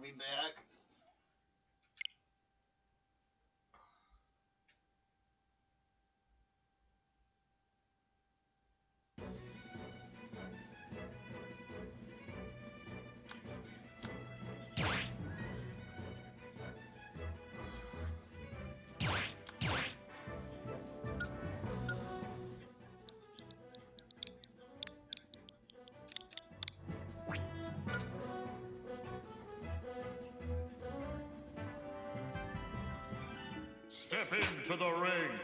Are we back? Step into the ring.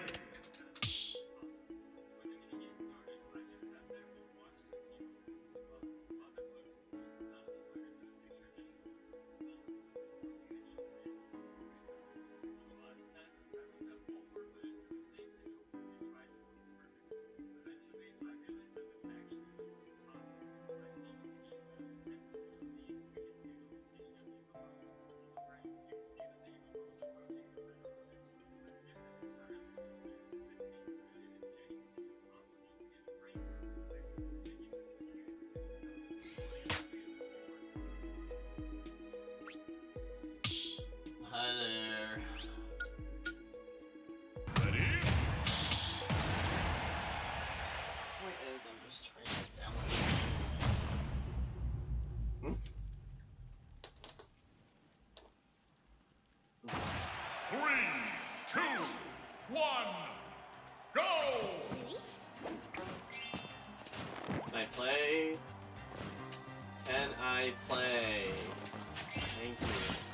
Hi there. Ready? Point is, I'm just trying to balance. 3, 2, 1, go! Can I play? Can I play? Thank you.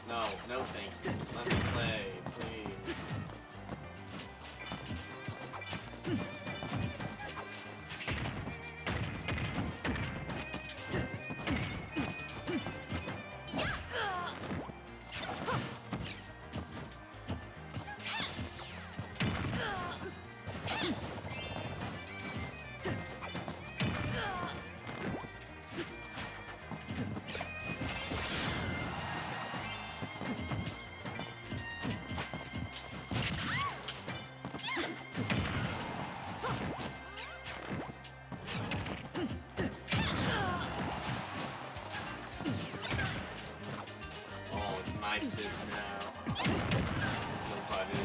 No, no thank you. Let me play, please. Oh, it's my stitch now. Nobody.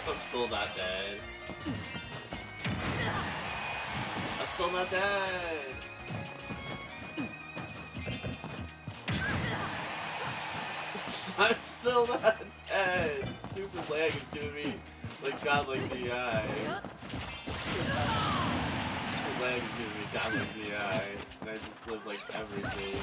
I'm still not dead. I'm still not dead. I'm still not dead. Stupid lag is giving me like godlike DI. Stupid lag is giving me godlike DI, and I just live like everything.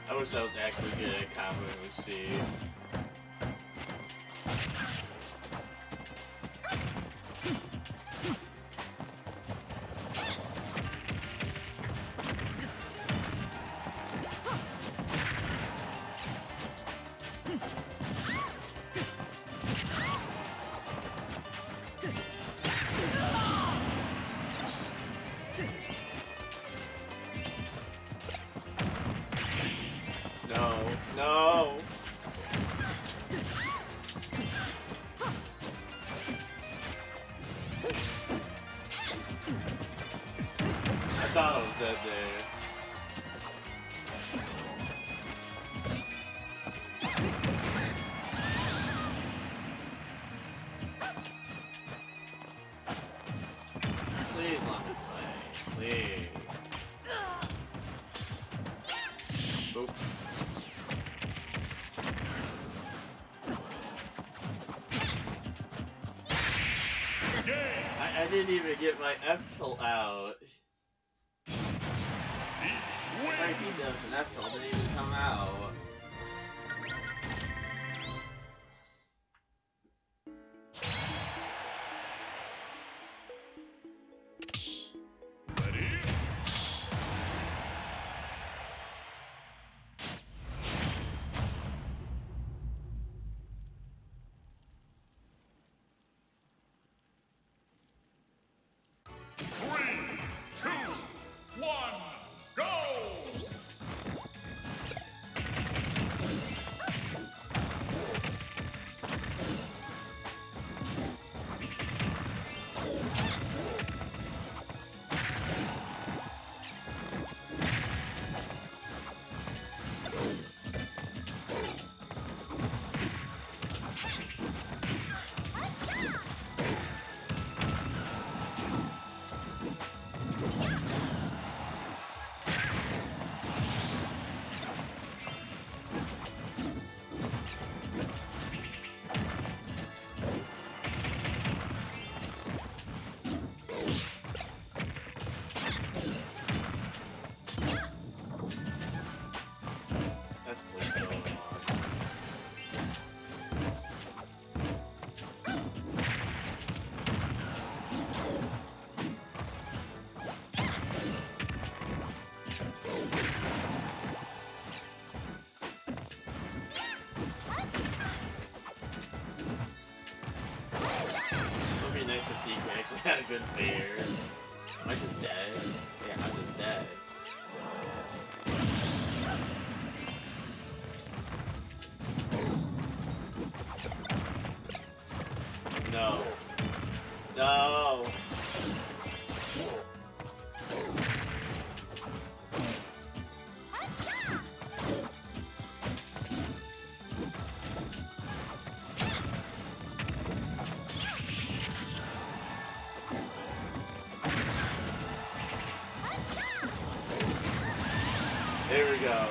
I wish I was actually good at comboing machine. No, no! I thought I was dead there. Please let me play, please. Boop. didn't even get my F-Toll out. I beat them, and F-Toll didn't even come out. That's like so long. It would be nice if DK actually had a good fair. Am I just dead? Yeah, I'm just dead. No. No! There we go.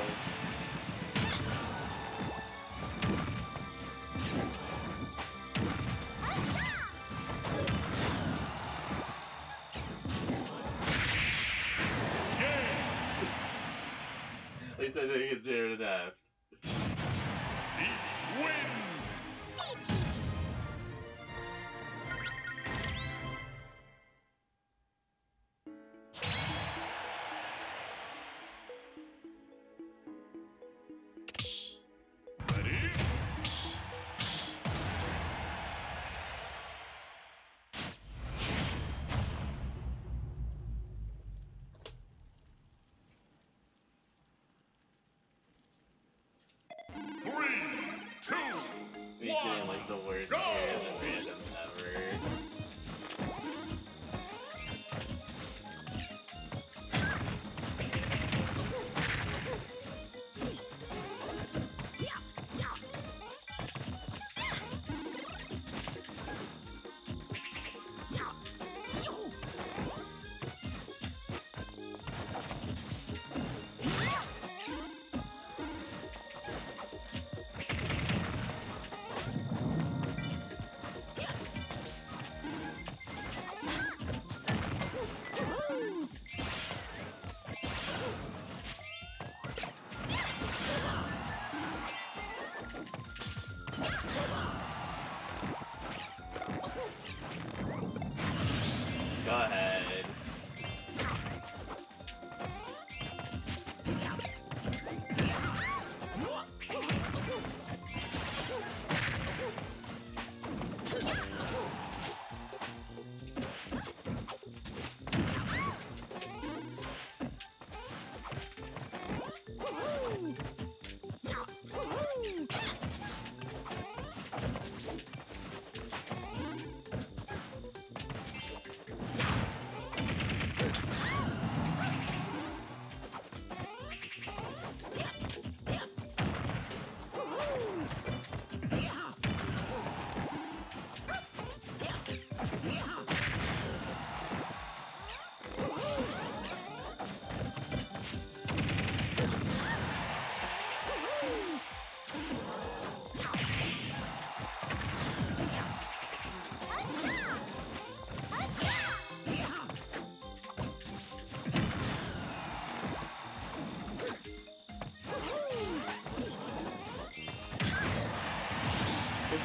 At least I didn't get 0 to death. Wins! Ready? We get like the worst chairs and randoms ever.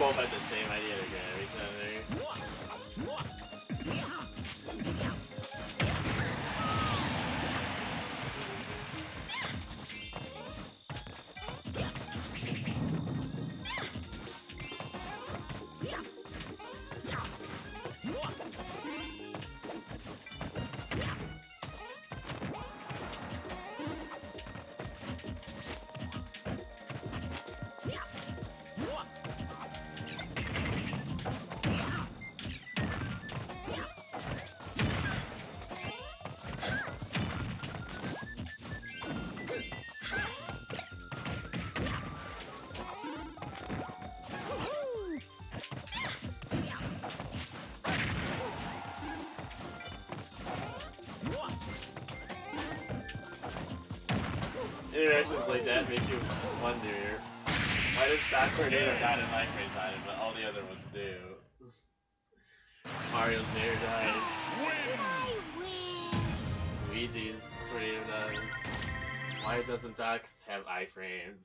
both had the same idea to grab each other. Interactions like that make you wonder, why does Doc Tornado not in my phrase on it, but all the other ones do? Mario's never dies. Did I win? Luigi's Tornado does. Why doesn't Doc have iframes?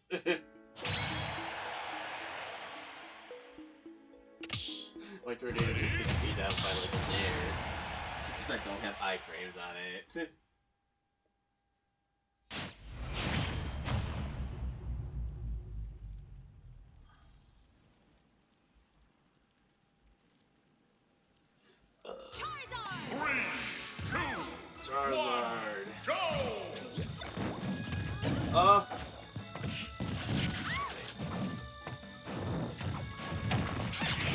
My Tornado just gets beat up by like a nair. Because I don't have iframes on it. Charizard! Go!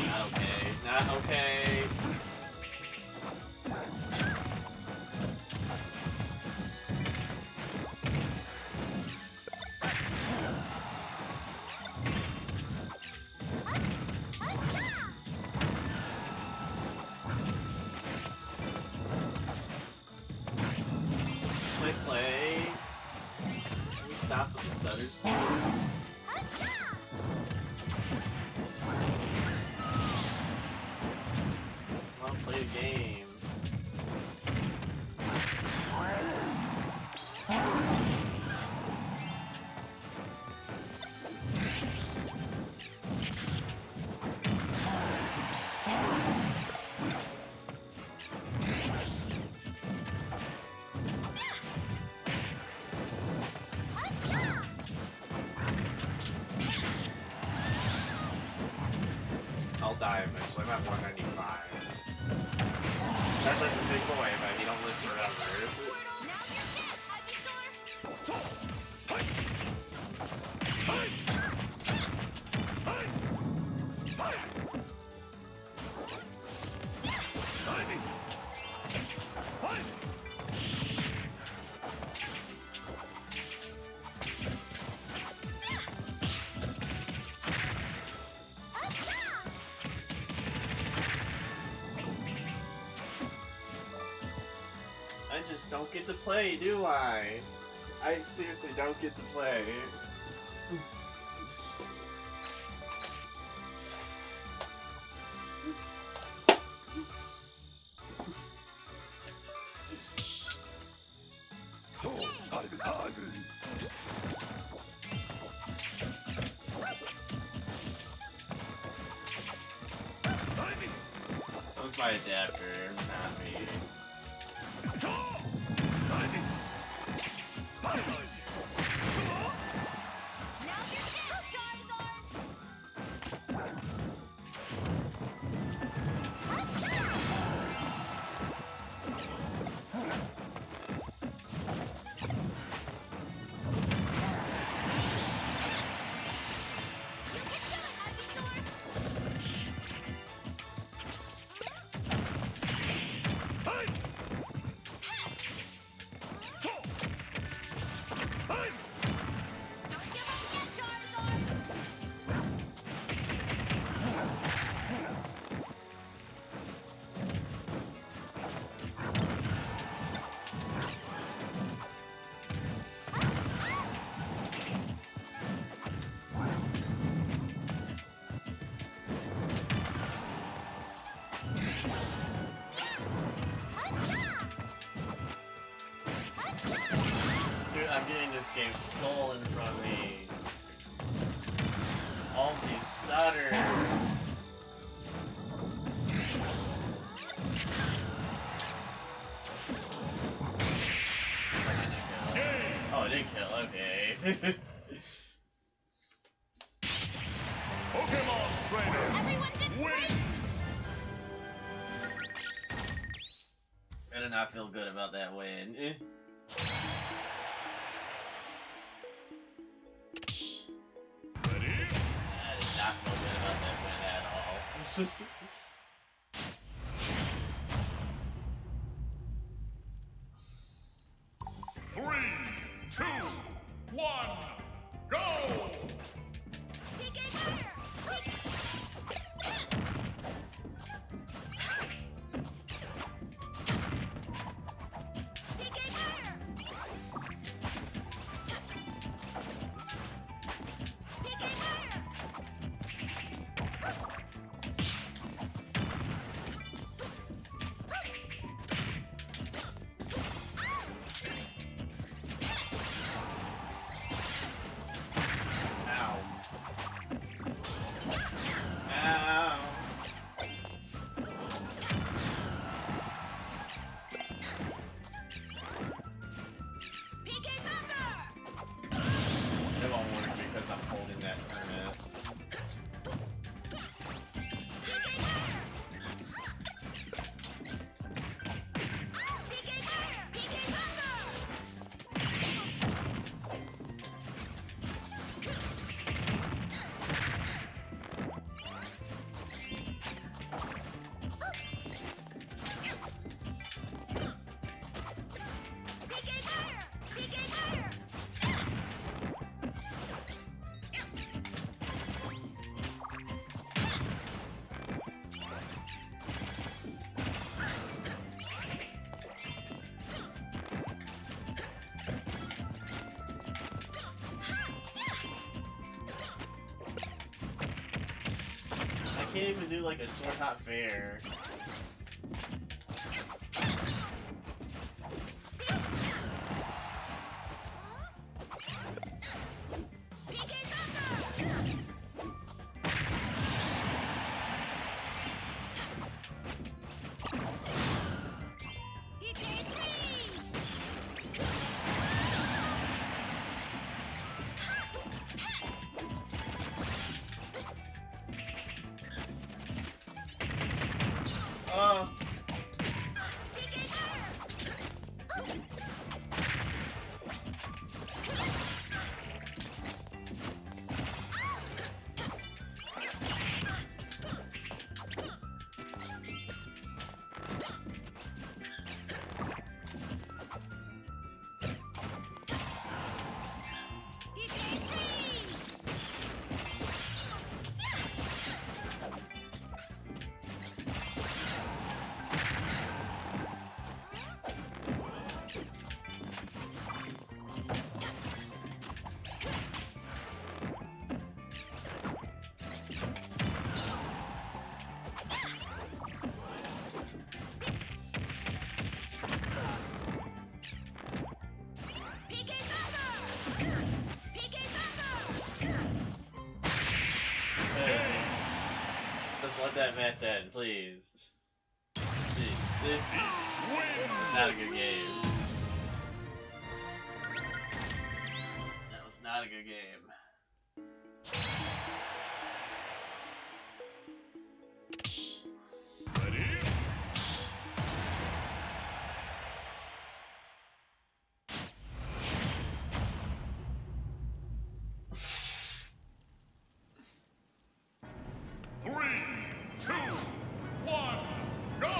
Not okay. Not okay. Stop with the stutters, please. Come on, play a game. I'll die eventually. I'm at 195. That's like a big boy, but he don't live forever. I just don't get to play, do I? I seriously don't get to play. That was my adapter, not me. Dude, I'm getting this game stolen from me. Holy stutter! Oh, it did kill, okay. Pokemon trainer Everyone did great! wins. I did not feel good about that win. Ready? I did not feel good about that win at all. 3, 2, 1, go! PK fire! PK fire! PK fire! Ow. Ow. PK thunder! It won't work because I'm holding that permit. PK fire! PK fire! PK thunder! PK fire! PK fire! I can't even do like a sword hot fair. PK thunder! PK freeze! PK fire! PK freeze! PK thunder! PK thunder! Let's let that match end, please. It's not a good game. That was not a good game. Ready? Three, two, one, go!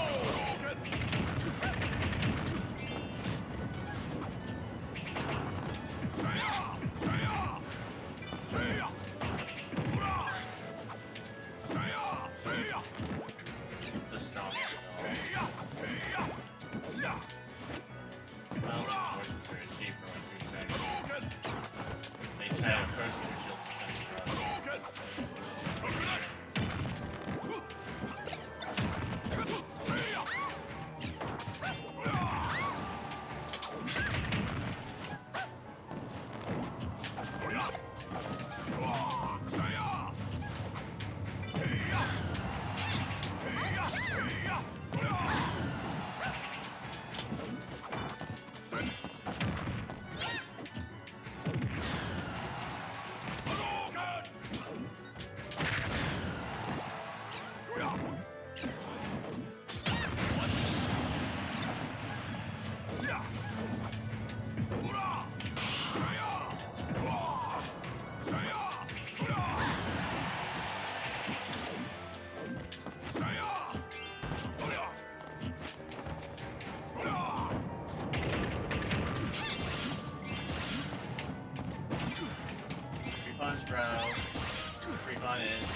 punch, bro. Free punish.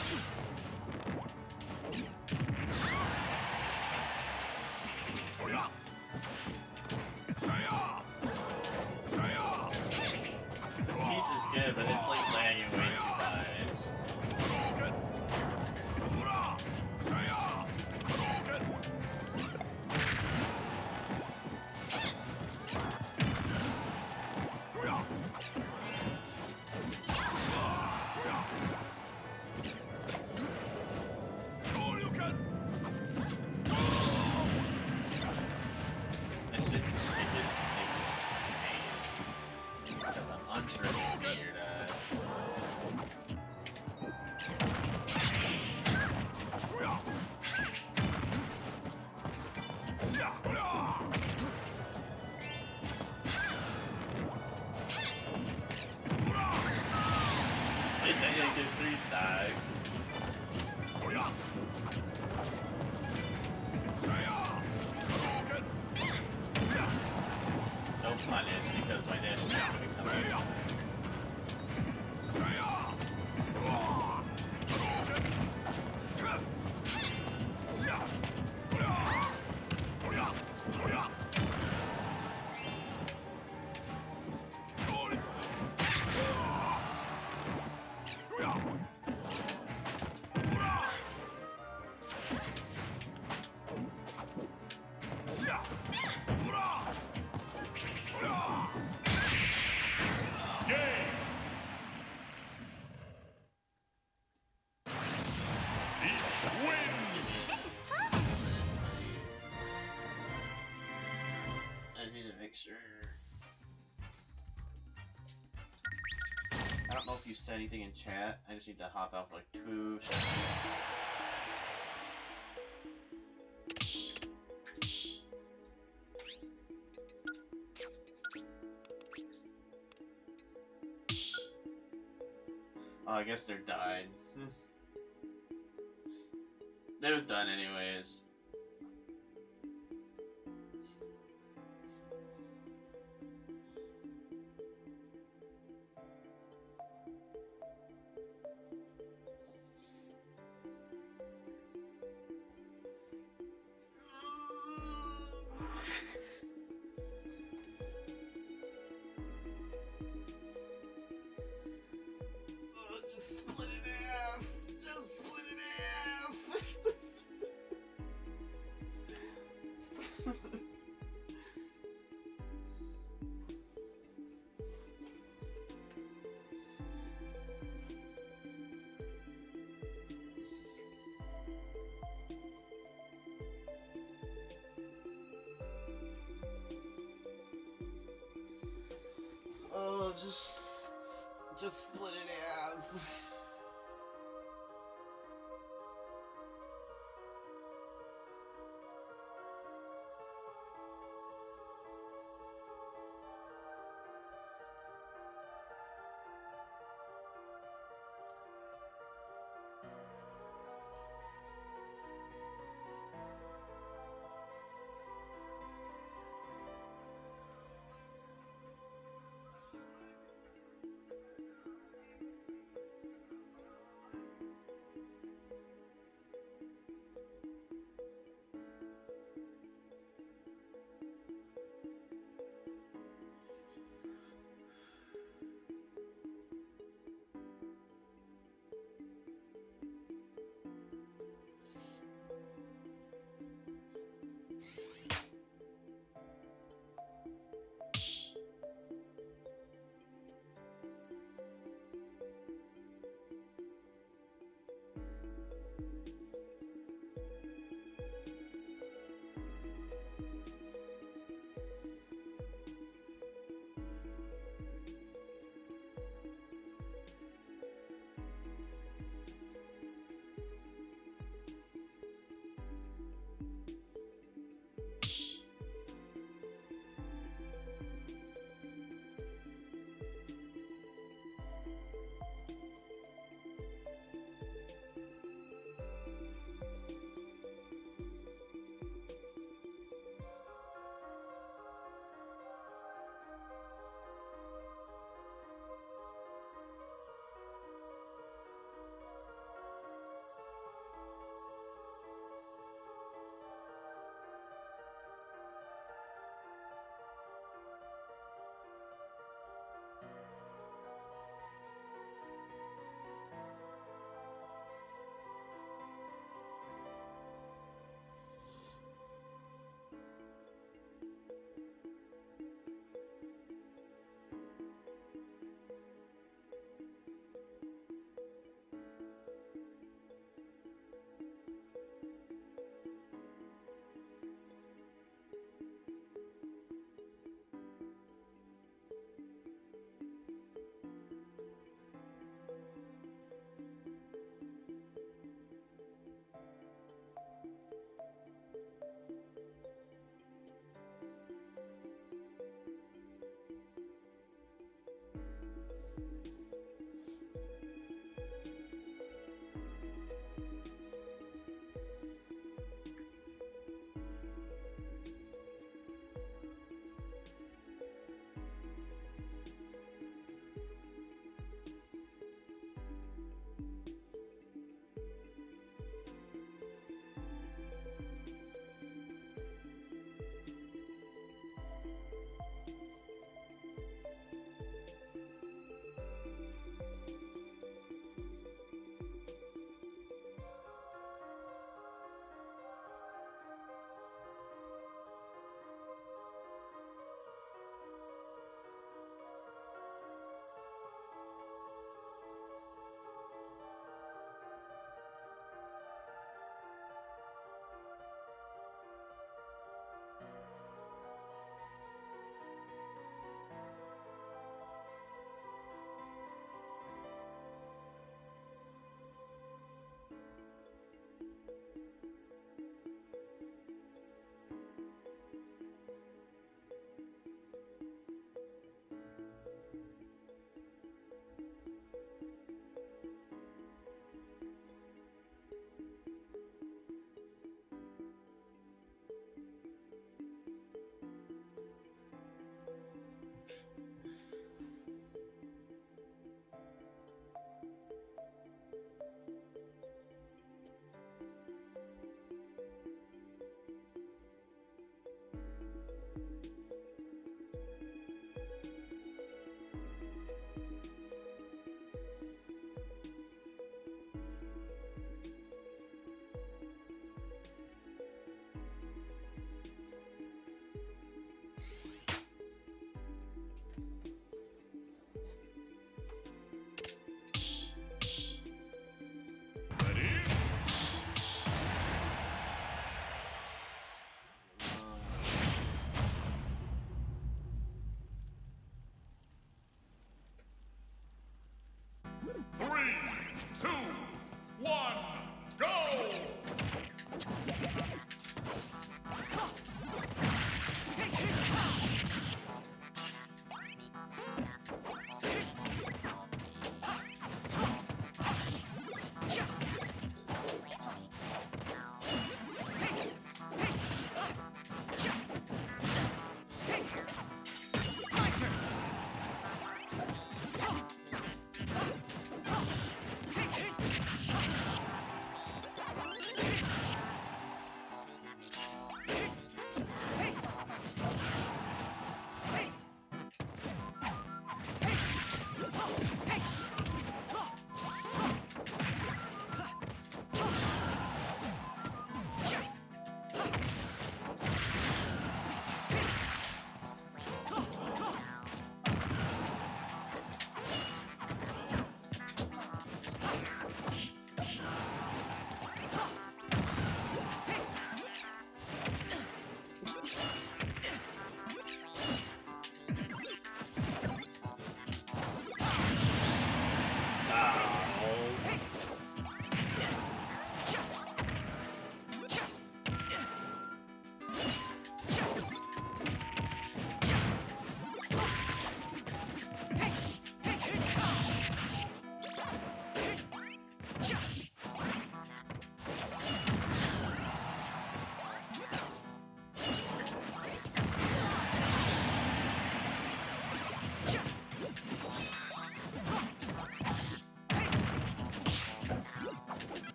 This piece is good, but it's like lagging way too much. This shit just gets pain. Because I'm unsure if it's me or not. At least I didn't get 3 stacks. No punish because my dash is going to come out. This is fun. I need to make sure. I don't know if you said anything in chat. I just need to hop out for like 2 seconds. Oh, I guess they're died. It was done anyways. Just split it in half! Just split it in half! Oh, just split it in half.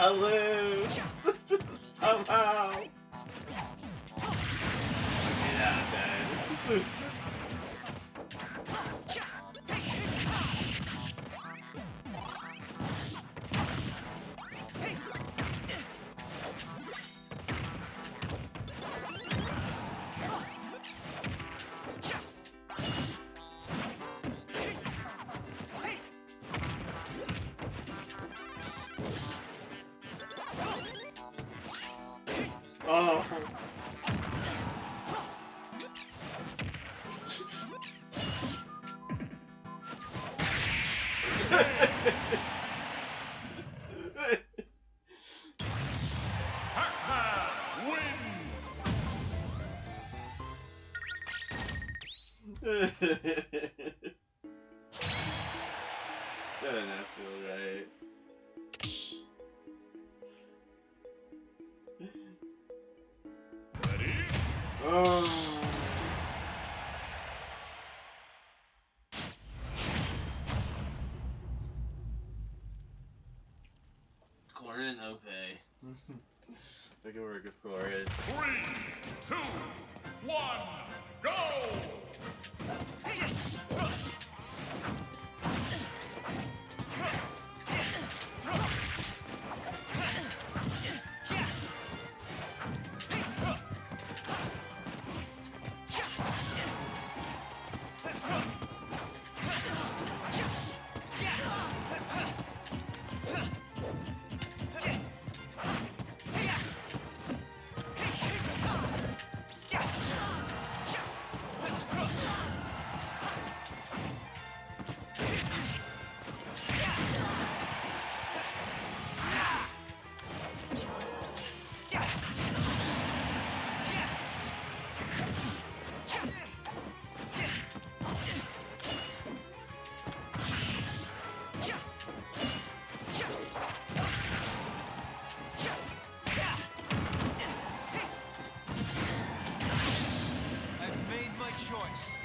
I lose somehow. Yeah, man. This is. Oh. Pac-Man wins. Doesn't that feel right? Ready? Oh. Corin, okay. I can work with Corin. 3, 2, 1, go! I've made my choice.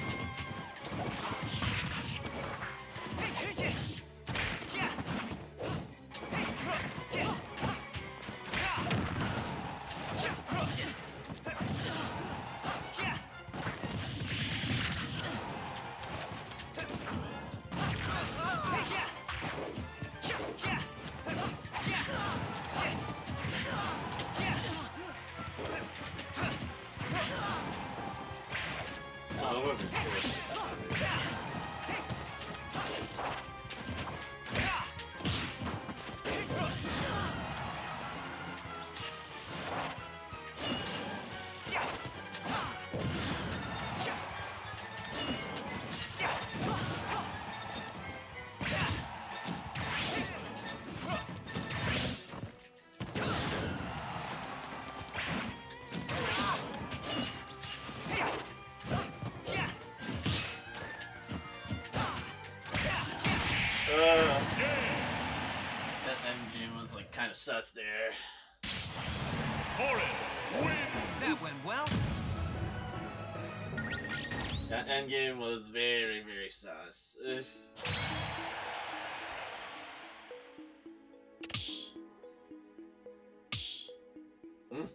Oh, it would've been cool. That end game was like kind of sus there. Corin wins. That went well. That end game was very, very sus. Ugh. Hmm?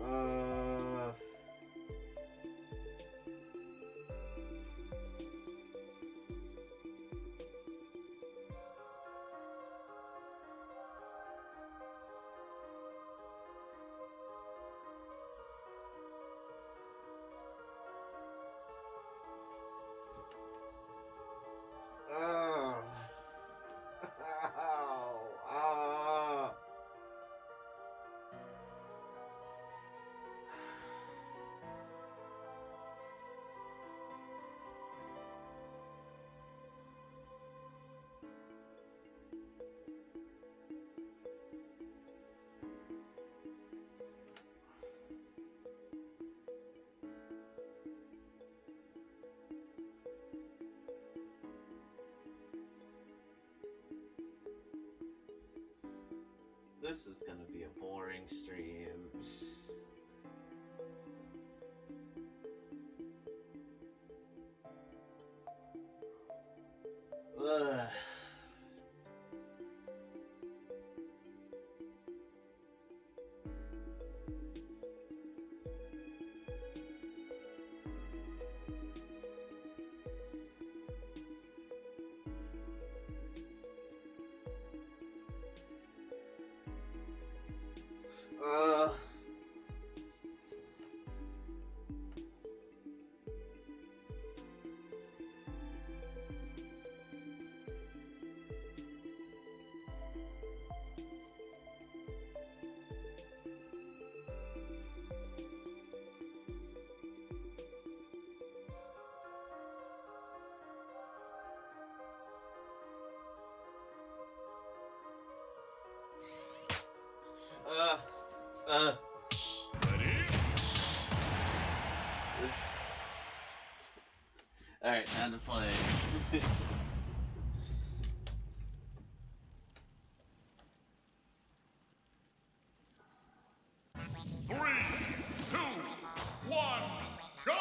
uh. This is gonna be a boring stream. Ugh. Ready? Alright, time to play. 3, 2, 1, go!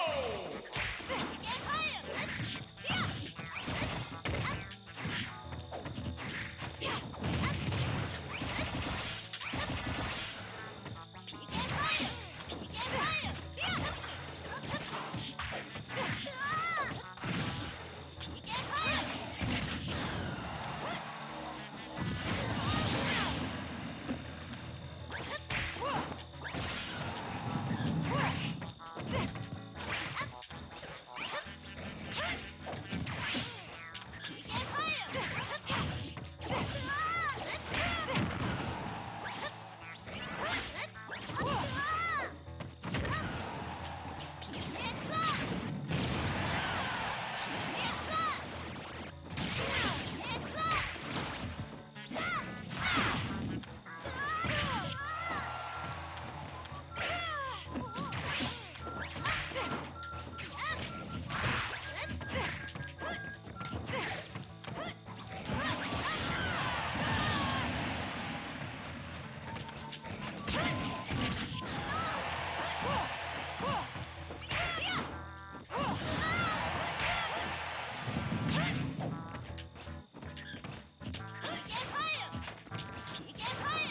Wow. Get higher!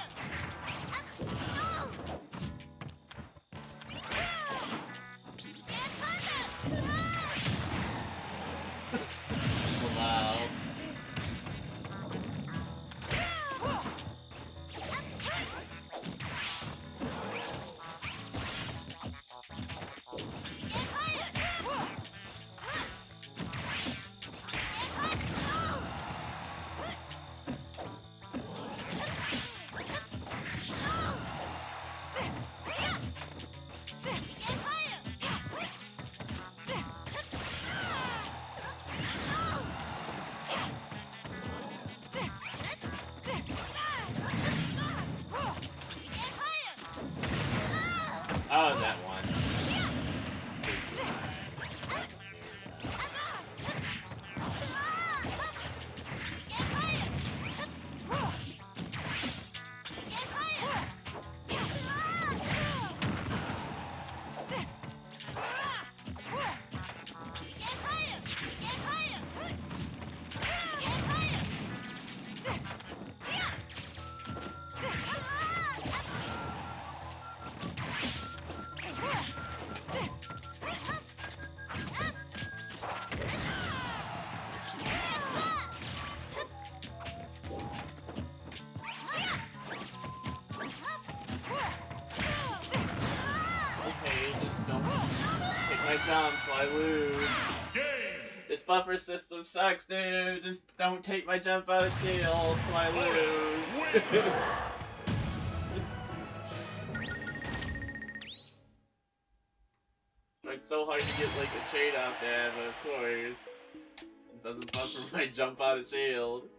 jump, so I lose. Game. This buffer system sucks, dude. Just don't take my jump out of shield, so I lose. Tried so hard to get like a trade out there, but of course, it doesn't buffer my jump out of shield.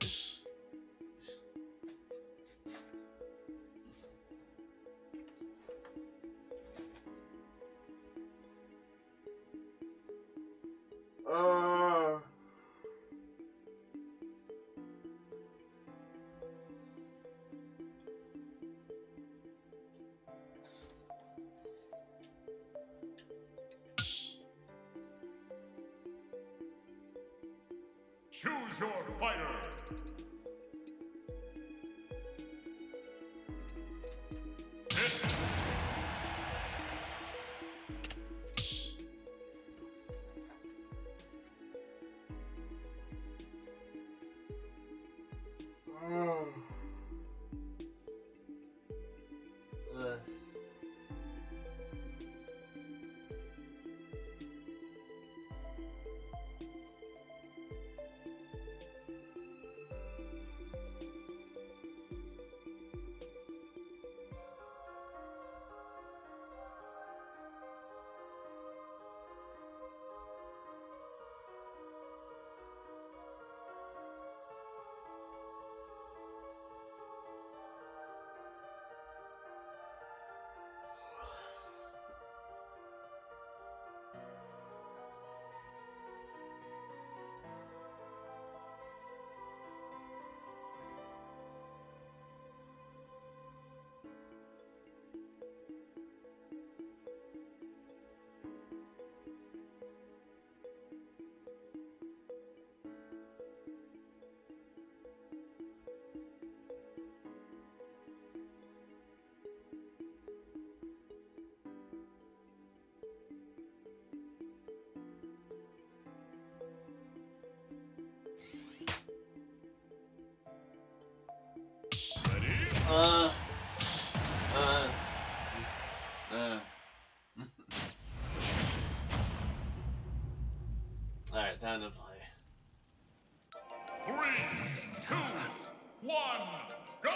Choose your fighter. Alright, time to play. 3, 2, 1, go!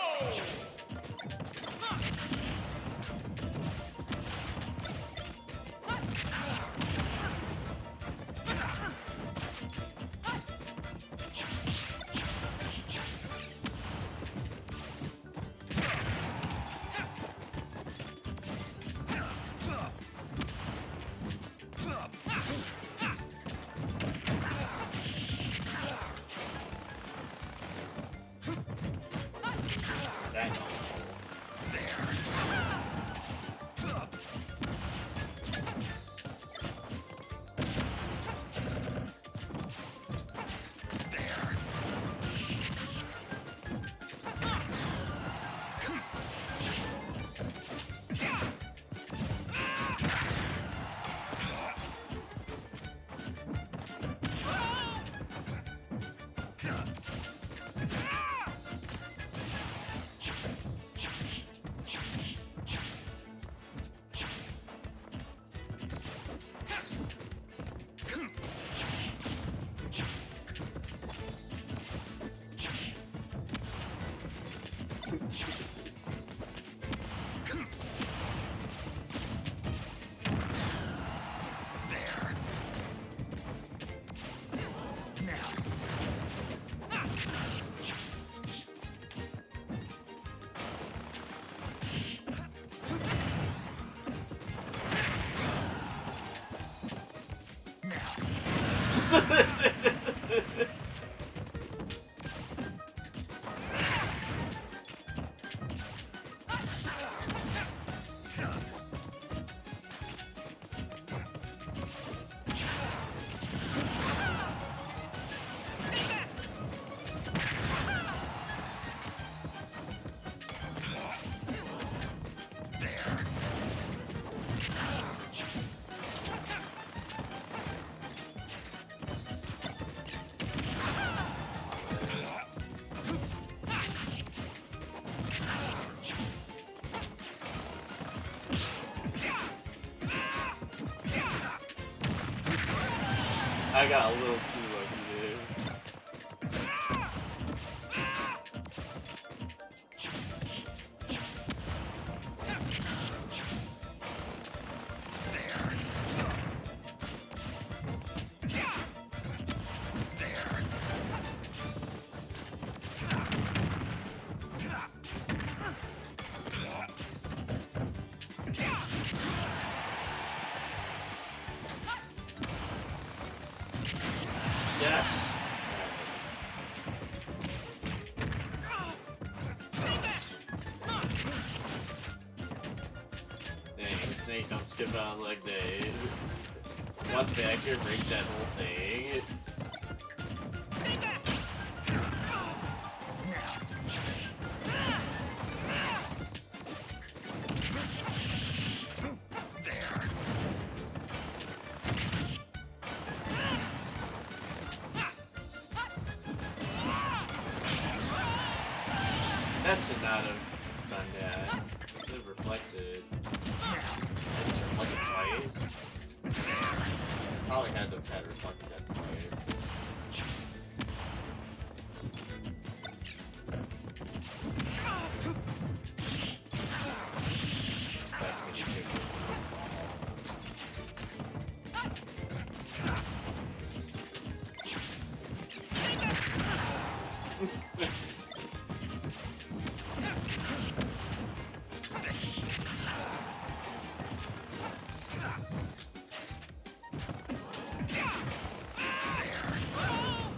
I got a little too lucky there. Yes! Dang, Snake don't skip out on leg day. One back here breaks that whole thing. That should not have done that. It should have reflected. That should have reflected twice. Probably had to have had reflected that twice. That's gonna be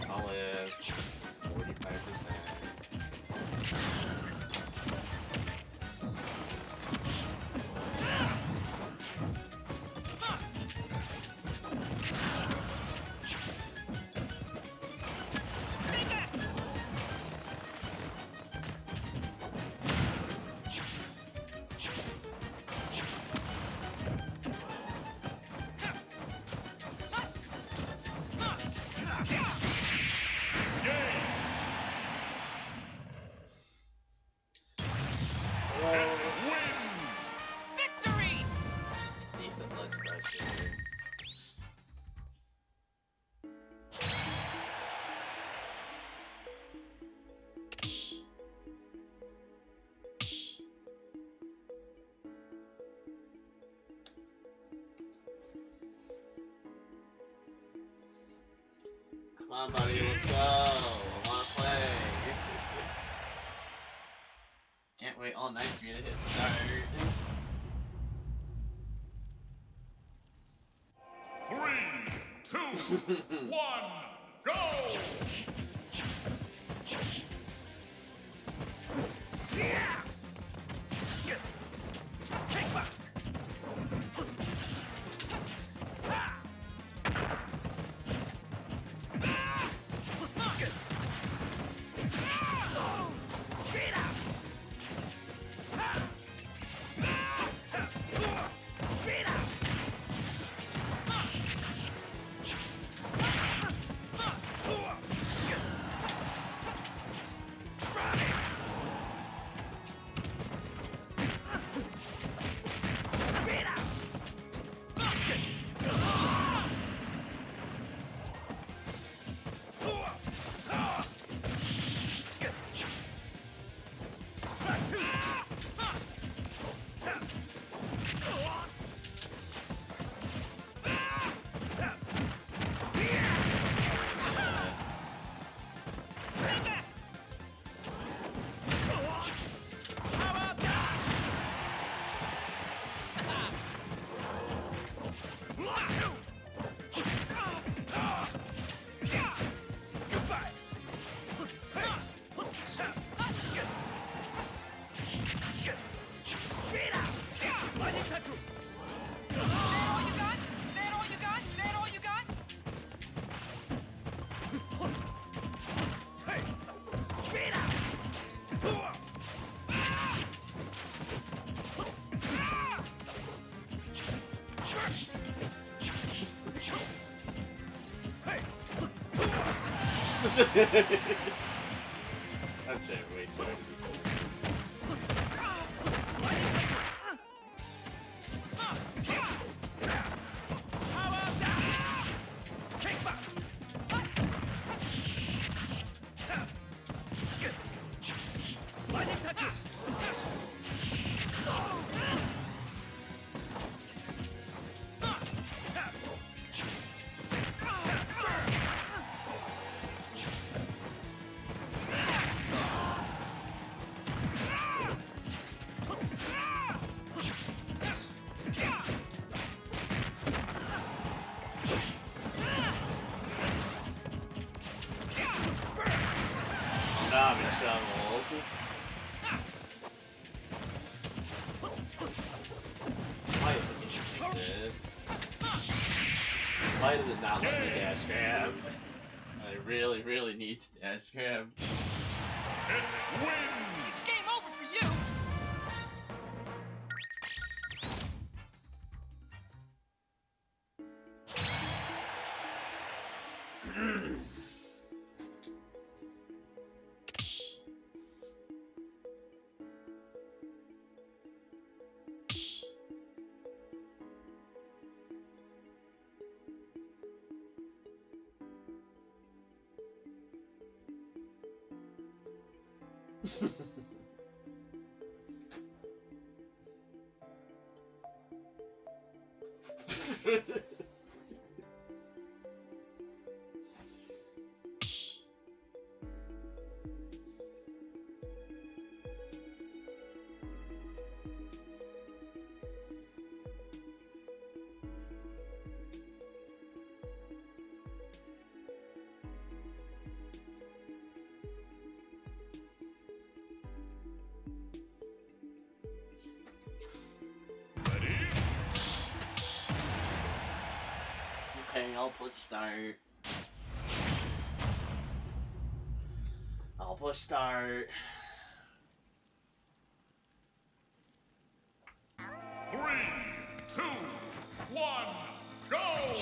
I'll live 45%. Victory! Decent blood pressure. Come on, buddy, let's go. I wanna play. Can't wait all night for you to hit start. 3, 2, 1, go! That's it, wait for it. trouble. Why is it like this? Why does it not let me dash grab? I really, really need to dash grab. It wins! It's game over for you! Okay, I'll push start. I'll push start. 3, 2, 1, go!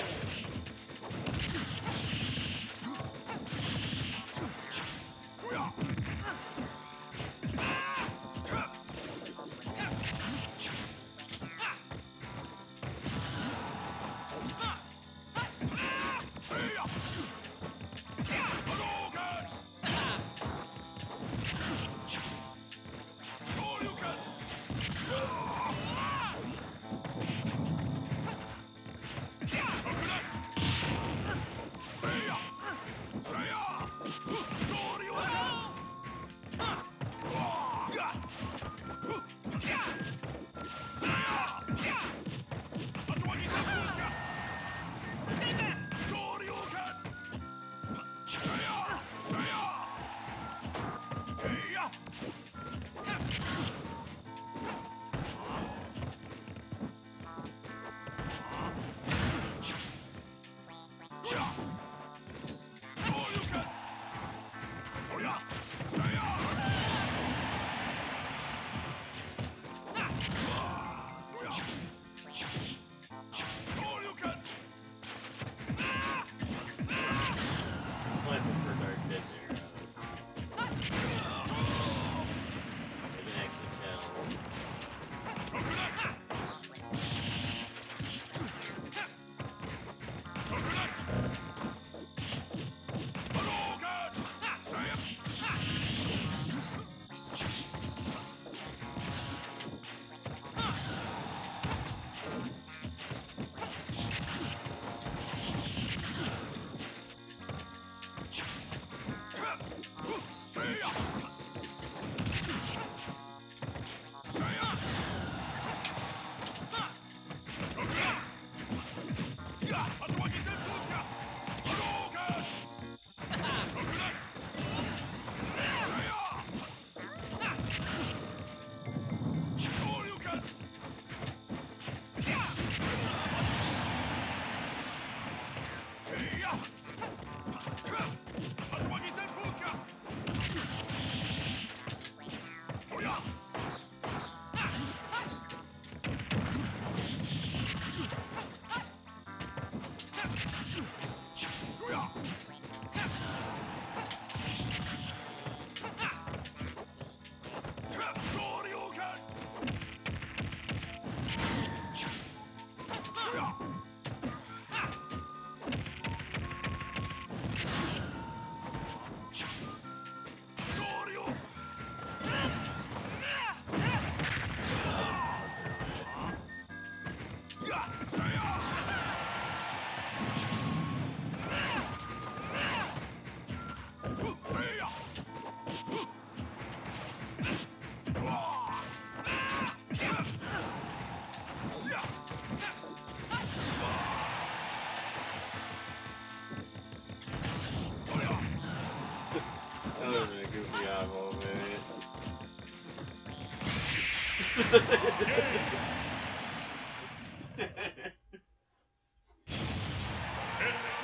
It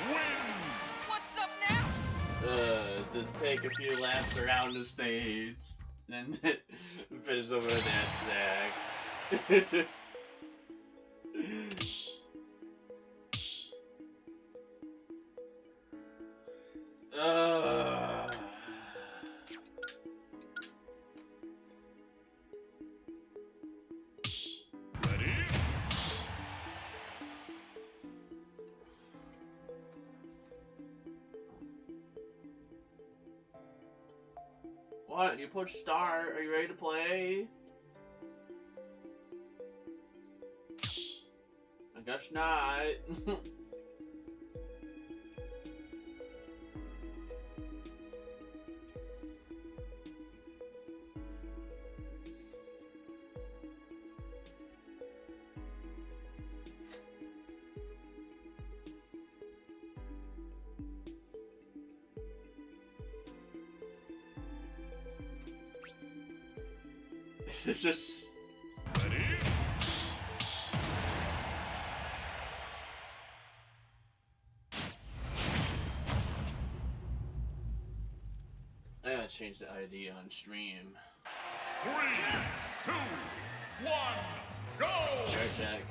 wins! What's up now? Just take a few laps around the stage, then finish over the dash attack. Ready? What? You pushed start? Are you ready to play? I guess not. It's just... Ready? I gotta change the ID on stream. 3, 2, 1, go! Air check.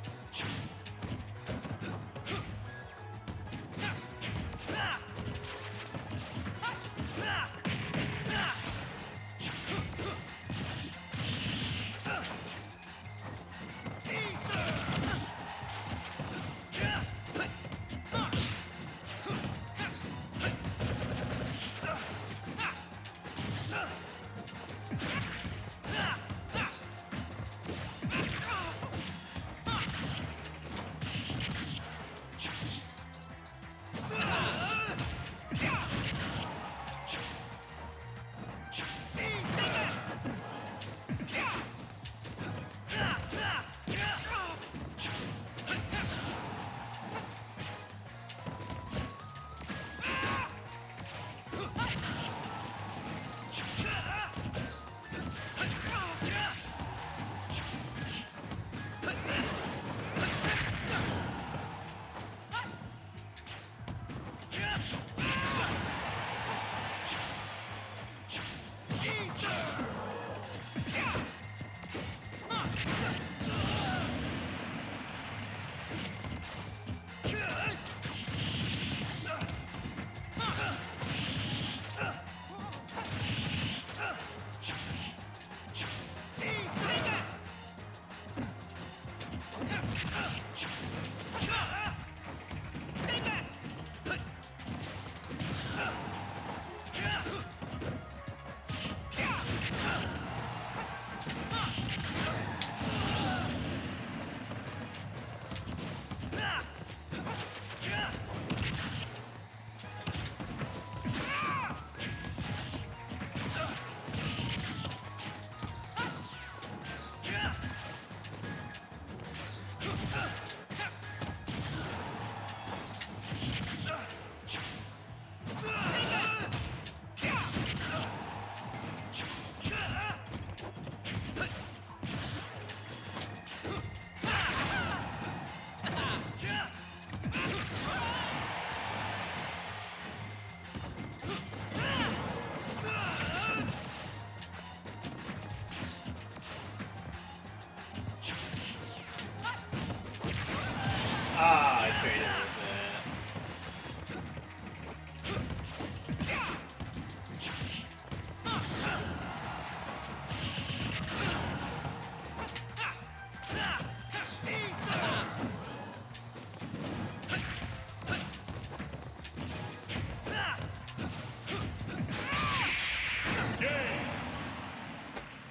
Ah, I traded with that.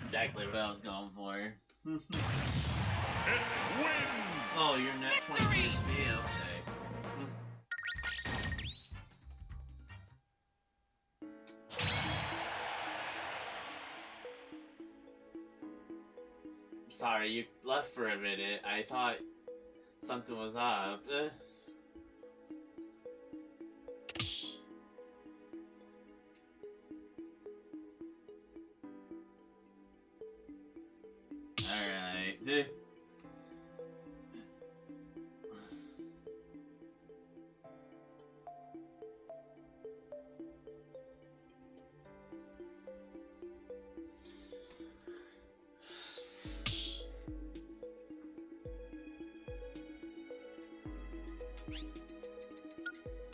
Exactly what I was going for. It wins! Oh, you're net 20 Victory! PSP? Okay. Sorry, you left for a minute. I thought something was up. Alright.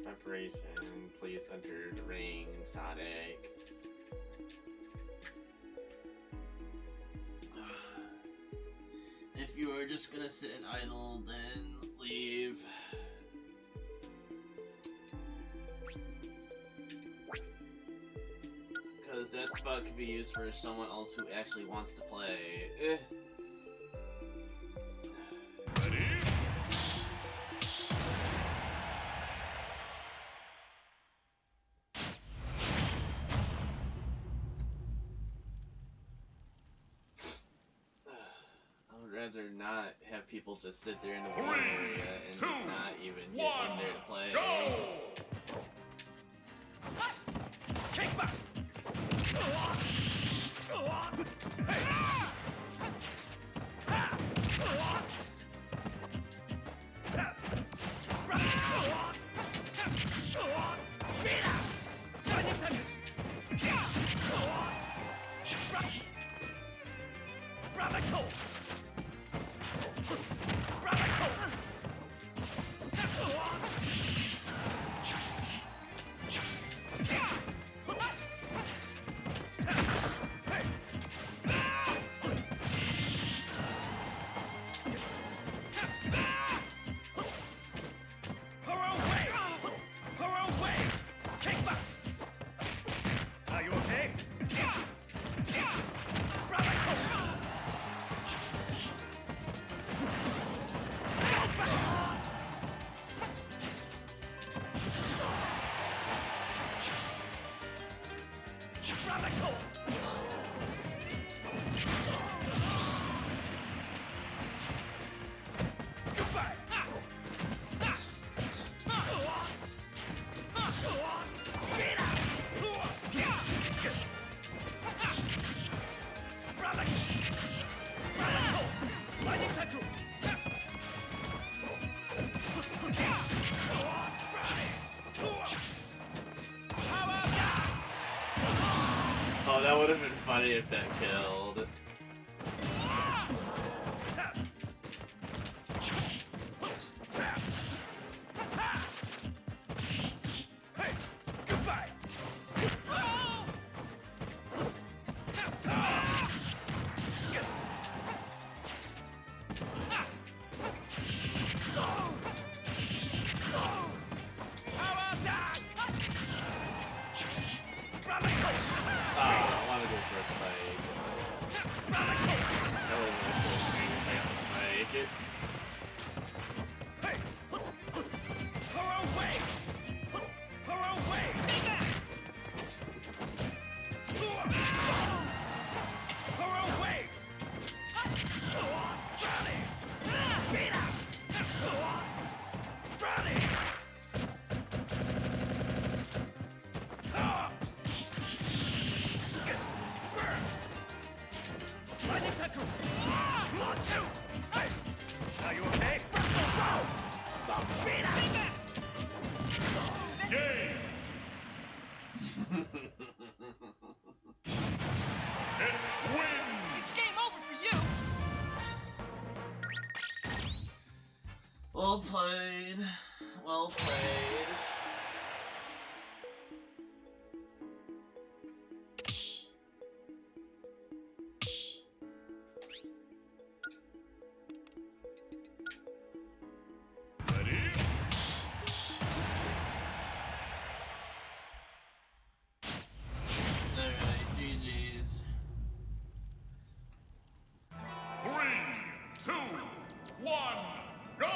Preparation. Please enter the ring, Sonic. If you are just gonna sit idle, then leave. Because that spot could be used for someone else who actually wants to play. Ready? I would rather not have people just sit there in the waiting area and just not even get in there to play. Go! Kick back! Oh, that would have been funny if that killed. It's game over for you! Well played. Well played. Ready? Alright, GG's. 3, 2, 1, go!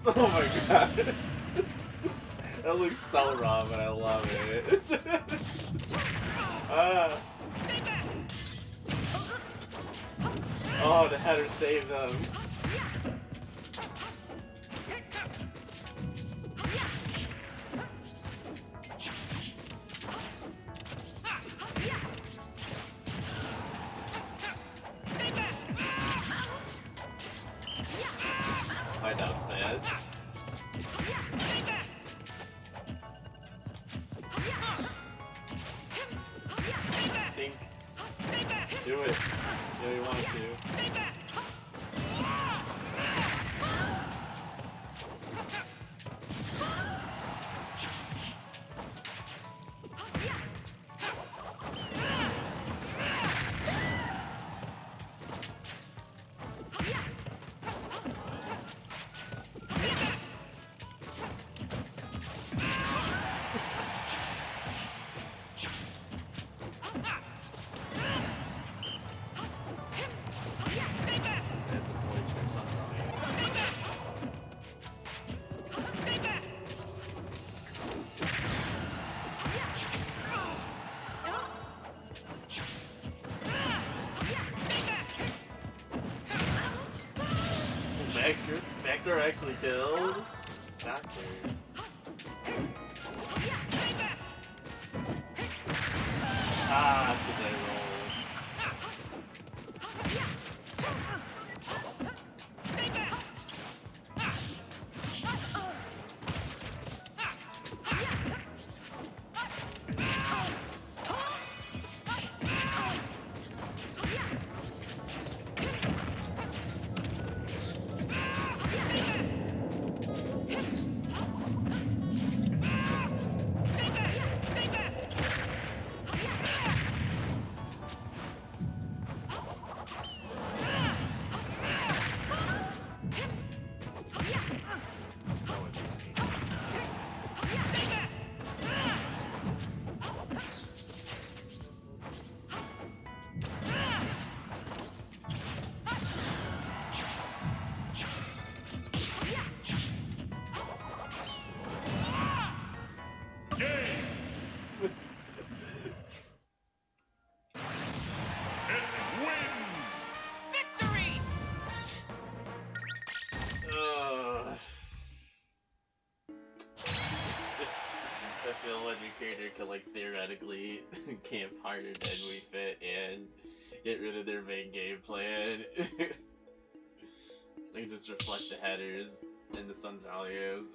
Oh my god. That looks so raw, but I love it. Ah. Stay back! Oh, the header saved them. Stay back! My doubts, man. Stay back! Stay back! Think. Stay back! Do it. You know you want to. Stay back! Stay back! And the points for Sunrise. Stay back! Stay back! Stay back! Vector actually killed? Doctor. Stay back! Ah, did I roll? Stay back! Stay back! Stay back! So annoying. Stay back! Game. It wins. Victory! Ugh. I feel like your character could like theoretically camp harder than we fit and get rid of their main game plan. They just reflect the headers and the Sun Salios.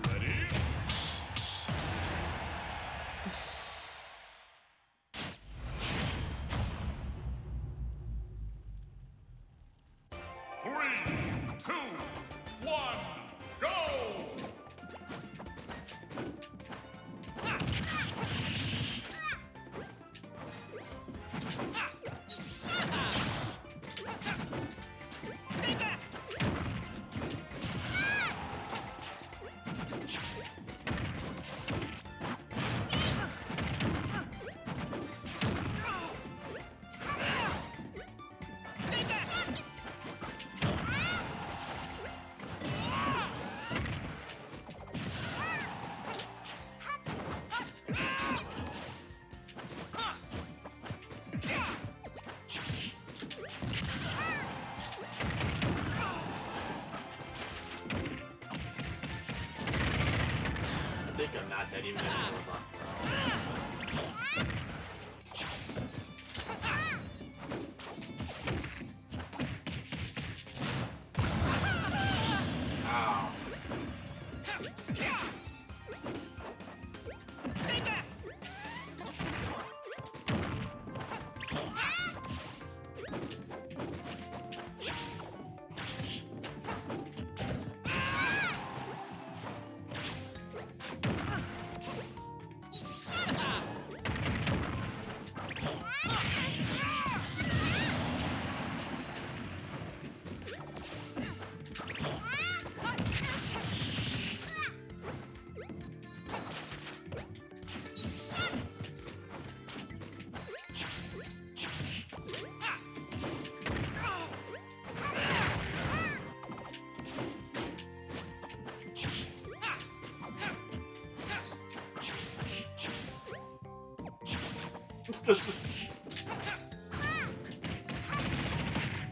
Ready? 3, 2, 1, go! Stay back! Stay back! I think I'm not that even Ow. Stay back!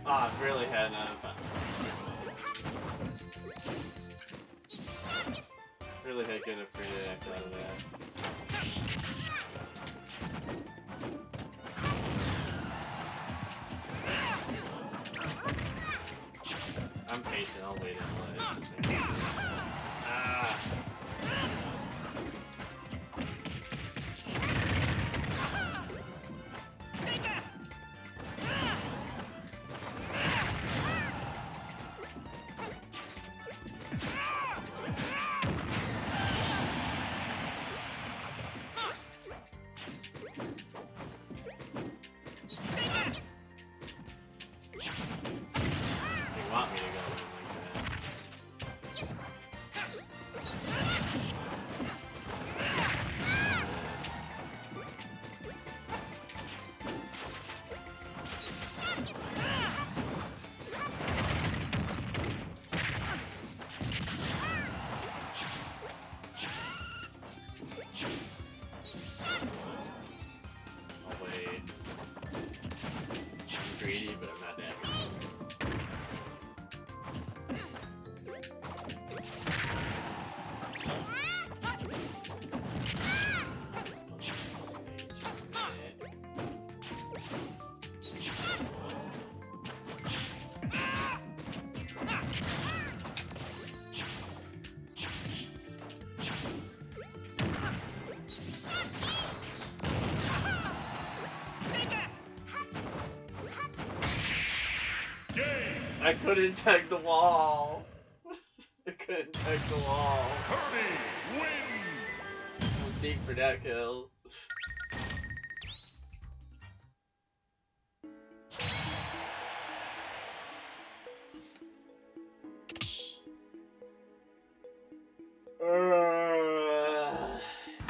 Ah, I've really had enough. Really had getting a free act out of that. I'm patient, I'll wait until it. Ah. Stay back! Stay back! They want me to go in like that. I'll wait. I'm greedy, but I'm not that greedy. Stay back! Game. I couldn't tag the wall. I couldn't tag the wall. Kirby wins. Deep for that kill.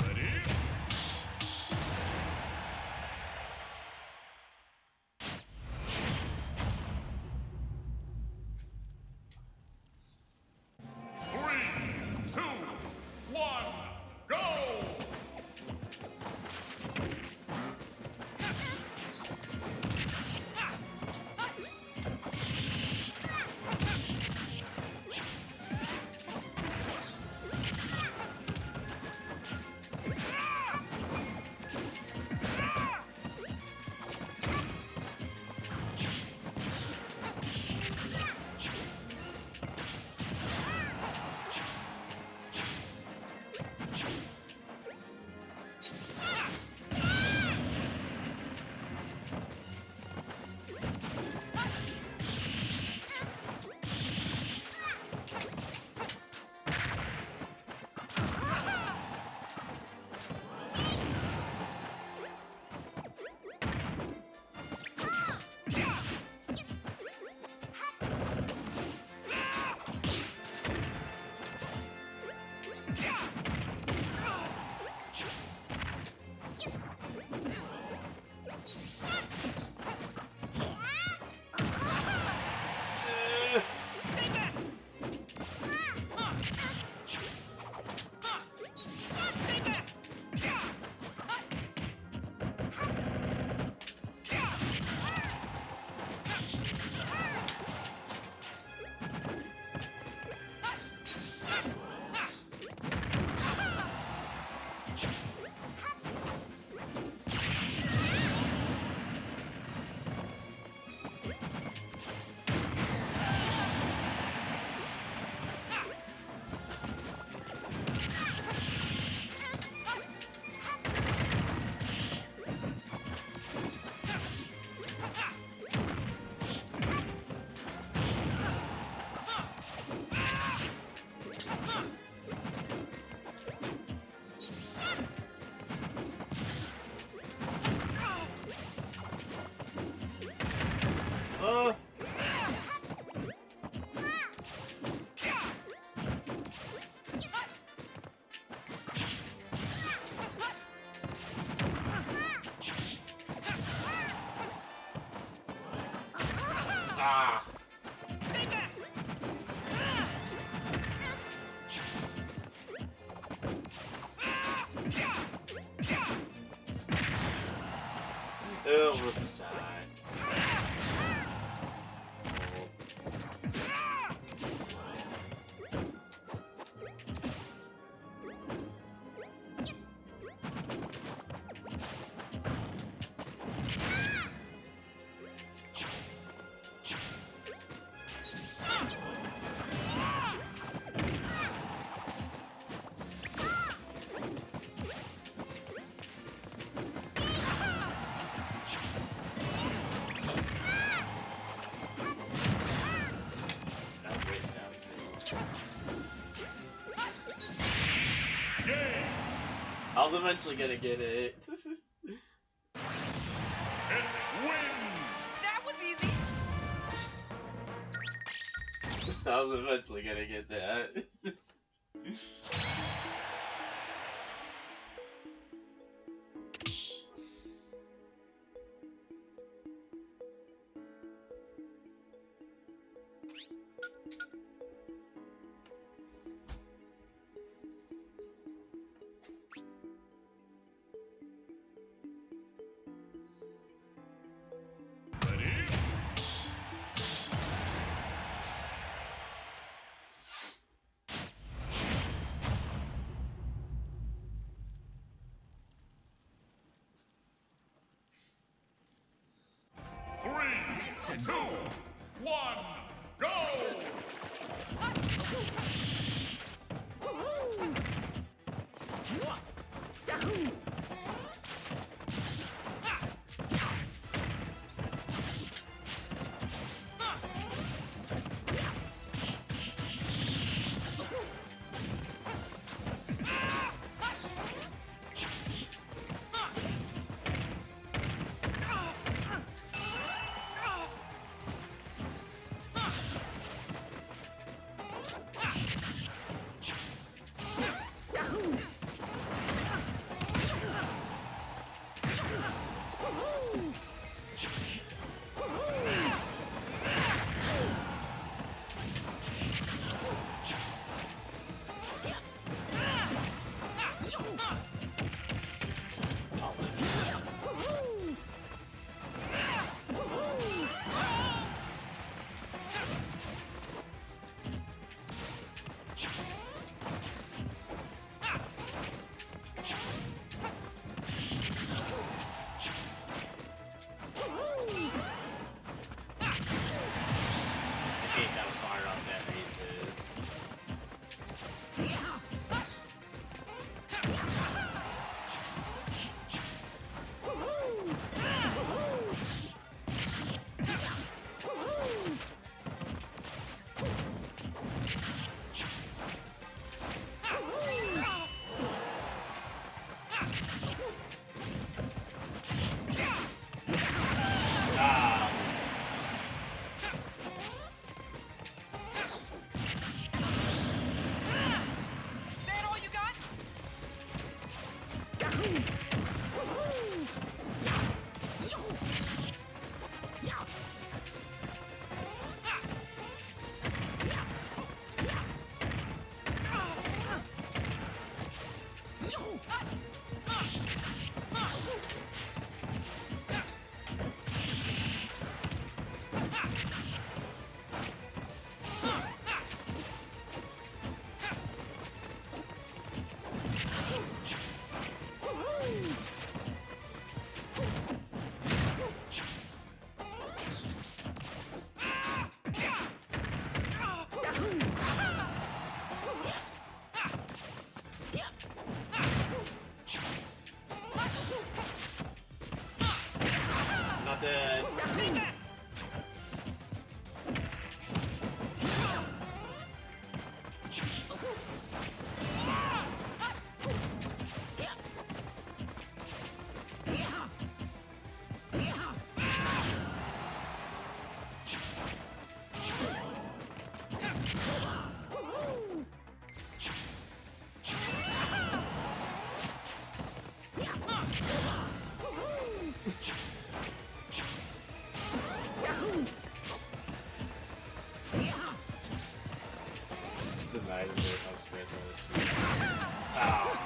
Ready? Three, two, one, go! Stay back! Stay back! Ah. Stay back! I was eventually gonna get it. It wins. That was easy. I was eventually gonna get that. Ready? Three, two, one, go! I hate how far off that reach is. Ah, That all you got? not dead. Stay back. Just imagine how Smith was. Ow.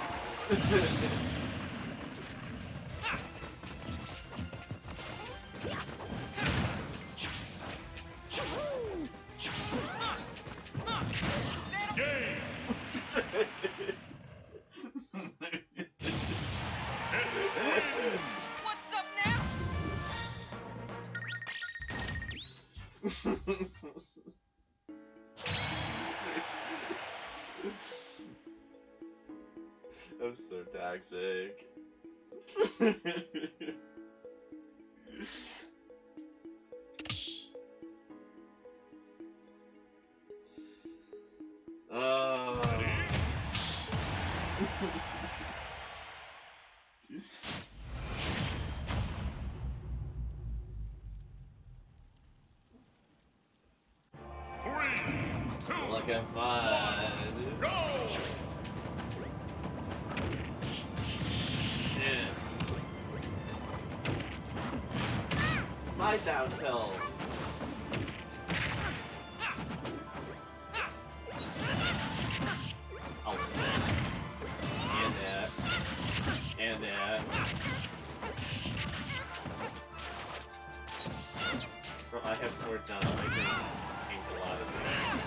Game. It wins. What's up now? I'm so toxic. of fun. Go! Yeah. My down tilt. Oh, and that. And that. Bro, I have 4 jump. I can tank a lot of things.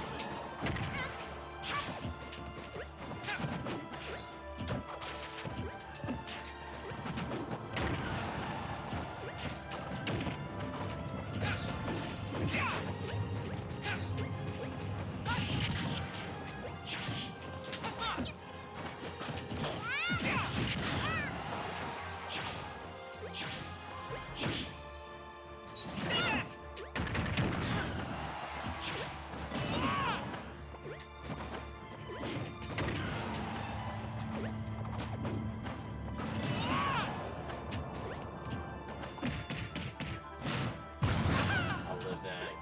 I'll live that.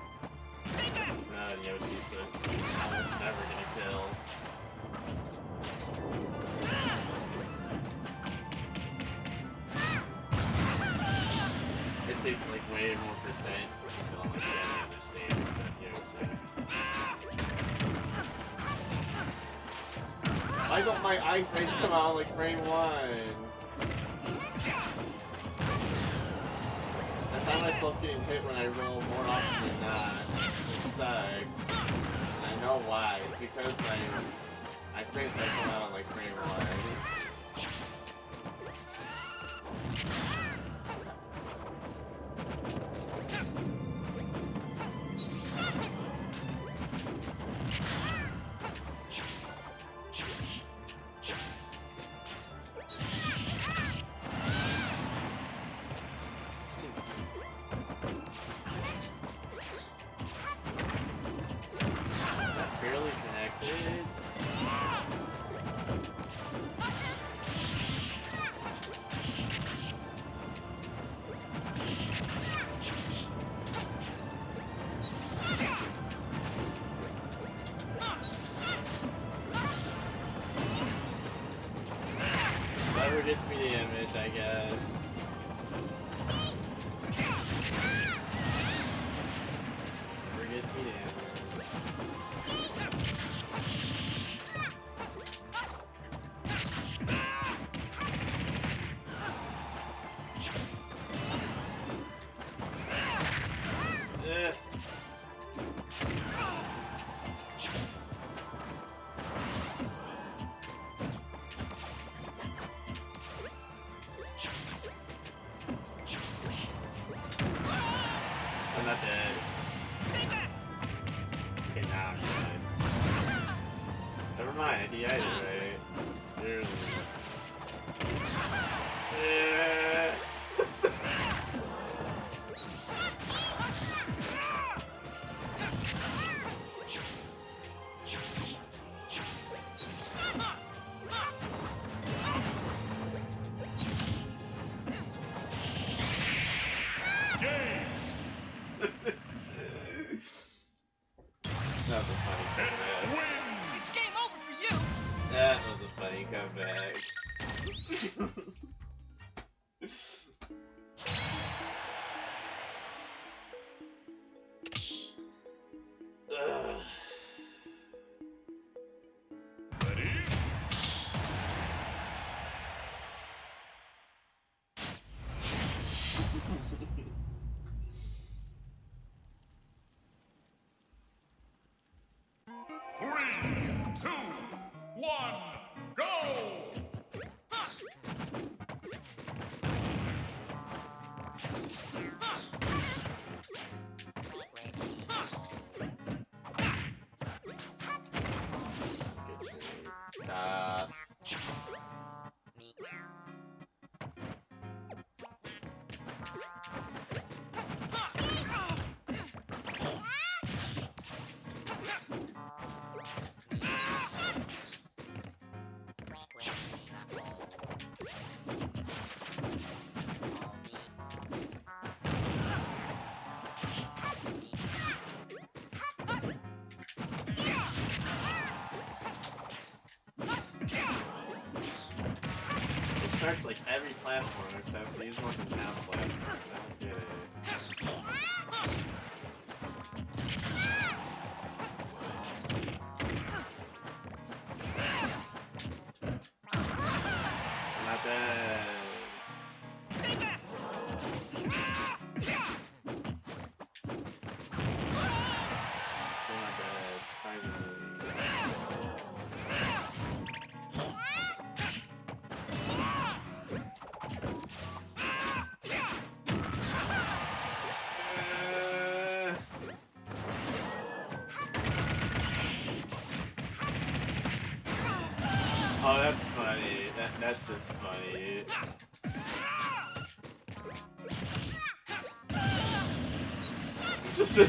Yoshi says almost never gonna kill. It takes like way more percent to kill on like any other stage except Yoshi. Why don't my iframes come out like frame 1? I find myself getting hit when I roll more often than not. It sucks. And I know why. It's because my iframes don't come out on like frame 1. That barely connected. Whatever gets me the image, I guess. Whatever gets me the image. Eh. I'm not dead. Okay, now I'm dead. Never mind, I DI'd it, right? There's... Yeah. Game! That was a funny comeback. Win! It's game over for you. That was a funny comeback. Ugh. Ready? starts like every platform except these ones are down platforms. I don't get it. I'm not dead. Stay back! Still not dead, surprisingly. Oh, that's funny. That's just funny. Just a...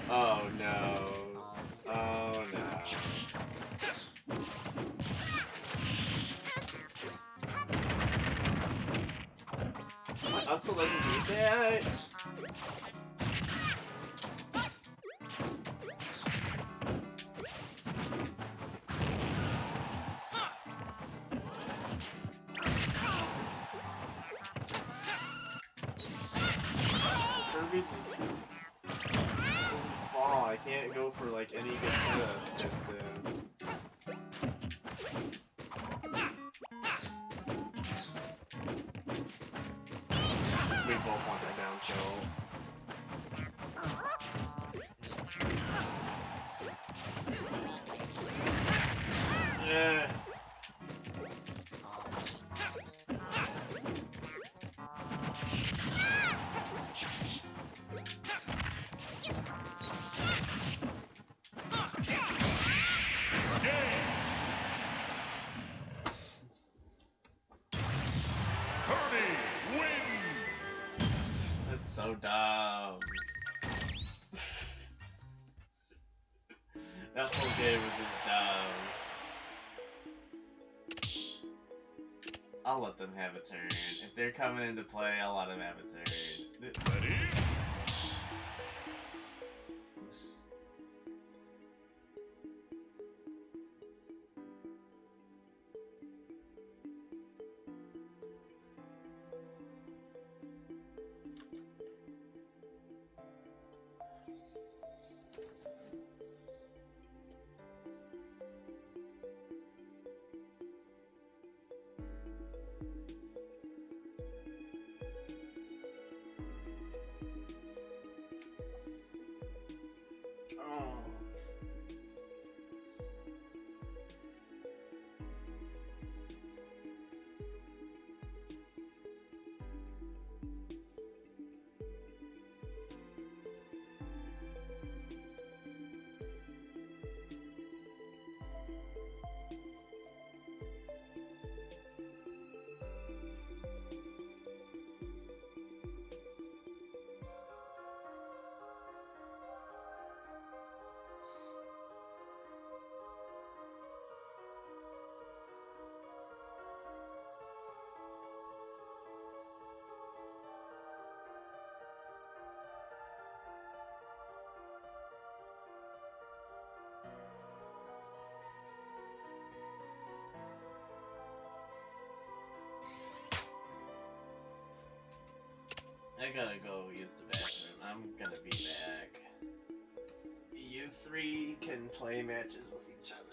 Oh no. Oh no. My Utzel doesn't do that? Kirby's just too small. I can't go for like any good setup. We both want that down kill. Yeah. Kirby wins! That's so dumb. That whole game was just dumb. I'll let them have a turn. If they're coming into play, I'll let them have a turn. Ready? Oh. I gotta go use the bathroom. I'm gonna be back. You three can play matches with each other.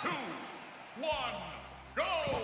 2, 1, go!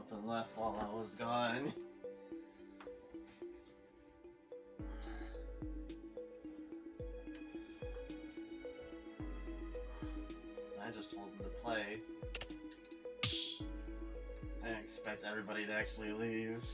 up and left while I was gone. I just told him to play. I didn't expect everybody to actually leave.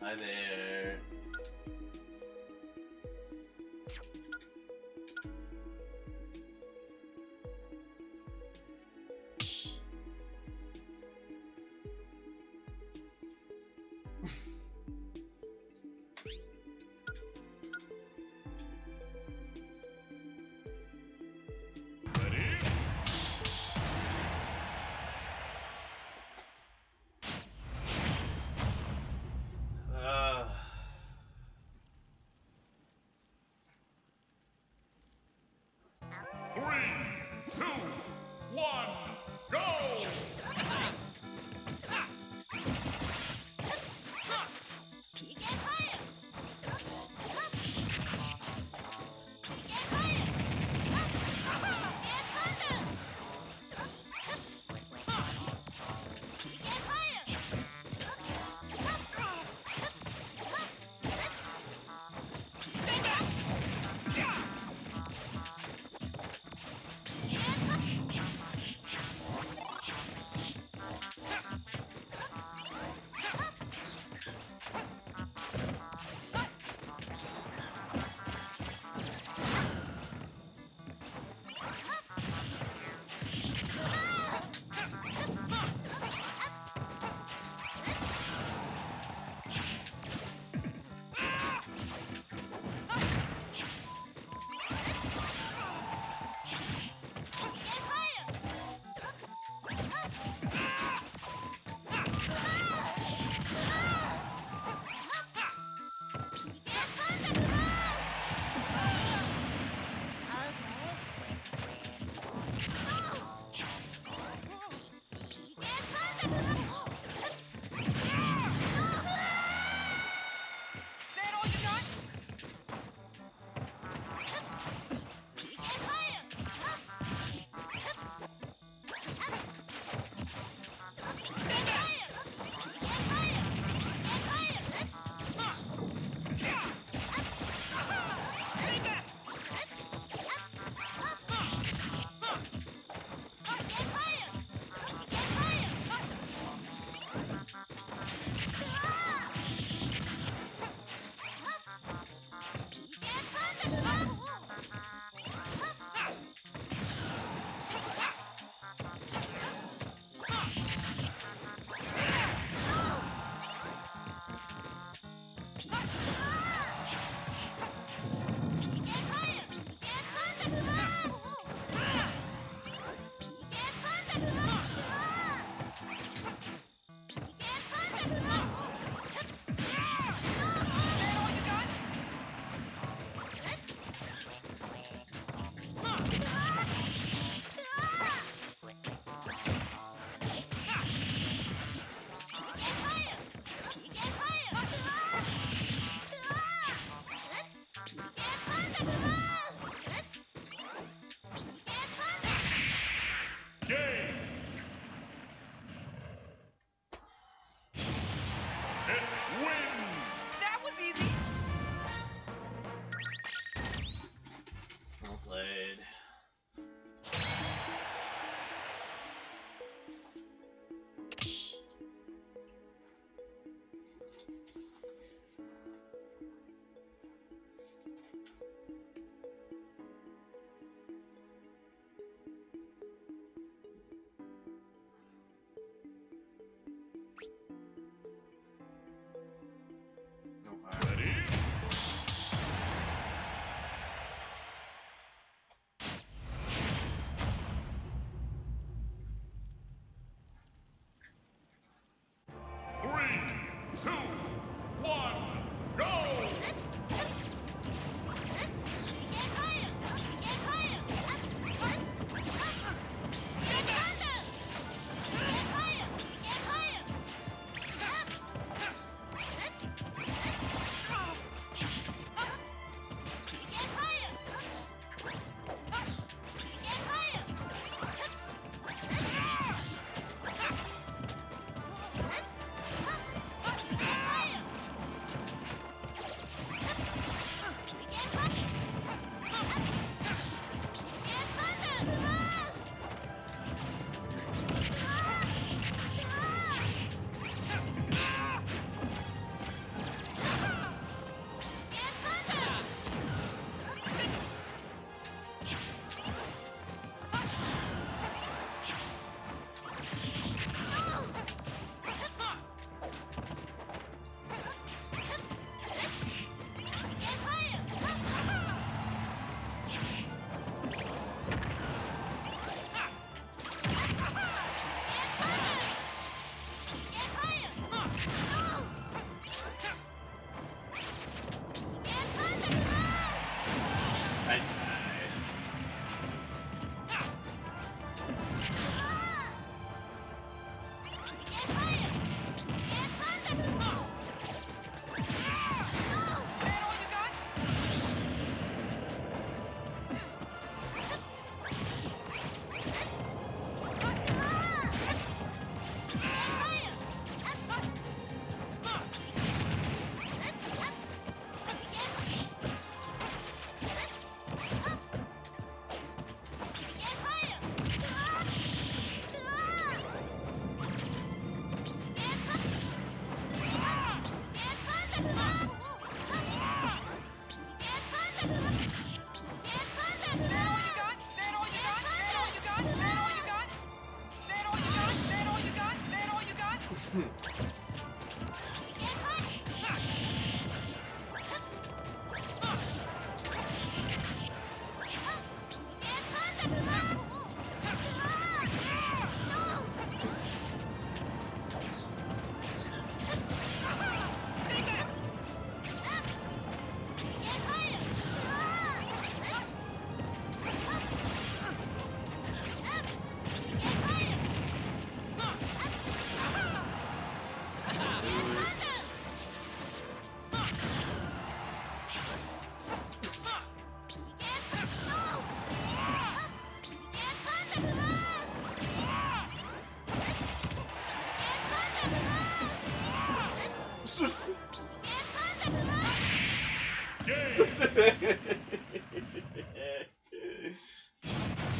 Hi there.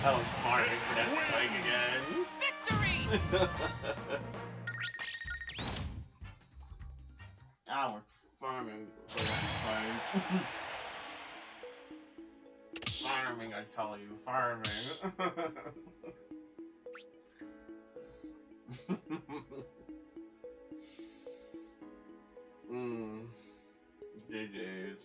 That was farming for that spike again. Victory! We're farming for that spike. Farming, I tell you, farming. JJ's.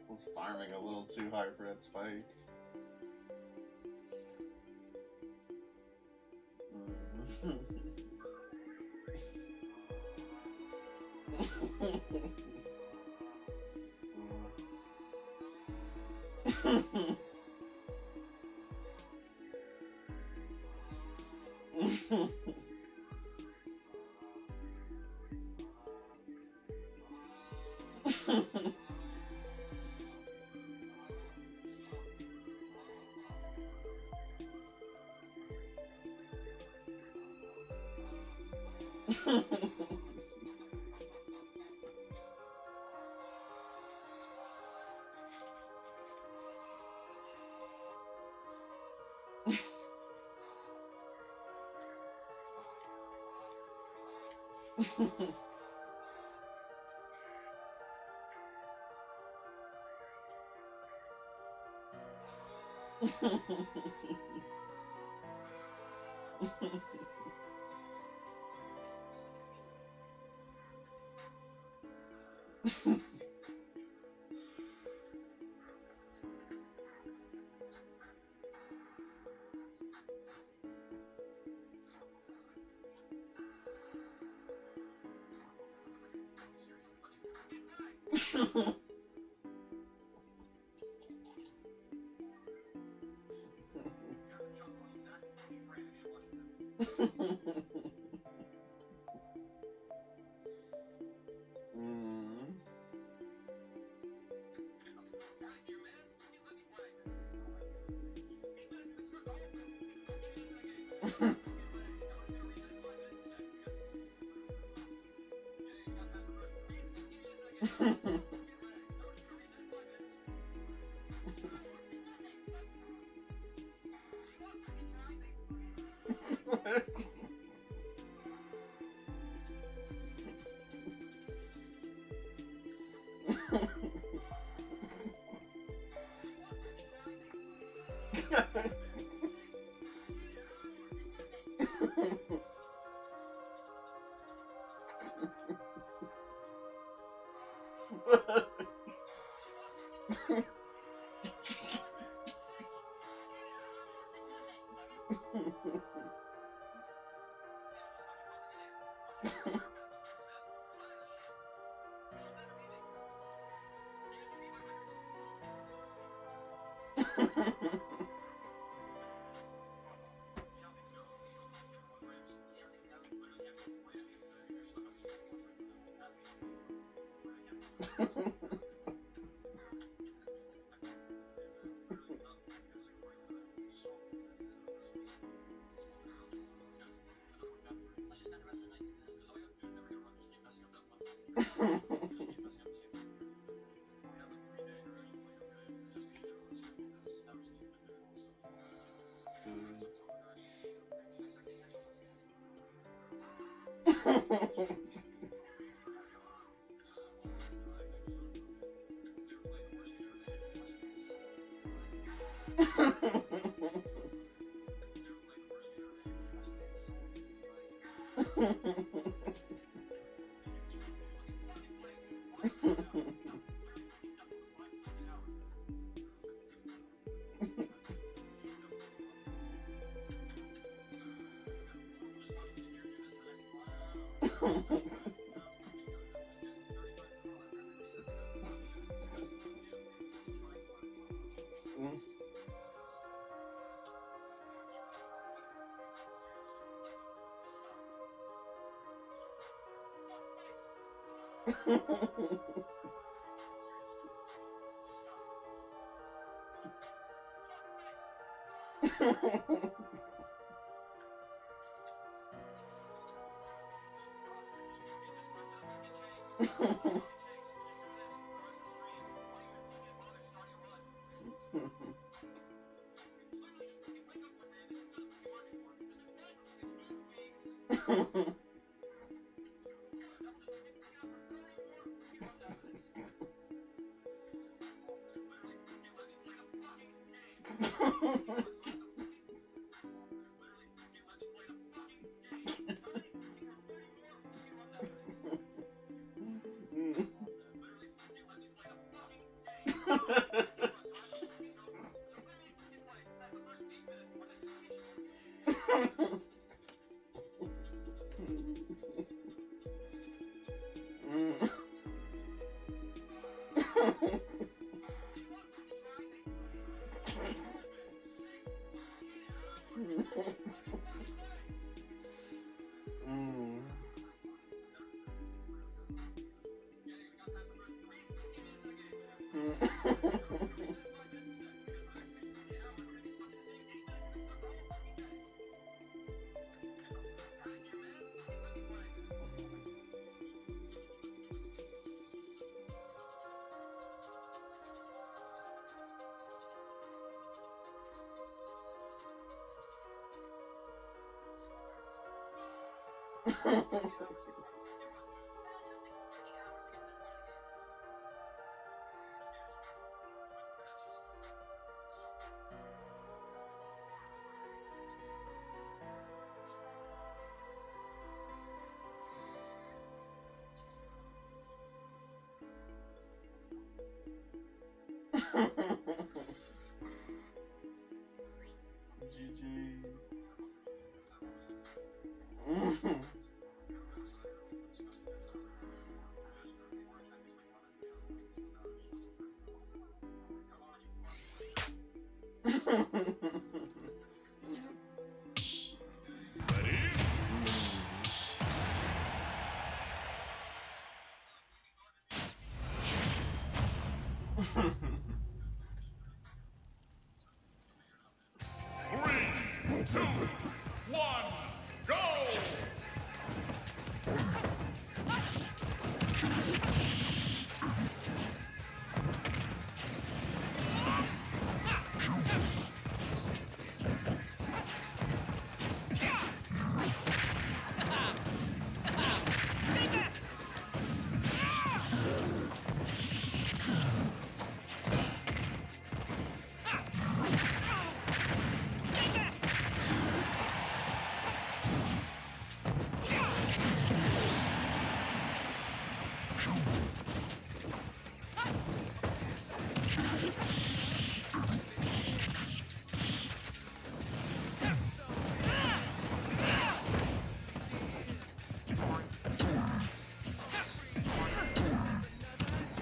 Was farming a little too hard for that spike. Three, two, one, go! Stay back! Stay back!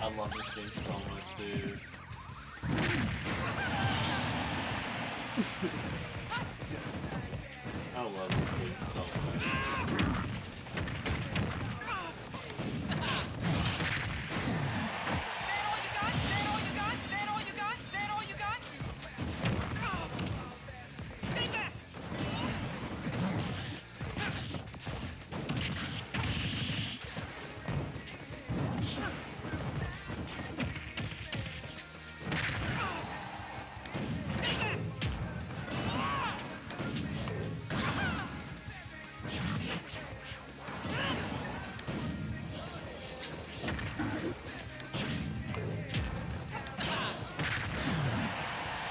I love this game so much, dude. I love this game so much. That all you got? That all you got? That all you got? That all you got? Stay back! Stay back!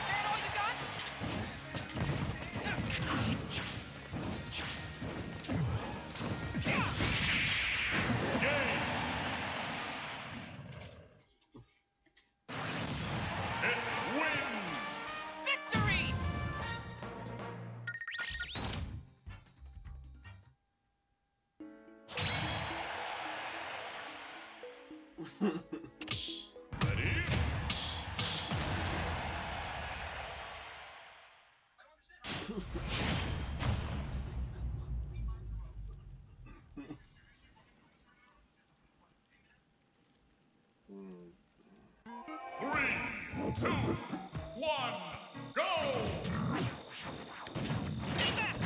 That all you got? It wins! Victory! Ready? 2, 1, go! Stay back!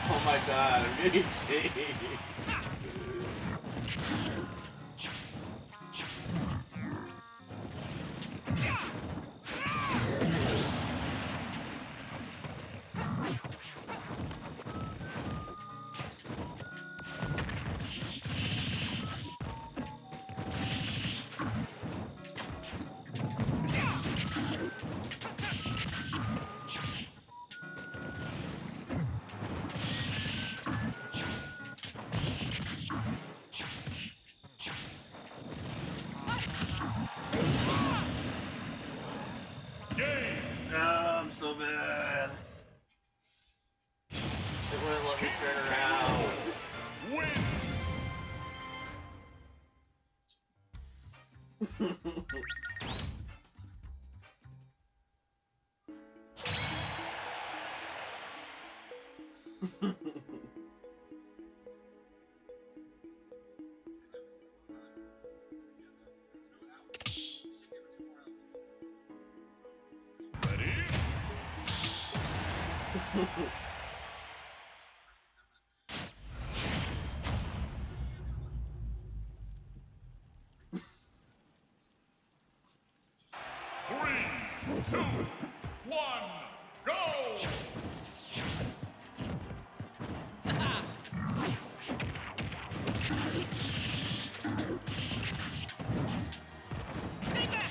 Oh my god, I'm getting chased. Game! Oh, I'm so bad. It wouldn't let me turn around. Win! Ready? 3, 2, 1, go! Stay back!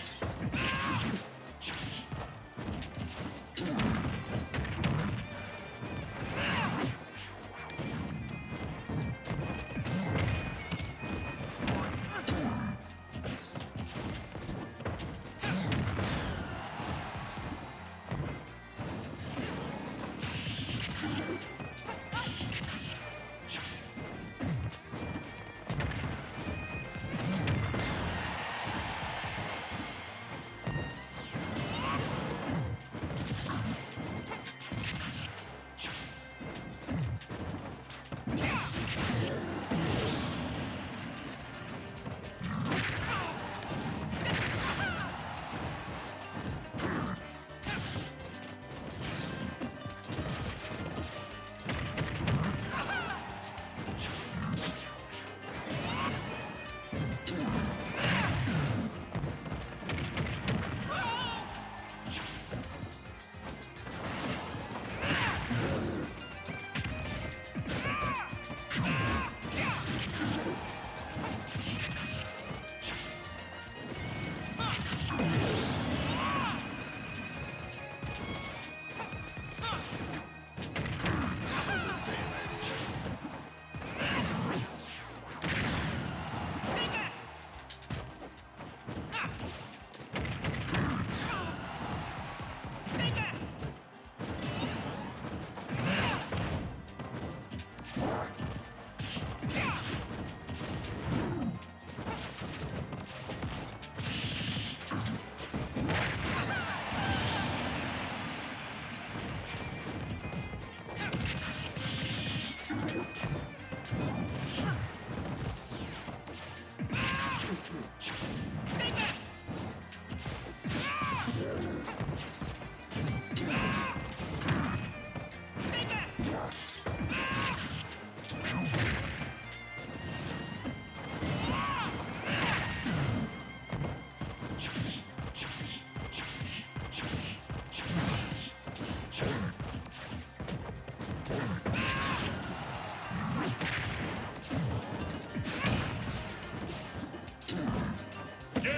Game.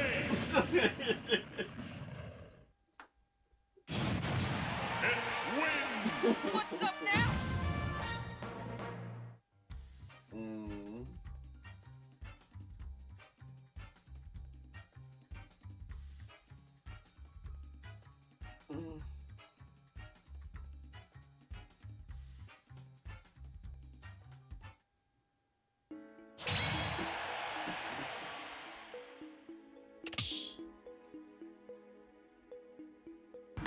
It wins. What's up now? Mm. Mm.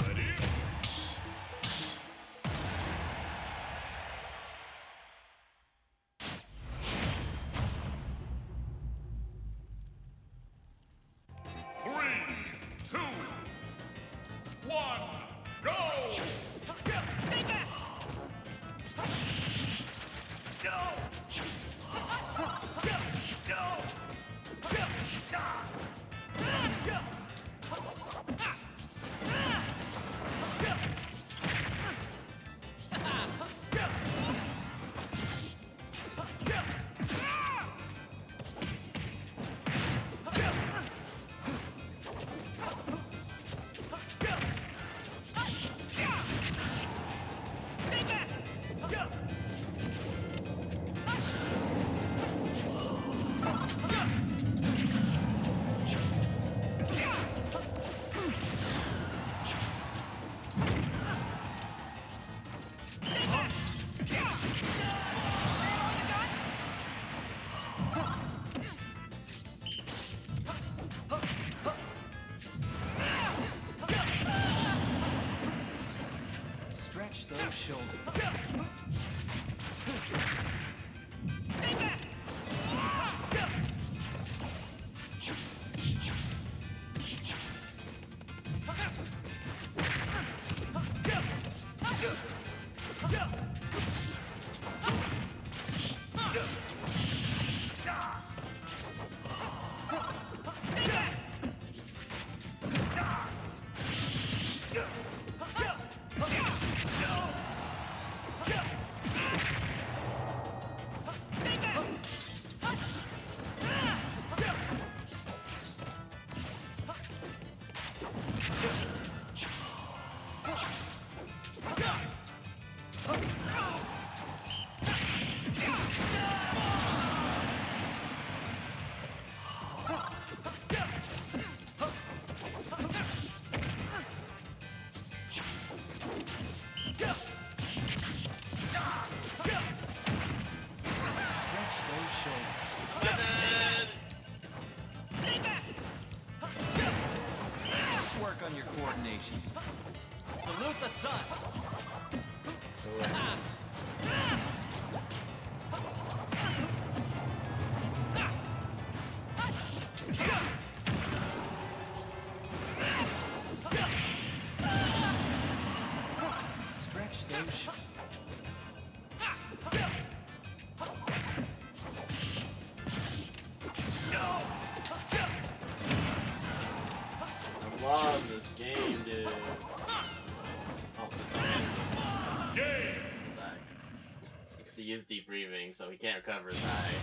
Ready? 3, 2, 1, go! Stay back! Stay back! Stay back! All you got? Stretch those shoulders. Stay back! Stay back! Stay back! Stretch those shoulders. Stay back! Let's work on your coordination. Salute the sun. Stretch those shoulders. I love this game, dude. Oh, just don't hit him. Game. Because he used deep breathing, so he can't recover his high.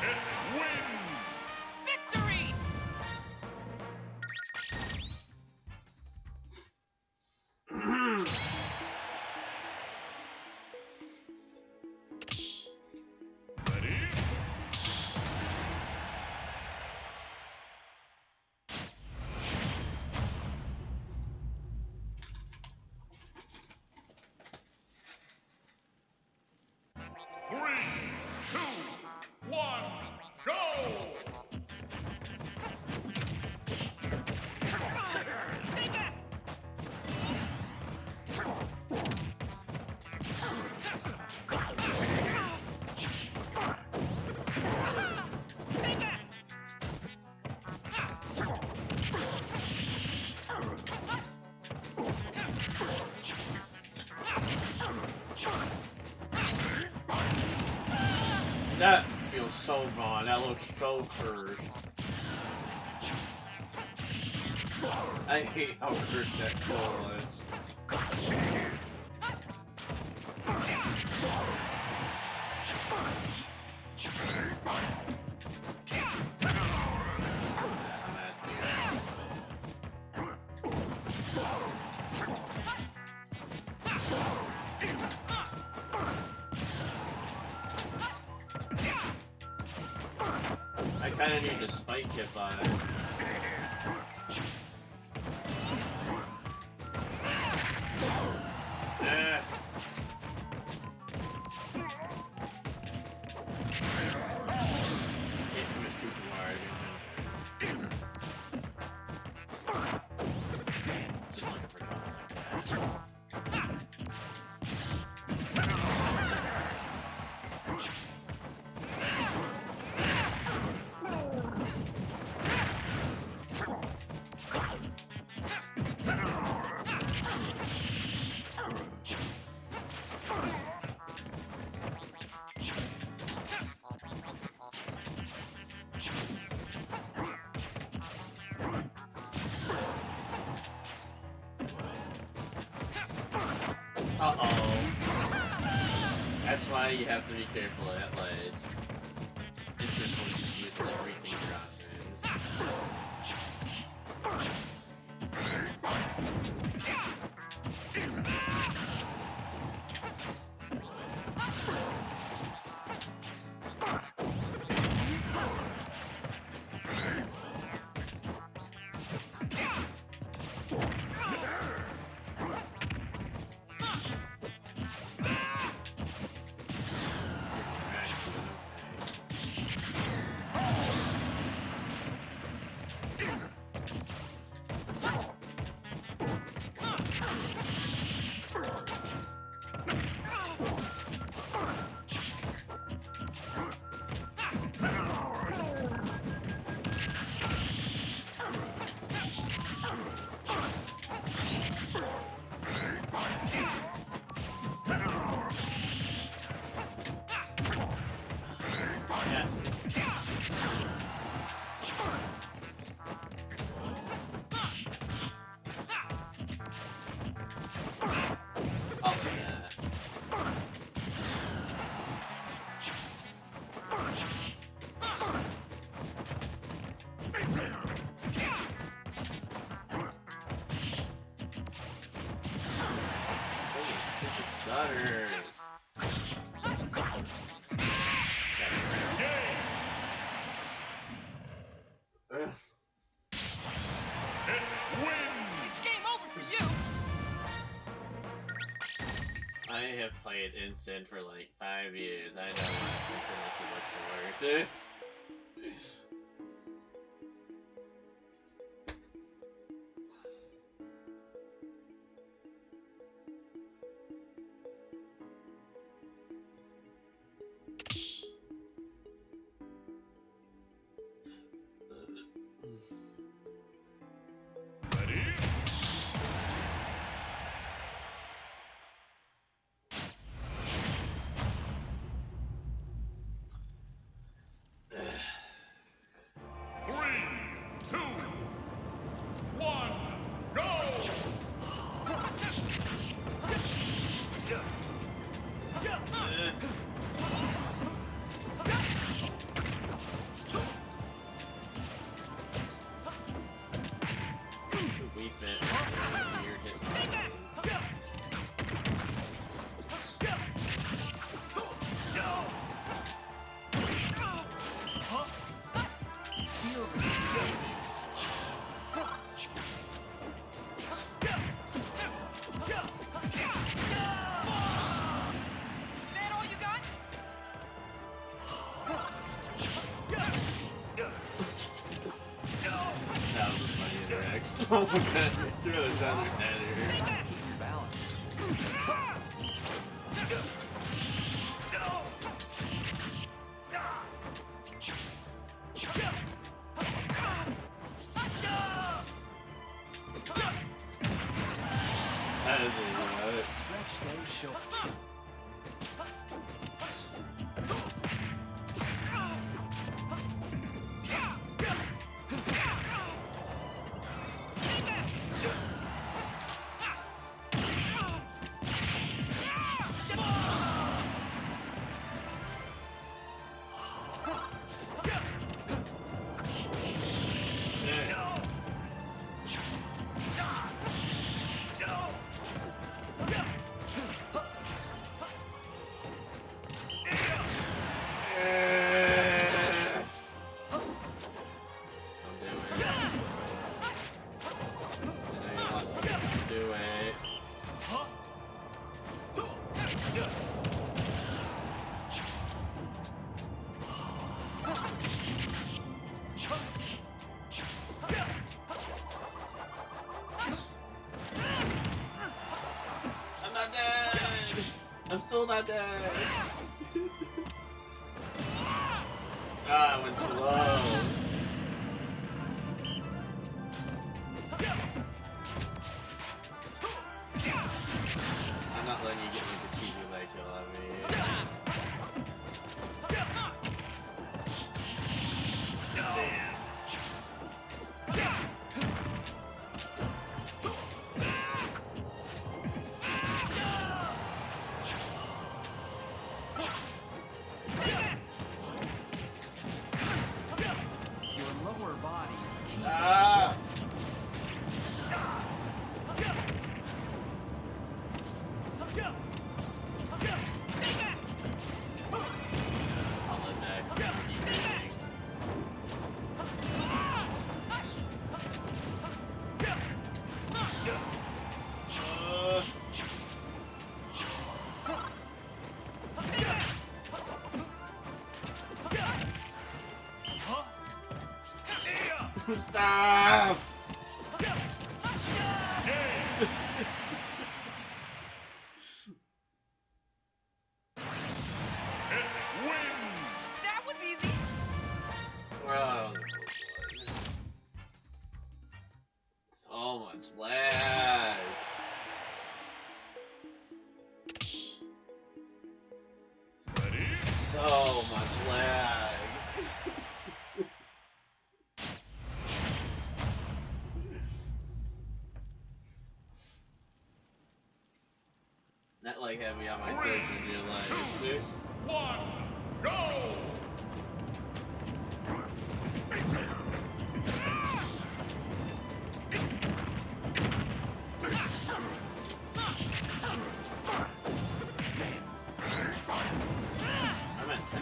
It wins. Victory! Ready? 3, 2, 1, go! Stay back! Stay back! That feels so wrong. That looks so cursed. I hate how cursed that kill was. I'm at kinda need to spike hip on it. Eh. Hit him too hard. Just looking for trouble like that. Uh-oh. That's why you have to be careful at, like, interest when you use, like, rethink your options. Stutter. It's game over for you. I have played Instant for like 5 years. I know Instant is too much to work. Oh my god, throw those on their head here. Keep your balance. That is a Stretch those shoulders. still not dead. Ah, I went too low. I'm not letting you get me the cheeky leg kill on me. Your lower body is key. Ah! I'll let that keep moving. Stop! It wins! That was easy. Oh, so much lag. Ready? So much lag. That like had me on my toes in real life. Dude. 1, go! I'm at 10%.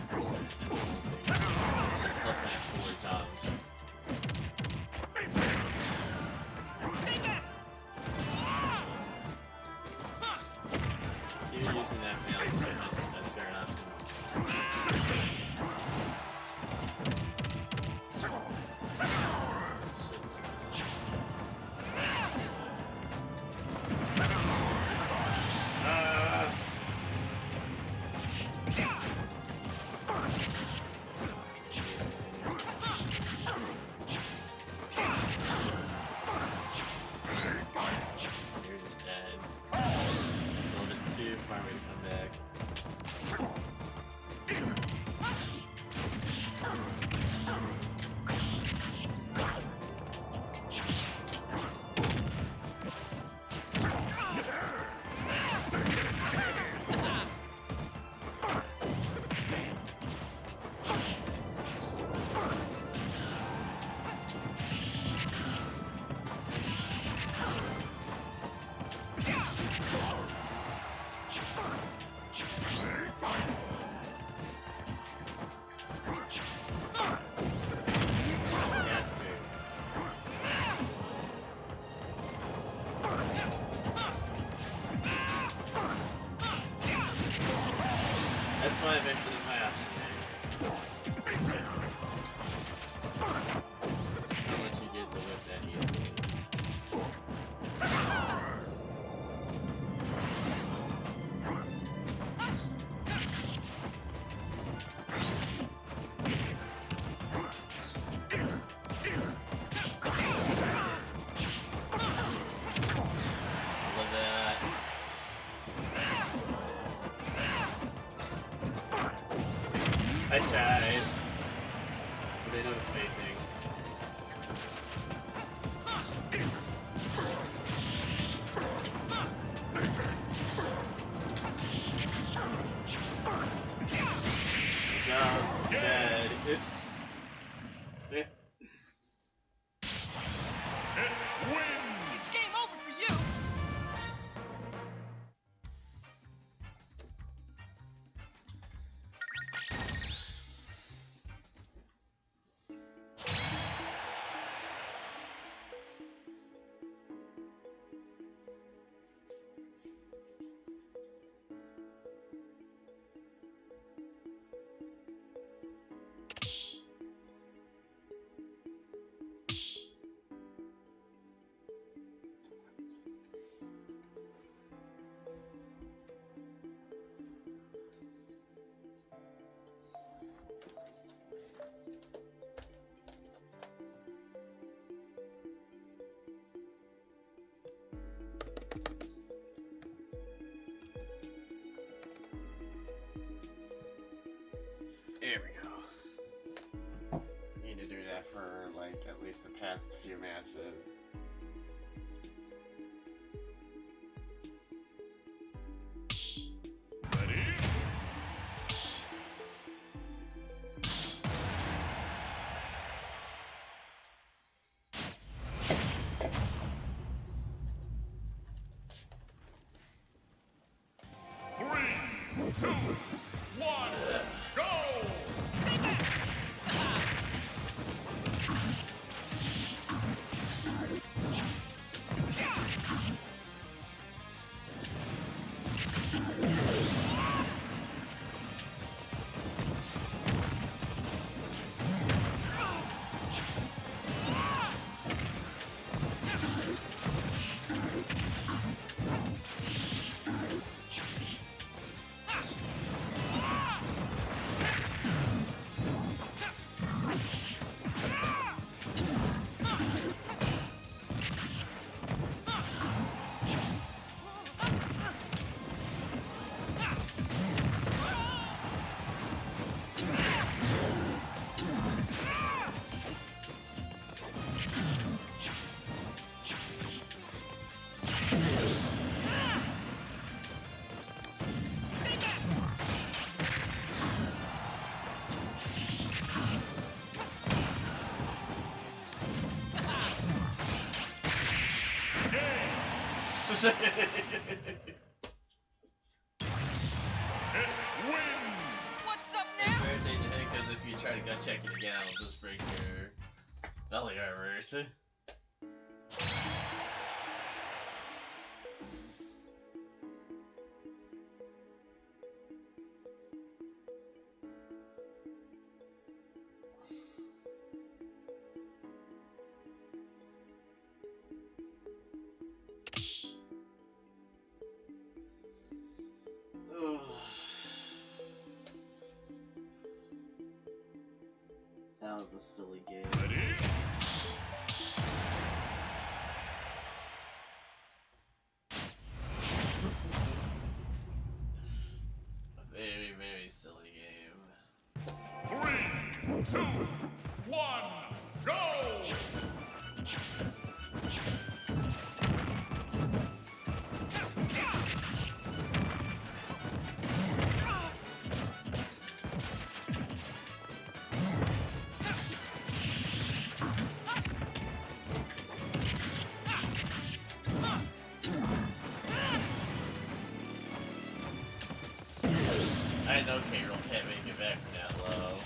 Plus I have 4 jobs. Stay back. You're using that now. That's fair enough. You're just dead. A little bit too far away to come back. Yes, dude. That's why I mixed it in my option. I'll let you get the whip that easily. Love that. I tried. But they know the spacing. Good job. Dead. It's... It wins! It's game over for you. There we go. Need to do that for like at least the past few matches. Ready? Three, two, one, go! Stay back! It wins! What's up now? Irritating because if you try to gut check it again, it'll just break your belly armor. That was a silly game. Ready? Very, very silly game. 3, 2, 1, go! I know K-Roll can't make it back from that low.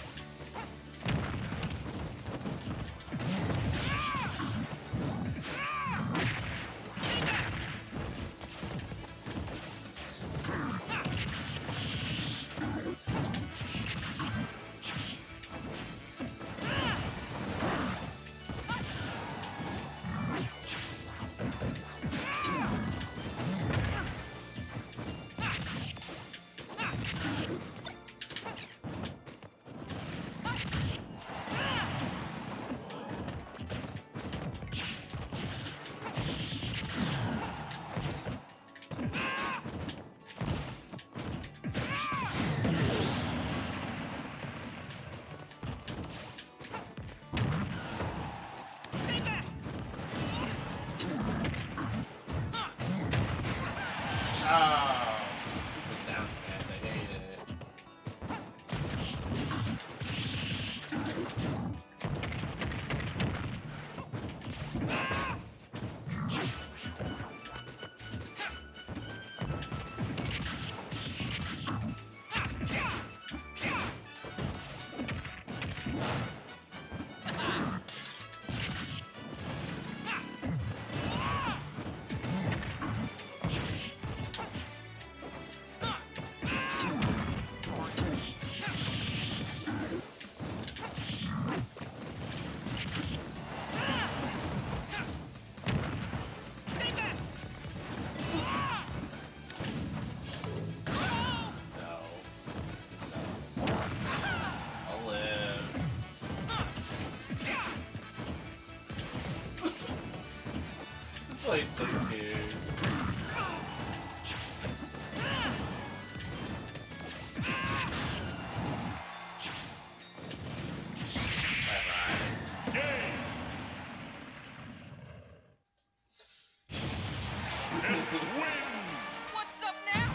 Oh, stupid down smash, I hate it. Played so scared. wins. What's up now?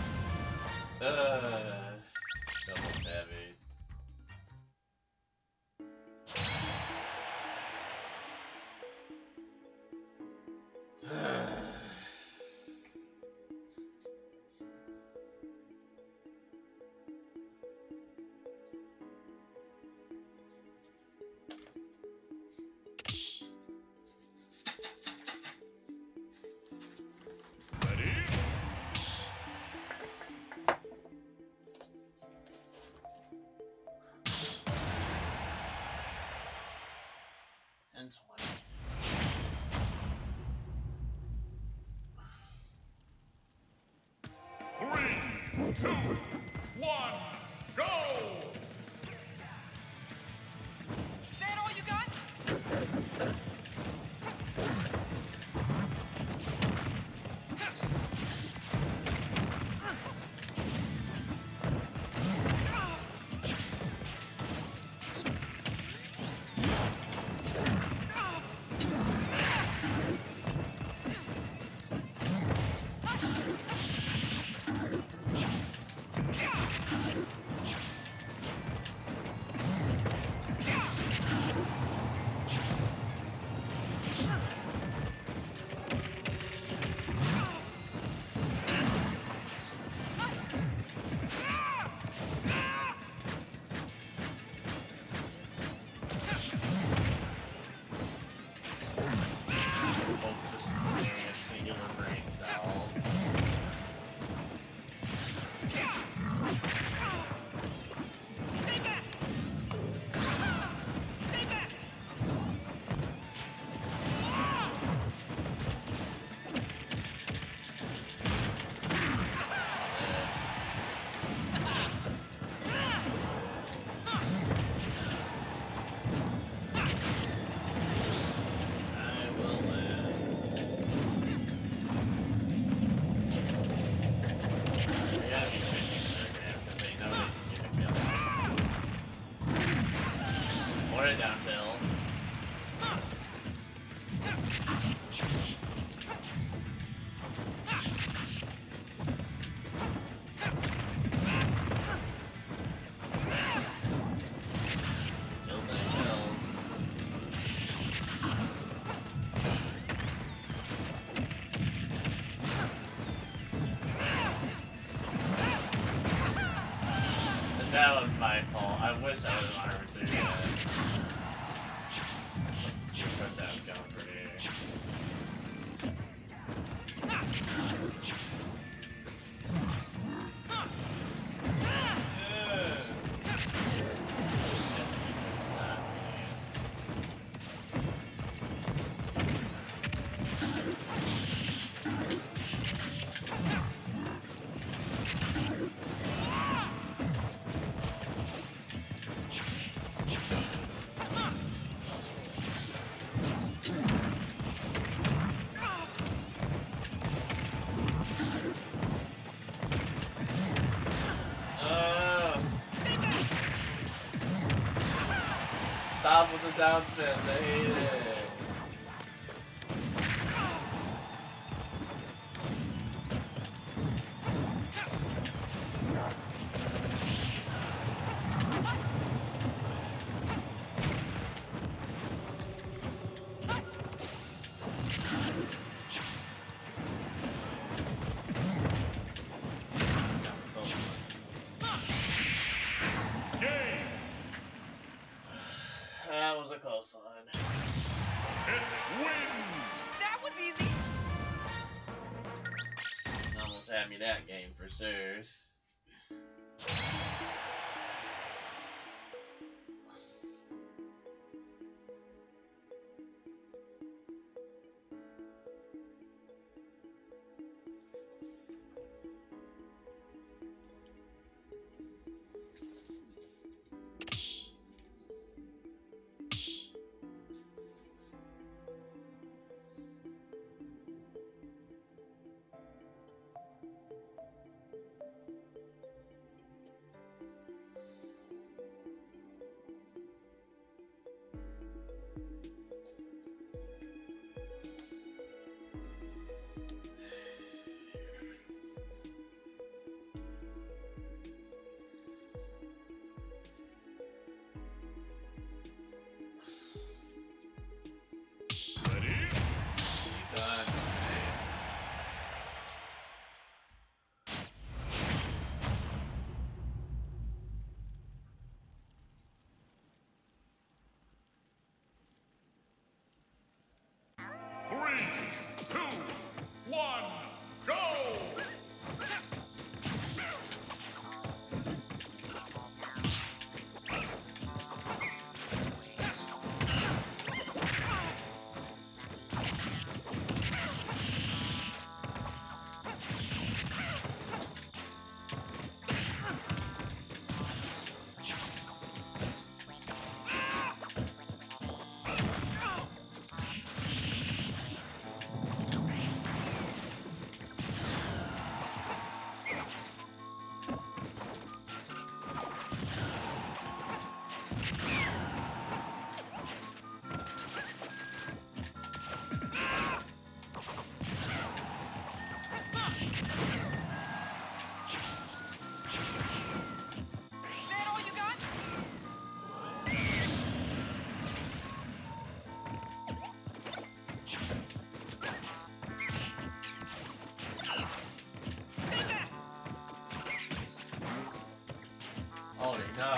Double heavy. Ready? And 20. Three, two, one, go! That all you got? Both just seeing a singular brain cell. Stay back! Stay back! I will live. They gotta be fishing for their grab because they know they can get a kill. Or a down kill. Kills and kills. That was my fault. I wish I was armored through that. Protest going pretty. Stop with the down spins, I hate it. Game. That was a close one. It wins. That was easy. Almost had me that game for sure. 2, 1, go! That all you got? Stay back! Holy no.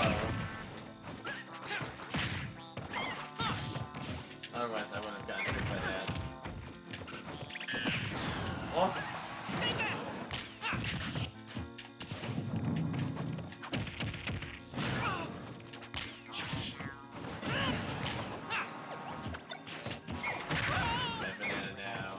Otherwise, I wouldn't have gotten hit by that. Oh! Stay back! My banana now.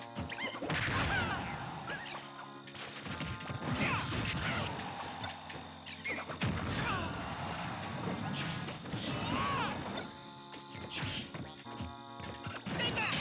Stay back!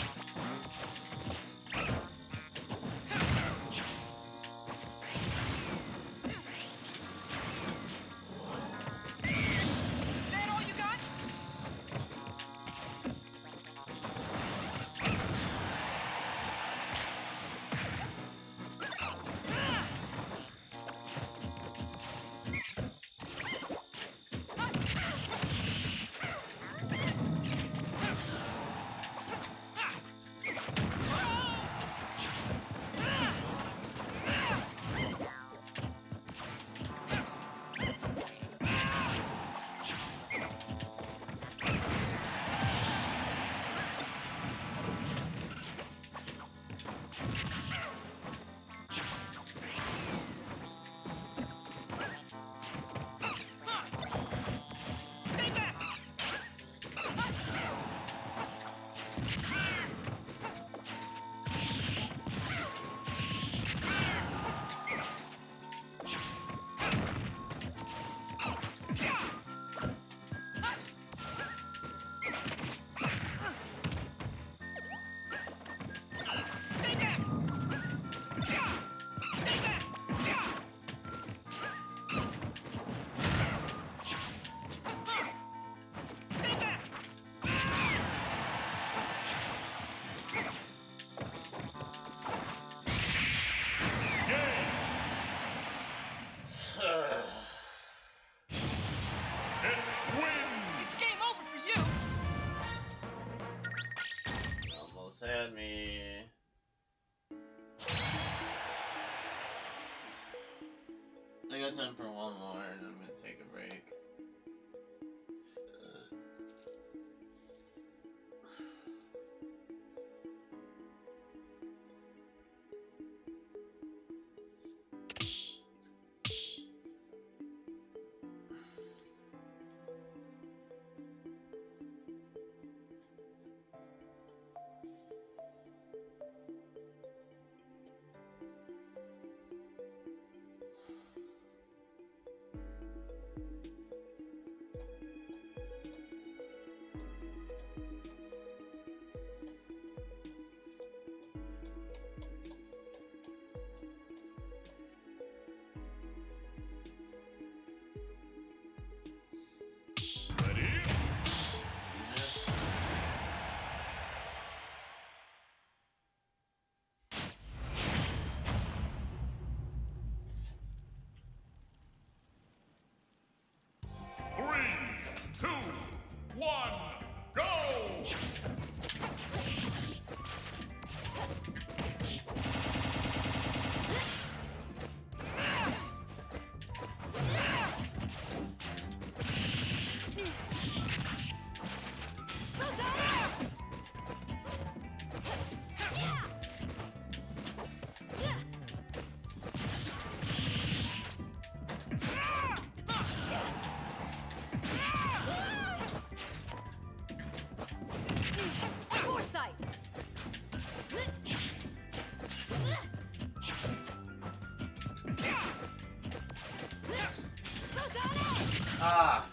Ah!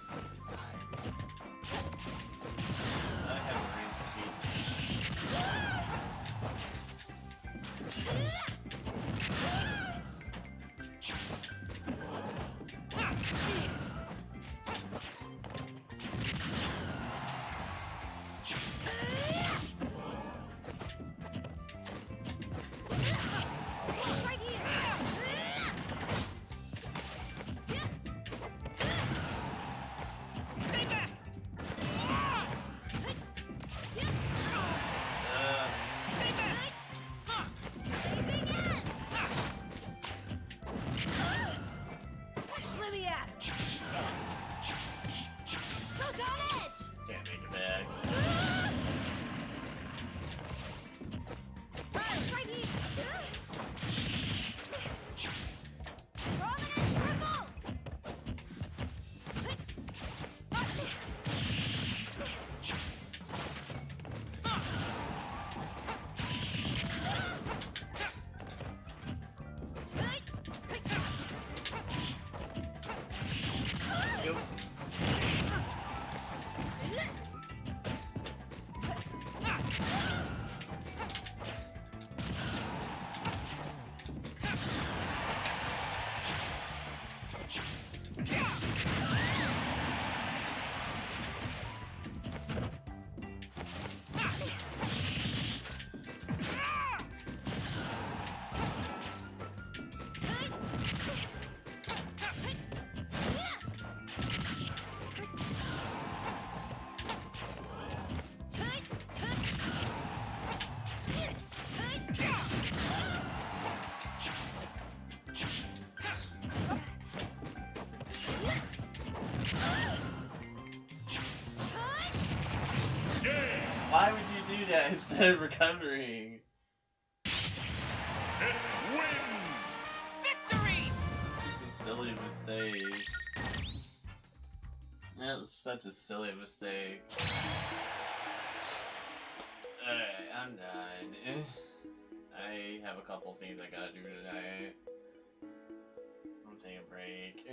I have a range defeat. Right here. Stay back. Stay back. Let me at it. Goes on edge. Can't make it back. Right here. Prominence revolt. Yep. Why would you do that instead of recovering? It wins! Victory! Such a silly mistake. That was such a silly mistake. Alright, I'm done. I have a couple things I gotta do tonight. I'm taking a break.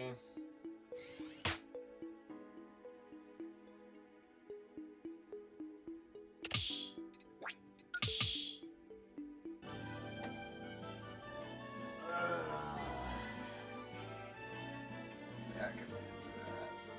Yeah, I can make it to rest.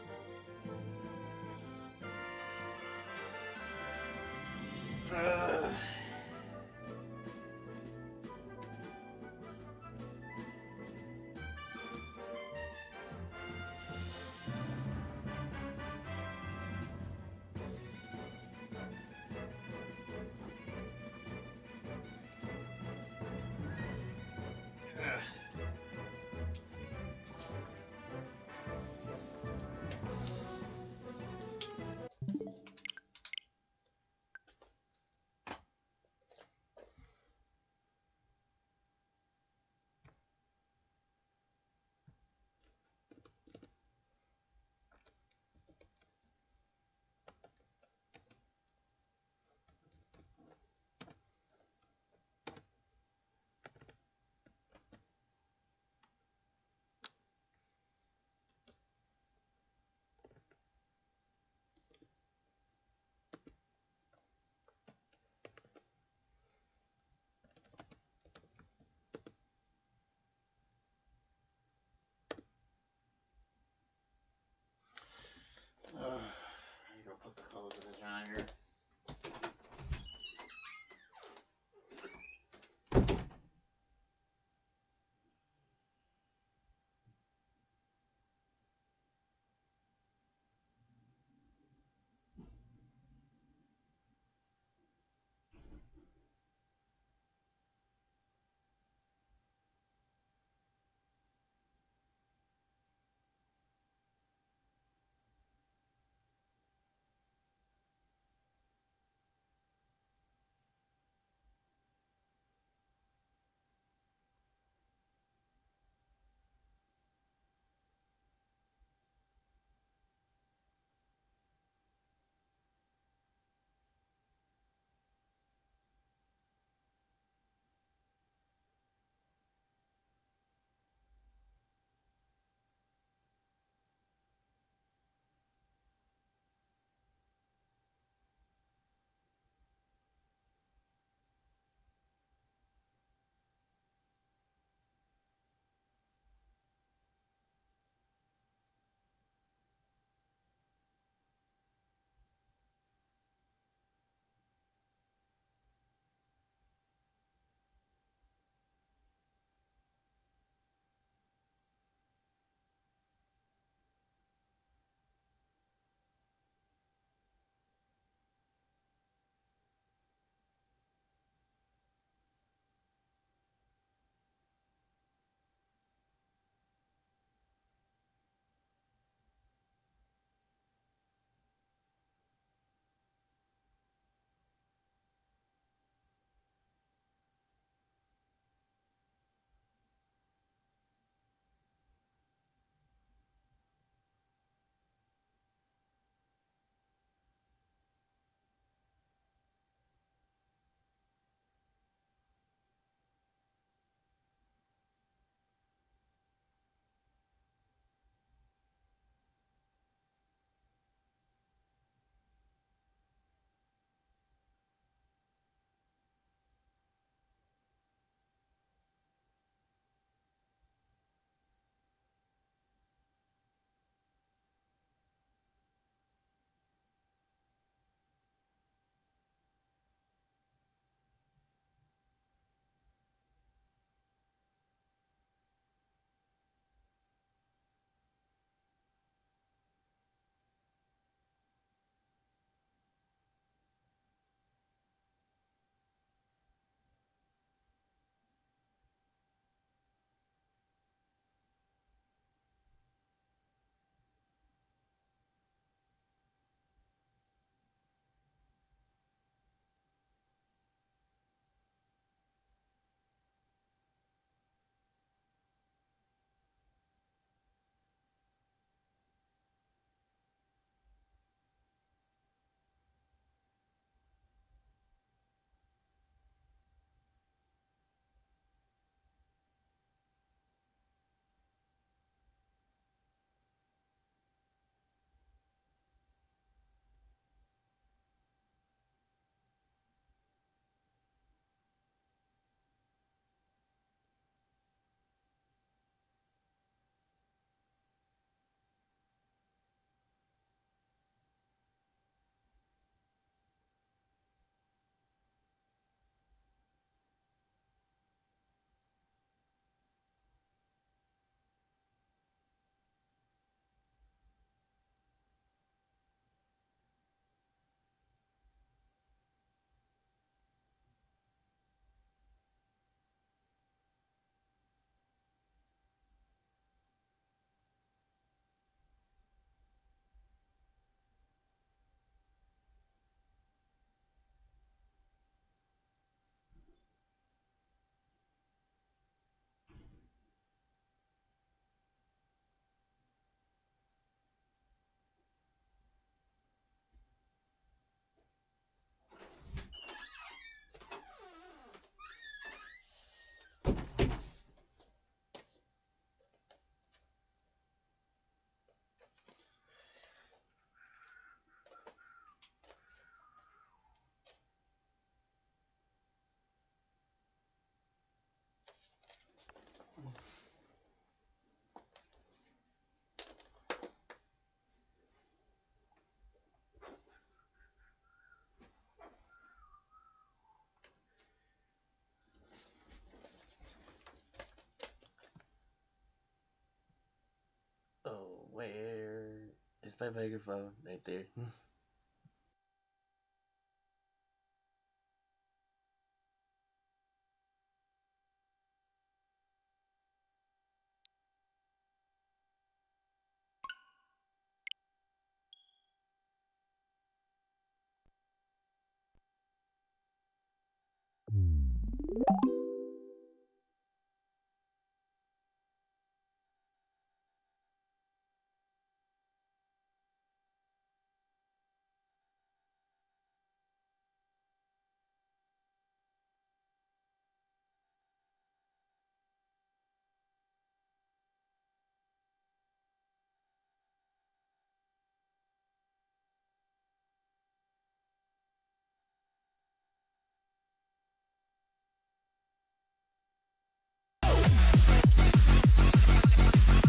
It's my microphone right there.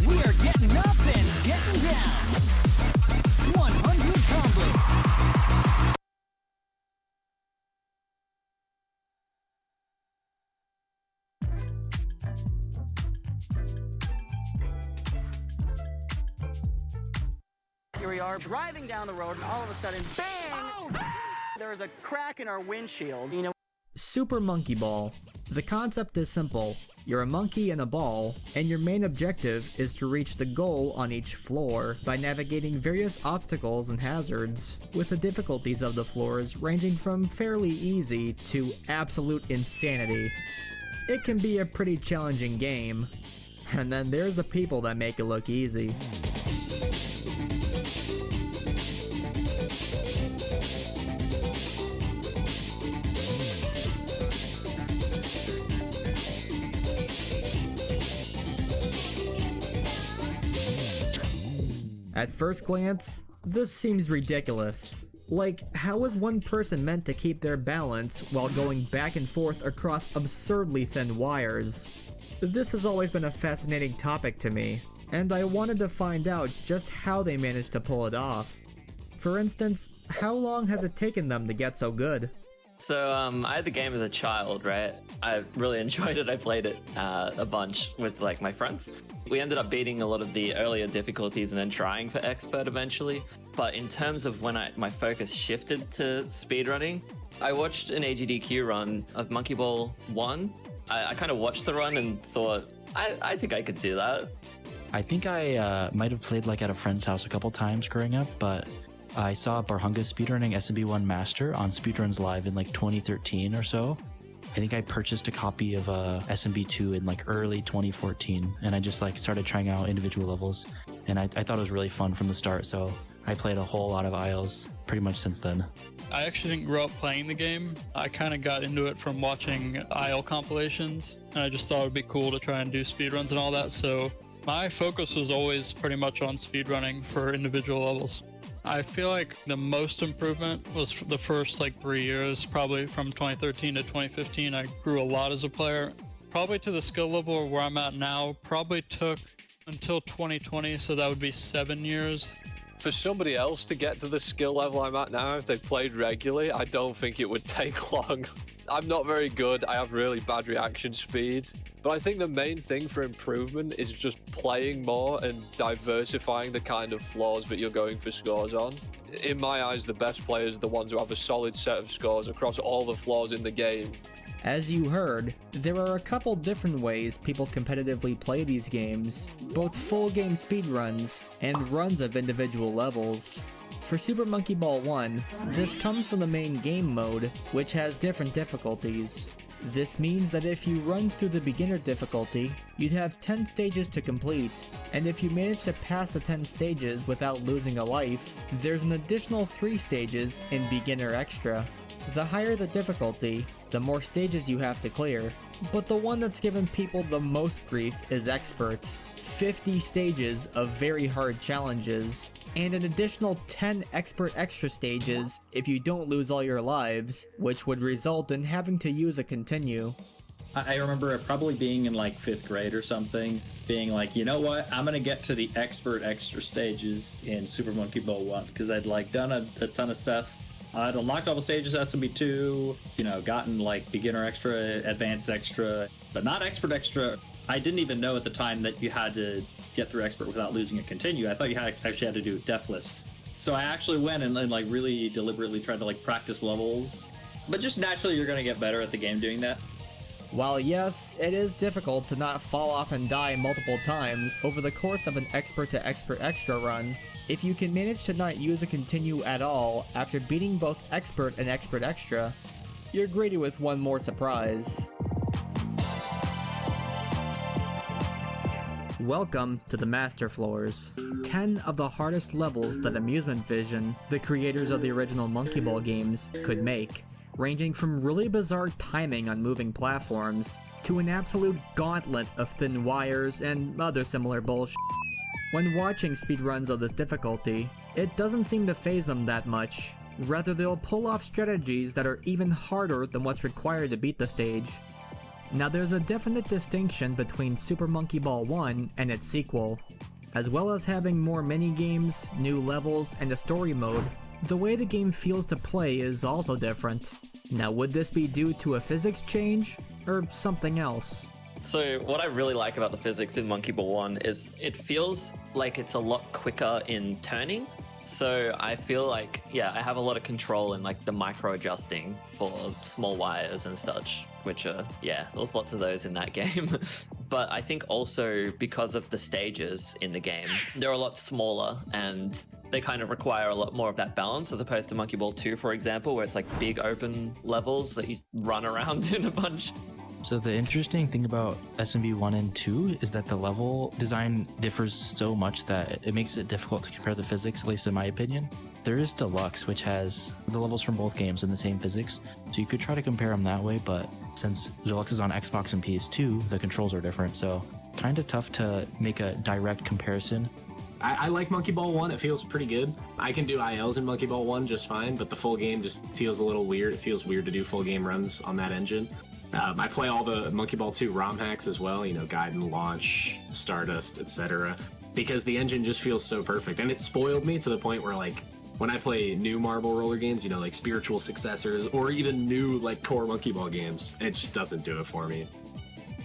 We are getting up and getting down. 100 combo. Here we are driving down the road, and all of a sudden, bang! There's a crack in our windshield. You know. Super Monkey Ball. The concept is simple. You're a monkey in a ball, and your main objective is to reach the goal on each floor by navigating various obstacles and hazards, with the difficulties of the floors ranging from fairly easy to absolute insanity. It can be a pretty challenging game, and then there's the people that make it look easy. At first glance, this seems ridiculous. Like, how is one person meant to keep their balance while going back and forth across absurdly thin wires? This has always been a fascinating topic to me, and I wanted to find out just how they managed to pull it off. For instance, how long has it taken them to get so good? So I had the game as a child, right? I really enjoyed it. I played it a bunch with like my friends. We ended up beating a lot of the earlier difficulties and then trying for expert eventually. But in terms of when my focus shifted to speedrunning, I watched an AGDQ run of Monkey Ball 1. I kind of watched the run and thought, I think I could do that. I think I might have played like at a friend's house a couple times growing up, but I saw Barhunga speedrunning SMB1 Master on Speedruns Live in like 2013 or so. I think I purchased a copy of SMB2 in like early 2014, and I just like started trying out individual levels, and I thought it was really fun from the start, so I played a whole lot of Isles pretty much since then. I actually didn't grow up playing the game. I kind of got into it from watching IL compilations, and I just thought it would be cool to try and do speedruns and all that, so my focus was always pretty much on speedrunning for individual levels. I feel like the most improvement was the first like 3 years, probably from 2013 to 2015. I grew a lot as a player. Probably to the skill level where I'm at now, probably took until 2020, so that would be 7 years. For somebody else to get to the skill level I'm at now, if they played regularly, I don't think it would take long. I'm not very good. I have really bad reaction speed. But I think the main thing for improvement is just playing more and diversifying the kind of floors that you're going for scores on. In my eyes, the best players are the ones who have a solid set of scores across all the floors in the game. As you heard, there are a couple different ways people competitively play these games, both full game speedruns and runs of individual levels. For Super Monkey Ball 1, this comes from the main game mode, which has different difficulties. This means that if you run through the beginner difficulty, you'd have 10 stages to complete, and if you manage to pass the 10 stages without losing a life, there's an additional 3 stages in beginner extra. The higher the difficulty, the more stages you have to clear, but the one that's given people the most grief is expert. 50 stages of very hard challenges, and an additional 10 expert extra stages if you don't lose all your lives, which would result in having to use a continue. I remember it probably being in like 5th grade or something, being like, you know what, I'm gonna get to the expert extra stages in Super Monkey Ball 1, because I'd like done a ton of stuff. I'd unlocked all the stages, SMB2, you know, gotten like beginner extra, advanced extra, but not expert extra. I didn't even know at the time that you had to get through expert without losing a continue. I thought you actually had to do it deathless. So I actually went and like really deliberately tried to like practice levels. But just naturally, you're gonna get better at the game doing that. While yes, it is difficult to not fall off and die multiple times over the course of an expert to expert extra run, if you can manage to not use a continue at all after beating both expert and expert extra, you're greeted with one more surprise. Welcome to the Master Floors, 10 of the hardest levels that Amusement Vision, the creators of the original Monkey Ball games, could make, ranging from really bizarre timing on moving platforms to an absolute gauntlet of thin wires and other similar bullshit. When watching speedruns of this difficulty, it doesn't seem to faze them that much. Rather, they'll pull off strategies that are even harder than what's required to beat the stage. Now, there's a definite distinction between Super Monkey Ball 1 and its sequel. As well as having more mini-games, new levels, and a story mode, the way the game feels to play is also different. Now, would this be due to a physics change, or something else? So what I really like about the physics in Monkey Ball 1 is it feels like it's a lot quicker in turning. So I feel like, yeah, I have a lot of control in like the micro adjusting for small wires and such, which are, yeah, there's lots of those in that game. But I think also because of the stages in the game, they're a lot smaller and they kind of require a lot more of that balance as opposed to Monkey Ball 2, for example, where it's like big open levels that you run around in a bunch. So the interesting thing about SMB 1 and 2 is that the level design differs so much that it makes it difficult to compare the physics, at least in my opinion. There is Deluxe, which has the levels from both games in the same physics, so you could try to compare them that way, but since Deluxe is on Xbox and PS2, the controls are different, so kind of tough to make a direct comparison. I like Monkey Ball 1, it feels pretty good. I can do ILs in Monkey Ball 1 just fine, but the full game just feels a little weird. It feels weird to do full game runs on that engine. I play all the Monkey Ball 2 ROM hacks as well, you know, Gaiden, Launch, Stardust, etc. Because the engine just feels so perfect. And it spoiled me to the point where, like, when I play new Marble Roller games, you know, like spiritual successors, or even new, like, core Monkey Ball games, it just doesn't do it for me.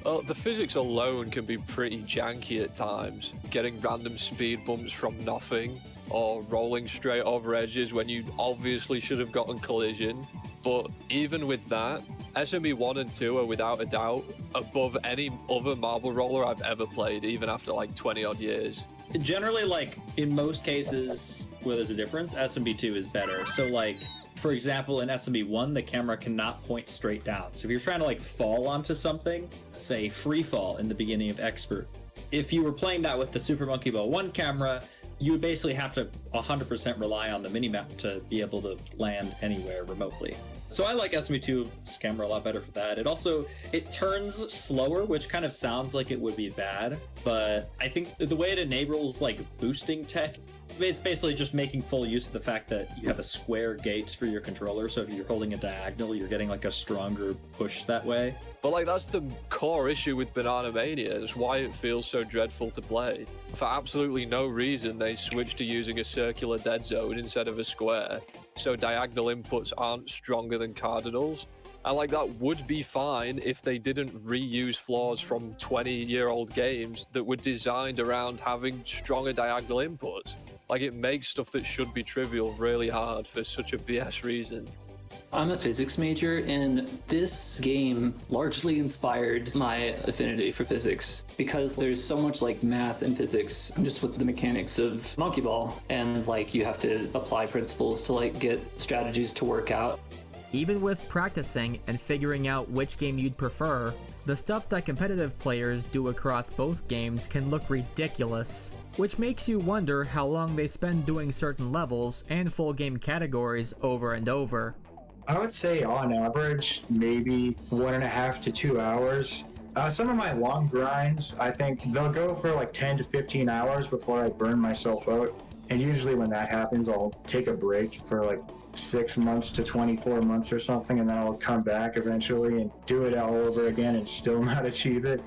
Well, the physics alone can be pretty janky at times. Getting random speed bumps from nothing, or rolling straight over edges when you obviously should have gotten collision. But even with that, SMB 1 and 2 are without a doubt above any other Marble Roller I've ever played, even after like 20 odd years. Generally, like, in most cases where there's a difference, SMB 2 is better. So, like, for example, in SMB 1, the camera cannot point straight down. So if you're trying to, like, fall onto something, say free fall in the beginning of Expert, if you were playing that with the Super Monkey Ball 1 camera, you would basically have to 100% rely on the minimap to be able to land anywhere remotely. So I like SMB2's camera a lot better for that. It turns slower, which kind of sounds like it would be bad, but I think the way it enables like boosting tech, it's basically just making full use of the fact that you have a square gate for your controller, so if you're holding a diagonal, you're getting like a stronger push that way. But like that's the core issue with Banana Mania, is why it feels so dreadful to play. For absolutely no reason, they switched to using a circular dead zone instead of a square, so diagonal inputs aren't stronger than cardinals. And like that would be fine if they didn't reuse flaws from 20-year-old games that were designed around having stronger diagonal inputs. Like it makes stuff that should be trivial really hard for such a BS reason. I'm a physics major, and this game largely inspired my affinity for physics because there's so much like math and physics just with the mechanics of Monkey Ball, and like you have to apply principles to like get strategies to work out. Even with practicing and figuring out which game you'd prefer, the stuff that competitive players do across both games can look ridiculous, which makes you wonder how long they spend doing certain levels and full game categories over and over. I would say on average, maybe 1.5 to 2 hours. Some of my long grinds, I think they'll go for like 10 to 15 hours before I burn myself out. And usually when that happens, I'll take a break for like 6 months to 24 months or something, and then I'll come back eventually and do it all over again and still not achieve it.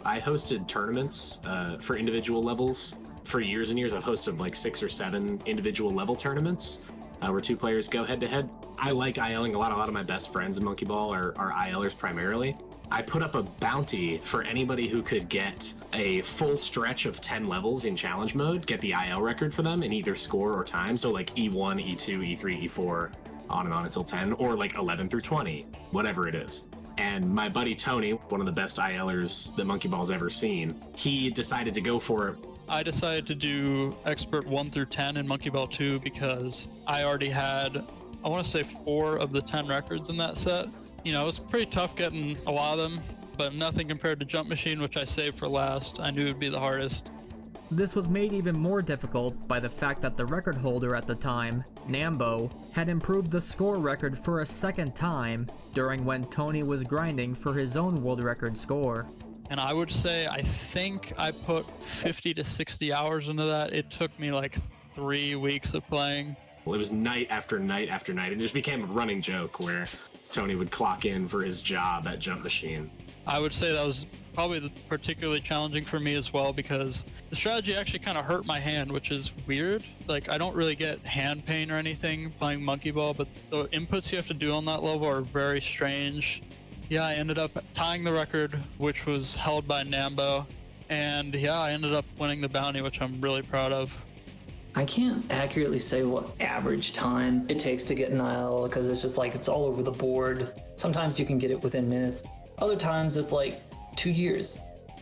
I hosted tournaments for individual levels. For years and years, I've hosted like 6 or 7 individual level tournaments where 2 players go head to head. I like ILing a lot. A lot of my best friends in Monkey Ball are ILers primarily. I put up a bounty for anybody who could get a full stretch of 10 levels in challenge mode, get the IL record for them in either score or time. So like E1, E2, E3, E4, on and on until 10, or like 11 through 20, whatever it is. And my buddy Tony, one of the best ILers that Monkey Ball's ever seen, he decided to go for it. I decided to do Expert 1 through 10 in Monkey Ball 2 because I already had, I want to say 4 of the 10 records in that set. You know, it was pretty tough getting a lot of them, but nothing compared to Jump Machine, which I saved for last. I knew it would be the hardest. This was made even more difficult by the fact that the record holder at the time, Nambo, had improved the score record for a second time during when Tony was grinding for his own world record score. And I would say, I think I put 50 to 60 hours into that. It took me like 3 weeks of playing. Well, it was night after night after night. It just became a running joke where Tony would clock in for his job at Jump Machine. I would say that was probably particularly challenging for me as well because the strategy actually kind of hurt my hand, which is weird. Like, I don't really get hand pain or anything playing Monkey Ball, but the inputs you have to do on that level are very strange. Yeah, I ended up tying the record, which was held by Nambo, and yeah, I ended up winning the bounty, which I'm really proud of. I can't accurately say what average time it takes to get an IL because it's just like it's all over the board. Sometimes you can get it within minutes. Other times it's like 2 years.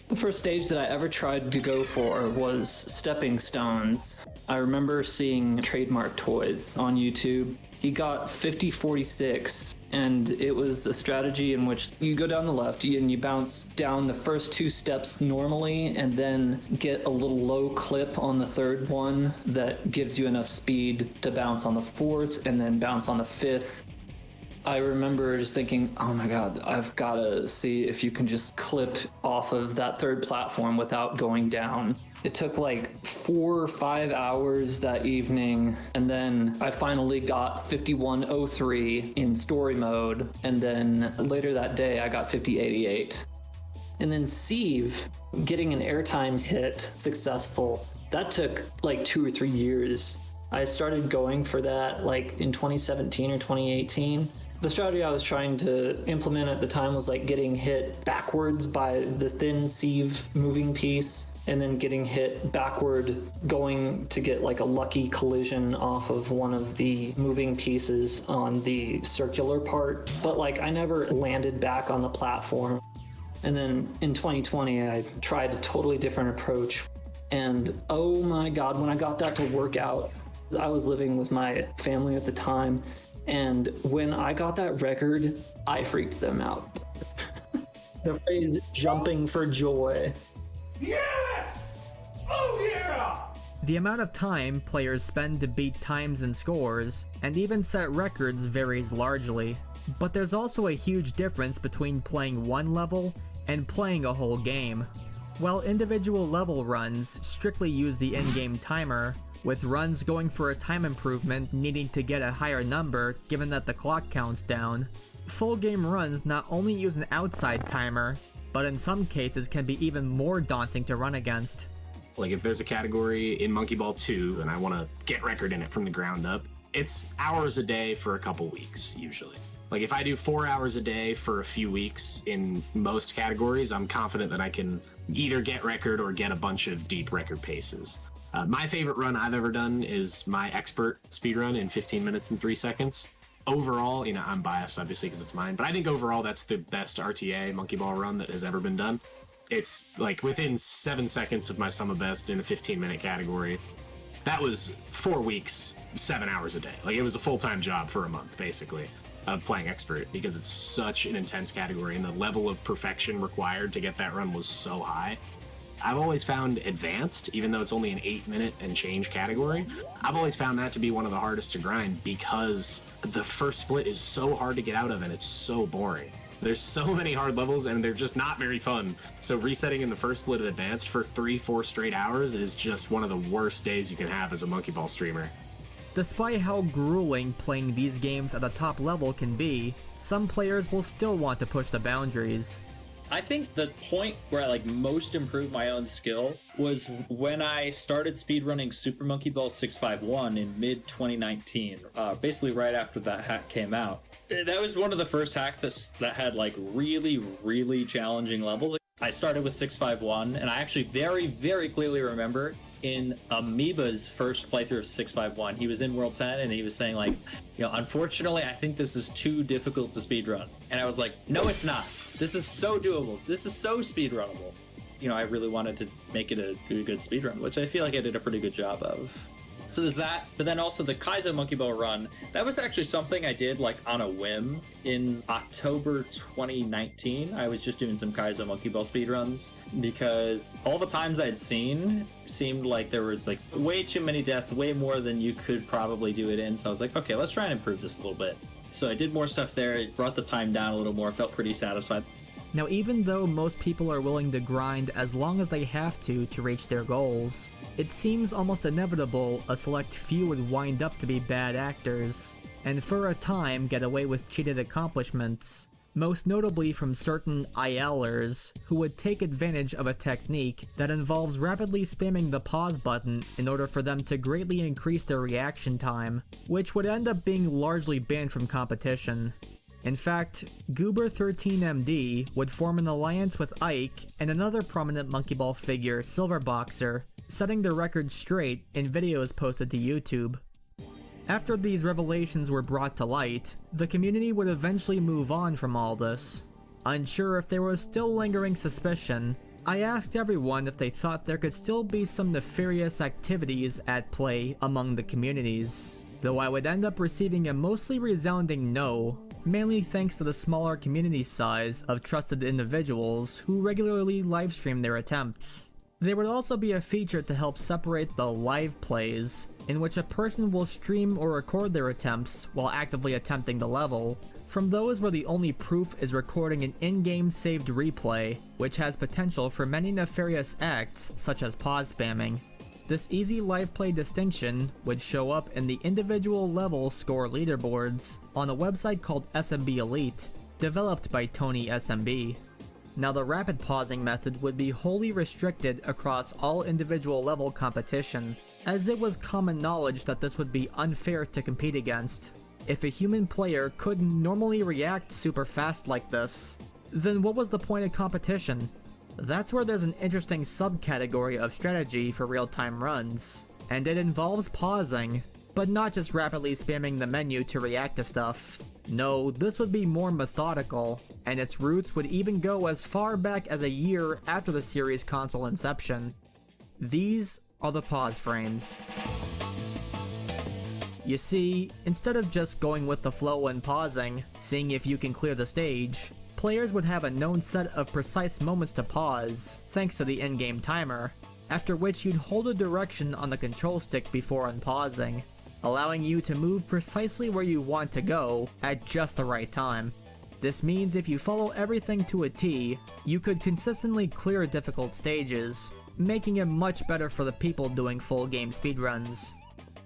The first stage that I ever tried to go for was Stepping Stones. I remember seeing Trademark Toys on YouTube. He got 50-46, and it was a strategy in which you go down the left and you bounce down the first 2 steps normally and then get a little low clip on the third one that gives you enough speed to bounce on the 4th and then bounce on the 5th. I remember just thinking, oh my god, I've got to see if you can just clip off of that third platform without going down. It took like 4 or 5 hours that evening, and then I finally got 5103 in story mode, and then later that day I got 5088. And then Sieve, getting an airtime hit successful, that took like 2 or 3 years. I started going for that like in 2017 or 2018. The strategy I was trying to implement at the time was like getting hit backwards by the thin sieve moving piece and then getting hit backward going to get like a lucky collision off of one of the moving pieces on the circular part. But like I never landed back on the platform. And then in 2020, I tried a totally different approach. And oh my God, when I got that to work out, I was living with my family at the time. And when I got that record, I freaked them out. The phrase jumping for joy. Yeah! Oh yeah! The amount of time players spend to beat times and scores, and even set records, varies largely. But there's also a huge difference between playing one level and playing a whole game. While individual level runs strictly use the in-game timer, with runs going for a time improvement needing to get a higher number given that the clock counts down, full game runs not only use an outside timer, but in some cases can be even more daunting to run against. Like if there's a category in Monkey Ball 2 and I want to get record in it from the ground up, it's hours a day for a couple weeks usually. Like if I do 4 hours a day for a few weeks in most categories, I'm confident that I can either get record or get a bunch of deep record paces. My favorite run I've ever done is my expert speedrun in 15 minutes and 3 seconds. Overall, you know, I'm biased obviously because it's mine, but I think overall that's the best RTA Monkey Ball run that has ever been done. It's like within 7 seconds of my sum of best in a 15-minute category. That was 4 weeks, 7 hours a day. Like it was a full-time job for a month, basically, of playing expert because it's such an intense category and the level of perfection required to get that run was so high. I've always found advanced, even though it's only an 8-minute and change category, I've always found that to be one of the hardest to grind because the first split is so hard to get out of and it's so boring. There's so many hard levels and they're just not very fun. So resetting in the first split at advanced for 3-4 straight hours is just one of the worst days you can have as a Monkey Ball streamer. Despite how grueling playing these games at a top level can be, some players will still want to push the boundaries. I think the point where I like most improved my own skill was when I started speedrunning Super Monkey Ball 651 in mid 2019, basically right after that hack came out. That was one of the first hacks that had like really challenging levels. I started with 651, and I actually very, very clearly remember in Amoeba's first playthrough of 651, he was in World 10 and he was saying like, you know, unfortunately, I think this is too difficult to speedrun. And I was like, no, it's not. This is so doable. This is so speedrunnable. You know, I really wanted to make it a good speedrun, which I feel like I did a pretty good job of. So there's that, but then also the Kaizo Monkey Ball run. That was actually something I did like on a whim in October 2019. I was just doing some Kaizo Monkey Ball speedruns because all the times I'd seen seemed like there was like way too many deaths, way more than you could probably do it in. So I was like, okay, let's try and improve this a little bit. So I did more stuff there. It brought the time down a little more. Felt pretty satisfied. Now, even though most people are willing to grind as long as they have to reach their goals, it seems almost inevitable a select few would wind up to be bad actors, and for a time get away with cheated accomplishments, most notably from certain ILers who would take advantage of a technique that involves rapidly spamming the pause button in order for them to greatly increase their reaction time, which would end up being largely banned from competition. In fact, Goober13MD would form an alliance with Ike and another prominent Monkey Ball figure, Silverboxer, setting the record straight in videos posted to YouTube. After these revelations were brought to light, the community would eventually move on from all this. Unsure if there was still lingering suspicion, I asked everyone if they thought there could still be some nefarious activities at play among the communities, though I would end up receiving a mostly resounding no, mainly thanks to the smaller community size of trusted individuals who regularly livestream their attempts. There would also be a feature to help separate the live plays, in which a person will stream or record their attempts while actively attempting the level, from those where the only proof is recording an in-game saved replay, which has potential for many nefarious acts such as pause spamming. This easy live play distinction would show up in the individual level score leaderboards on a website called SMB Elite, developed by Tony SMB. Now, the rapid pausing method would be wholly restricted across all individual level competition, as it was common knowledge that this would be unfair to compete against. If a human player couldn't normally react super fast like this, then what was the point of competition? That's where there's an interesting subcategory of strategy for real-time runs, and it involves pausing, but not just rapidly spamming the menu to react to stuff. No, this would be more methodical, and its roots would even go as far back as a year after the series' console inception. These are the pause frames. You see, instead of just going with the flow and pausing, seeing if you can clear the stage, players would have a known set of precise moments to pause, thanks to the in-game timer, after which you'd hold a direction on the control stick before unpausing, allowing you to move precisely where you want to go at just the right time. This means if you follow everything to a T, you could consistently clear difficult stages, making it much better for the people doing full game speedruns.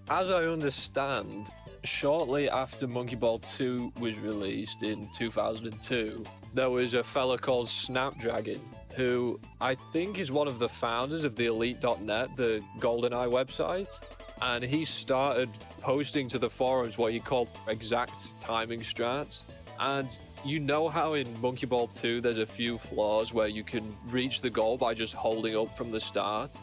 As I understand, shortly after Monkey Ball 2 was released in 2002, there was a fella called Snapdragon, who I think is one of the founders of the Elite.net, the GoldenEye website, and he started posting to the forums what he called exact timing strats. And you know how in Monkey Ball 2 there's a few flaws where you can reach the goal by just holding up from the start?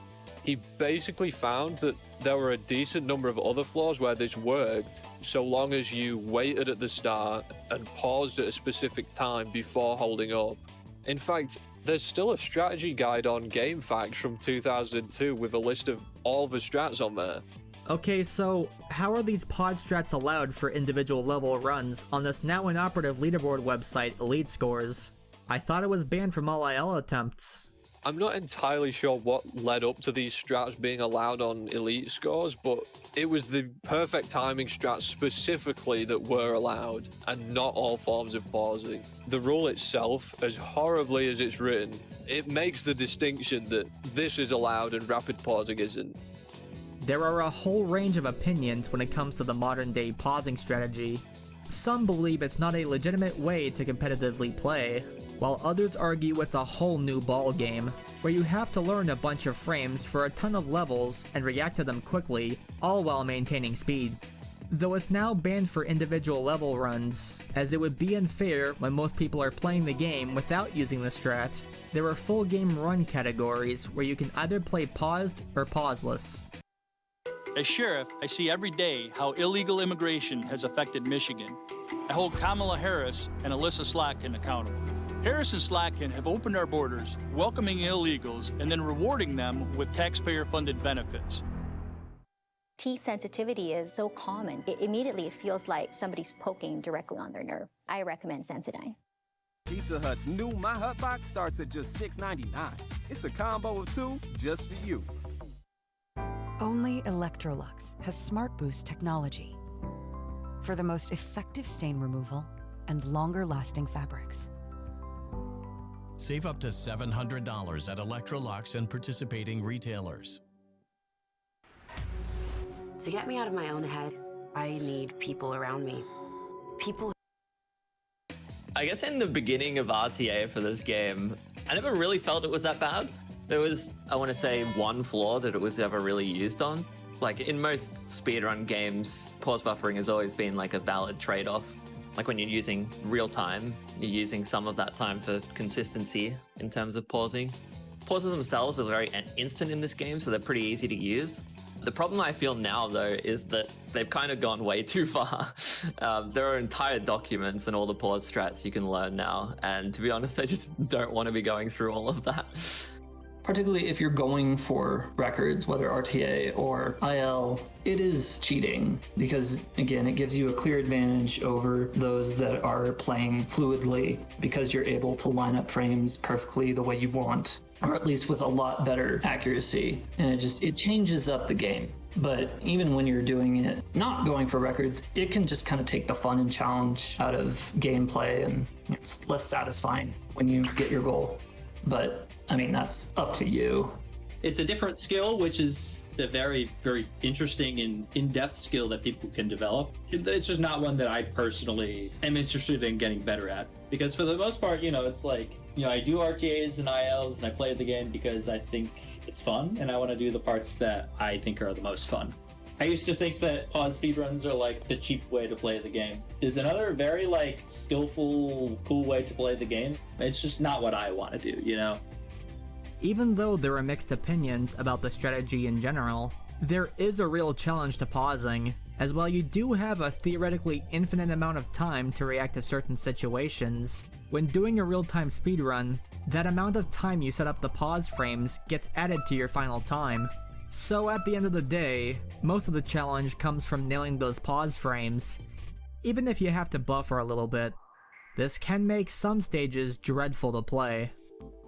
He basically found that there were a decent number of other flaws where this worked, so long as you waited at the start and paused at a specific time before holding up. In fact, there's still a strategy guide on GameFAQs from 2002 with a list of all the strats on there. Okay, so how are these pause strats allowed for individual level runs on this now inoperative leaderboard website, Elite Scores? I thought it was banned from all IL attempts. I'm not entirely sure what led up to these strats being allowed on Elite Scores, but it was the perfect timing strats specifically that were allowed, and not all forms of pausing. The rule itself, as horribly as it's written, it makes the distinction that this is allowed and rapid pausing isn't. There are a whole range of opinions when it comes to the modern-day pausing strategy. Some believe it's not a legitimate way to competitively play, while others argue it's a whole new ballgame, where you have to learn a bunch of frames for a ton of levels and react to them quickly, all while maintaining speed. though it's now banned for individual level runs, as it would be unfair when most people are playing the game without using the strat. There are full game run categories where you can either play paused or pauseless. As sheriff, I see every day how illegal immigration has affected Michigan. I hold Kamala Harris and Alyssa Slatkin accountable. Harris and Slatkin have opened our borders, welcoming illegals and then rewarding them with taxpayer-funded benefits. Tea sensitivity is so common. It immediately feels like somebody's poking directly on their nerve. I recommend Sensodyne. Pizza Hut's new My Hut box starts at just $6.99. It's a combo of 2 just for you. Only Electrolux has Smart Boost technology for the most effective stain removal and longer-lasting fabrics. Save up to $700 at Electrolux and participating retailers. To get me out of my own head, I need people around me. People. I guess in the beginning of RTA for this game, I never really felt it was that bad. There was, I want to say, one flaw that it was ever really used on. Like in most speedrun games, pause buffering has always been like a valid trade-off. Like when you're using real time, you're using some of that time for consistency in terms of pausing. Pauses themselves are very instant in this game, so they're pretty easy to use. The problem I feel now, though, is that they've kind of gone way too far. There are entire documents and all the pause strats you can learn now, and to be honest, I just don't want to be going through all of that. Particularly if you're going for records, whether RTA or IL, it is cheating because, again, it gives you a clear advantage over those that are playing fluidly because you're able to line up frames perfectly the way you want, or at least with a lot better accuracy. And it changes up the game. But even when you're doing it, not going for records, it can just kind of take the fun and challenge out of gameplay, and it's less satisfying when you get your goal. But I mean, that's up to you. It's a different skill, which is a very, very interesting and in-depth skill that people can develop. It's just not one that I personally am interested in getting better at. Because for the most part, it's like, I do RTAs and ILs and I play the game because I think it's fun and I want to do the parts that I think are the most fun. I used to think that pause speedruns are like the cheap way to play the game. Is another very skillful, cool way to play the game. It's just not what I want to do, Even though there are mixed opinions about the strategy in general, there is a real challenge to pausing, as while you do have a theoretically infinite amount of time to react to certain situations, when doing a real-time speedrun, that amount of time you set up the pause frames gets added to your final time. So at the end of the day, most of the challenge comes from nailing those pause frames. Even if you have to buffer a little bit, this can make some stages dreadful to play.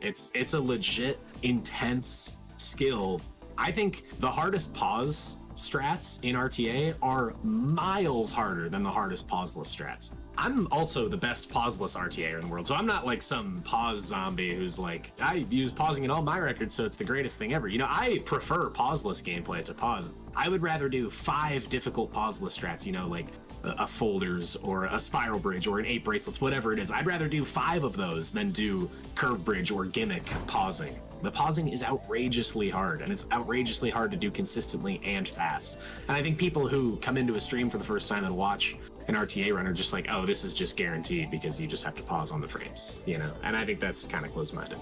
It's a legit intense skill. I think the hardest pause strats in RTA are miles harder than the hardest pauseless strats. I'm also the best pauseless RTAer in the world, so I'm not like some pause zombie who's like, I use pausing in all my records, so it's the greatest thing ever. I prefer pauseless gameplay to pause. I would rather do 5 difficult pauseless strats, like a folders or a spiral bridge or an 8 bracelets, whatever it is. I'd rather do 5 of those than do curve bridge or gimmick pausing. The pausing is outrageously hard, and it's outrageously hard to do consistently and fast. And I think people who come into a stream for the first time and watch an RTA run are just like, oh, this is just guaranteed because you just have to pause on the frames, And I think that's kind of close-minded.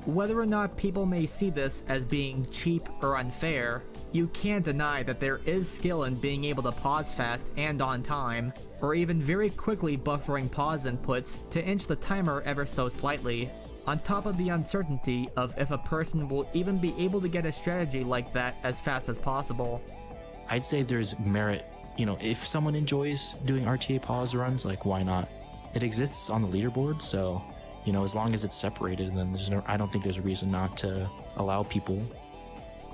Whether or not people may see this as being cheap or unfair, you can't deny that there is skill in being able to pause fast and on time, or even very quickly buffering pause inputs to inch the timer ever so slightly, on top of the uncertainty of if a person will even be able to get a strategy like that as fast as possible. I'd say there's merit, if someone enjoys doing RTA pause runs, why not? It exists on the leaderboard, so, as long as it's separated, then I don't think there's a reason not to allow people.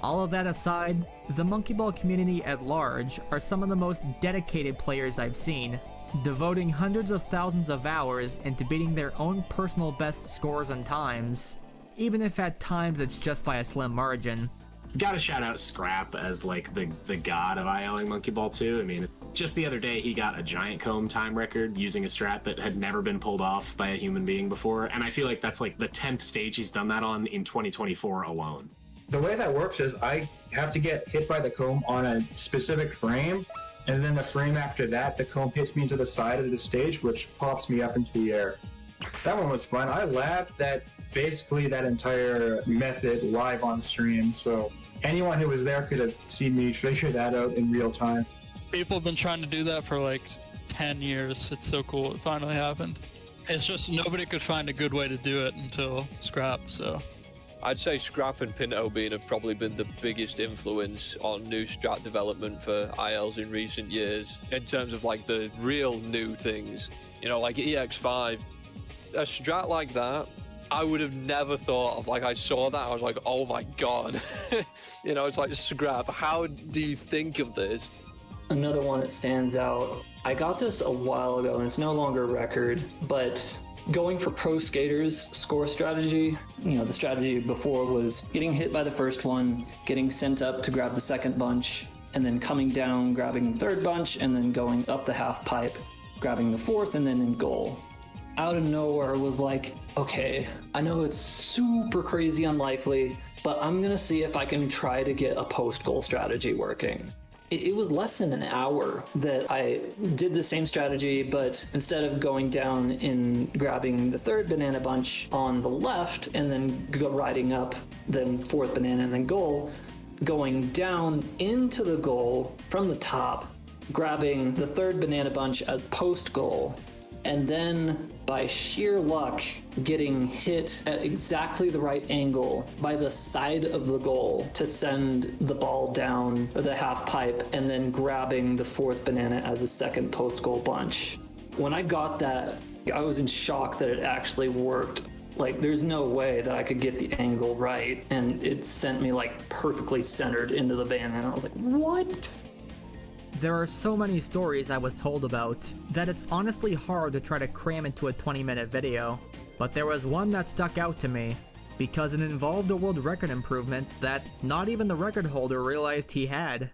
All of that aside, the Monkey Ball community at large are some of the most dedicated players I've seen, devoting hundreds of thousands of hours into beating their own personal best scores and times, even if at times it's just by a slim margin. Gotta shout out Scrap as the god of ILing Monkey Ball 2. I mean, just the other day he got a giant comb time record using a strat that had never been pulled off by a human being before, and I feel like that's the 10th stage he's done that on in 2024 alone. The way that works is I have to get hit by the comb on a specific frame, and then the frame after that, the cone hits me into the side of the stage, which pops me up into the air. That one was fun. I laughed that basically that entire method live on stream, so anyone who was there could have seen me figure that out in real time. People have been trying to do that for like 10 years. It's so cool. It finally happened. It's just nobody could find a good way to do it until Scrap, so. I'd say Scrap and Pinto Bean have probably been the biggest influence on new strat development for ILs in recent years, in terms of like the real new things. You know, like EX5. A strat like that, I would have never thought of. Like, I saw that, I was like, oh my god. You know, it's like, Scrap, how do you think of this? Another one that stands out, I got this a while ago and it's no longer a record, but going for pro skaters score strategy, you know, the strategy before was getting hit by the first one, getting sent up to grab the second bunch, and then coming down, grabbing the third bunch, and then going up the half pipe, grabbing the fourth, and then in goal. Out of nowhere was like, okay, I know it's super crazy unlikely, but I'm gonna see if I can try to get a post-goal strategy working. It was less than an hour that I did the same strategy, but instead of going down and grabbing the third banana bunch on the left and then riding up, then fourth banana and then goal, going down into the goal from the top, grabbing the third banana bunch as post goal, and then by sheer luck getting hit at exactly the right angle by the side of the goal to send the ball down the half pipe, and then grabbing the fourth banana as a second post goal bunch. When I got that, I was in shock that it actually worked. Like, there's no way that I could get the angle right, and it sent me like perfectly centered into the banana, and I was like, what? There are so many stories I was told about that it's honestly hard to try to cram into a 20-minute video, but there was one that stuck out to me because it involved a world record improvement that not even the record holder realized he had.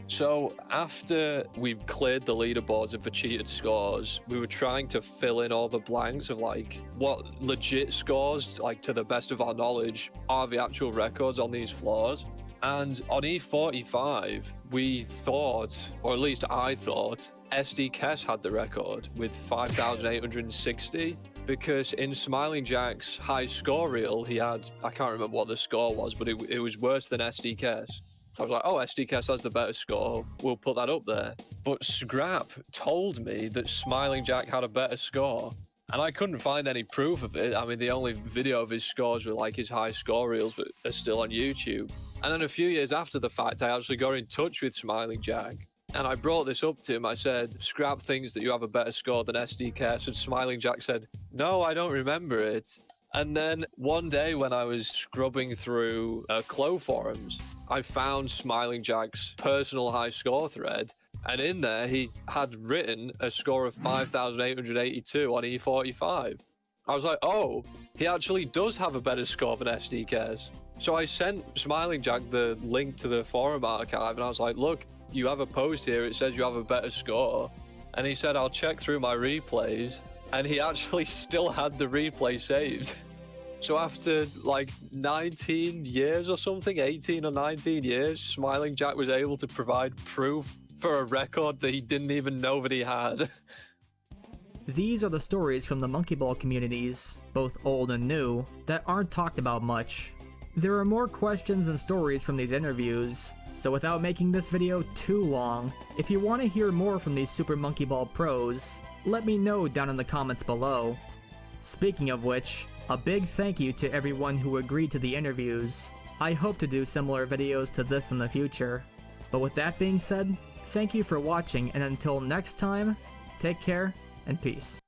So after we cleared the leaderboards of the cheated scores, we were trying to fill in all the blanks of like what legit scores, like to the best of our knowledge, are the actual records on these floors. And on E45, we thought, or at least I thought, SD Kess had the record with 5,860, because in Smiling Jack's high score reel, he had, I can't remember what the score was, but it was worse than SD Kess. I was like, oh, SD Kess has the better score, we'll put that up there. But Scrap told me that Smiling Jack had a better score, and I couldn't find any proof of it. I mean, the only video of his scores were like his high score reels that are still on YouTube. And then a few years after the fact, I actually got in touch with Smiling Jack, and I brought this up to him. I said, Scrap thinks that you have a better score than SD Kess, and Smiling Jack said, no, I don't remember it. And then one day when I was scrubbing through Clo forums, I found Smiling Jack's personal high score thread, and in there he had written a score of 5,882 on E45. I was like, oh, he actually does have a better score than SD Kess. So I sent Smiling Jack the link to the forum archive, and I was like, look, you have a post here, it says you have a better score. And he said, I'll check through my replays, and he actually still had the replay saved. So after like 19 years or something, 18 or 19 years, Smiling Jack was able to provide proof for a record that he didn't even know that he had. These are the stories from the Monkey Ball communities, both old and new, that aren't talked about much. There are more questions and stories from these interviews, so without making this video too long, if you want to hear more from these Super Monkey Ball pros, let me know down in the comments below. Speaking of which, a big thank you to everyone who agreed to the interviews. I hope to do similar videos to this in the future. But with that being said, thank you for watching, and until next time, take care and peace.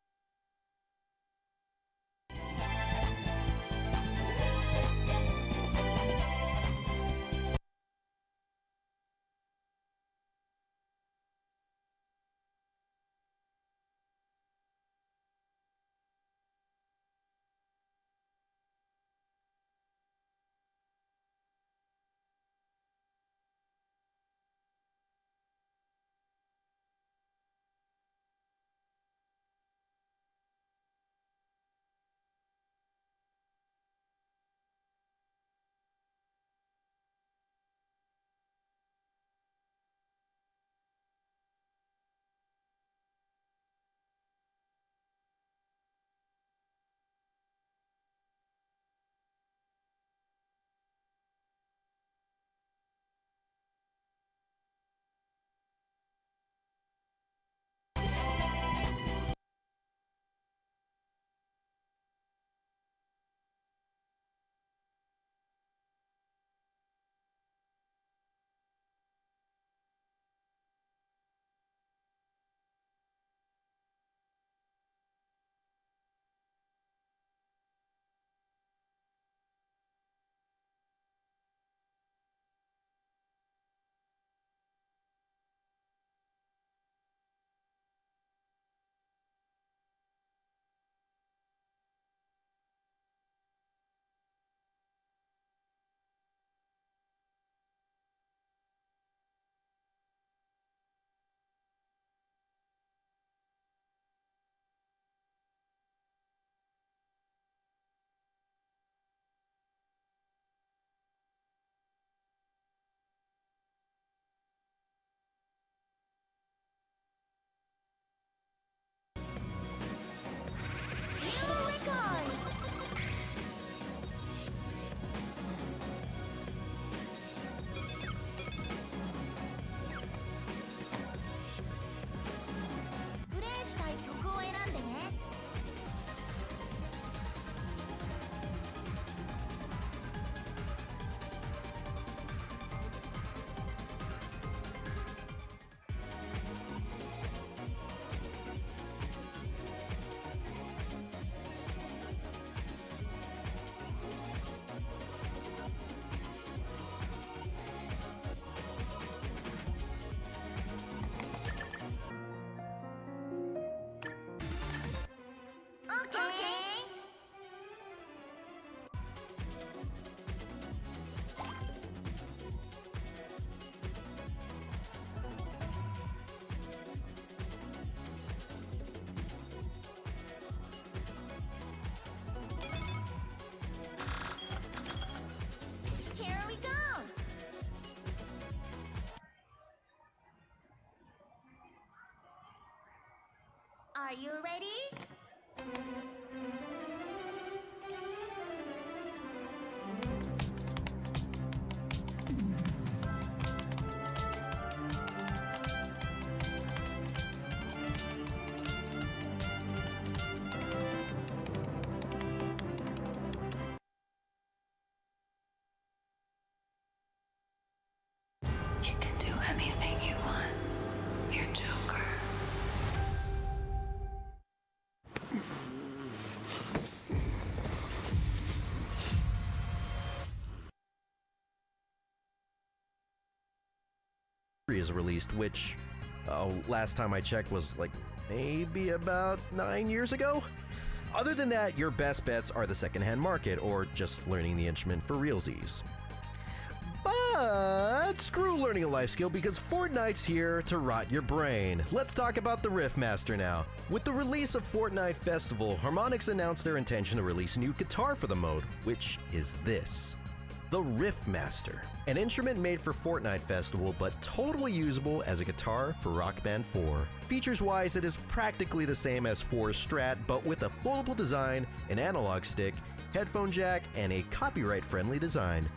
you ready? You can do anything you want. You're Joker. Is released, which, last time I checked was like maybe about 9 years ago. Other than that, your best bets are the secondhand market or just learning the instrument for realsies. But screw learning a life skill because Fortnite's here to rot your brain. Let's talk about the Riffmaster now. With the release of Fortnite Festival, Harmonix announced their intention to release a new guitar for the mode, which is this. The Riffmaster, an instrument made for Fortnite Festival but totally usable as a guitar for Rock Band 4. Features-wise, it is practically the same as 4's Strat, but with a foldable design, an analog stick, headphone jack, and a copyright-friendly design.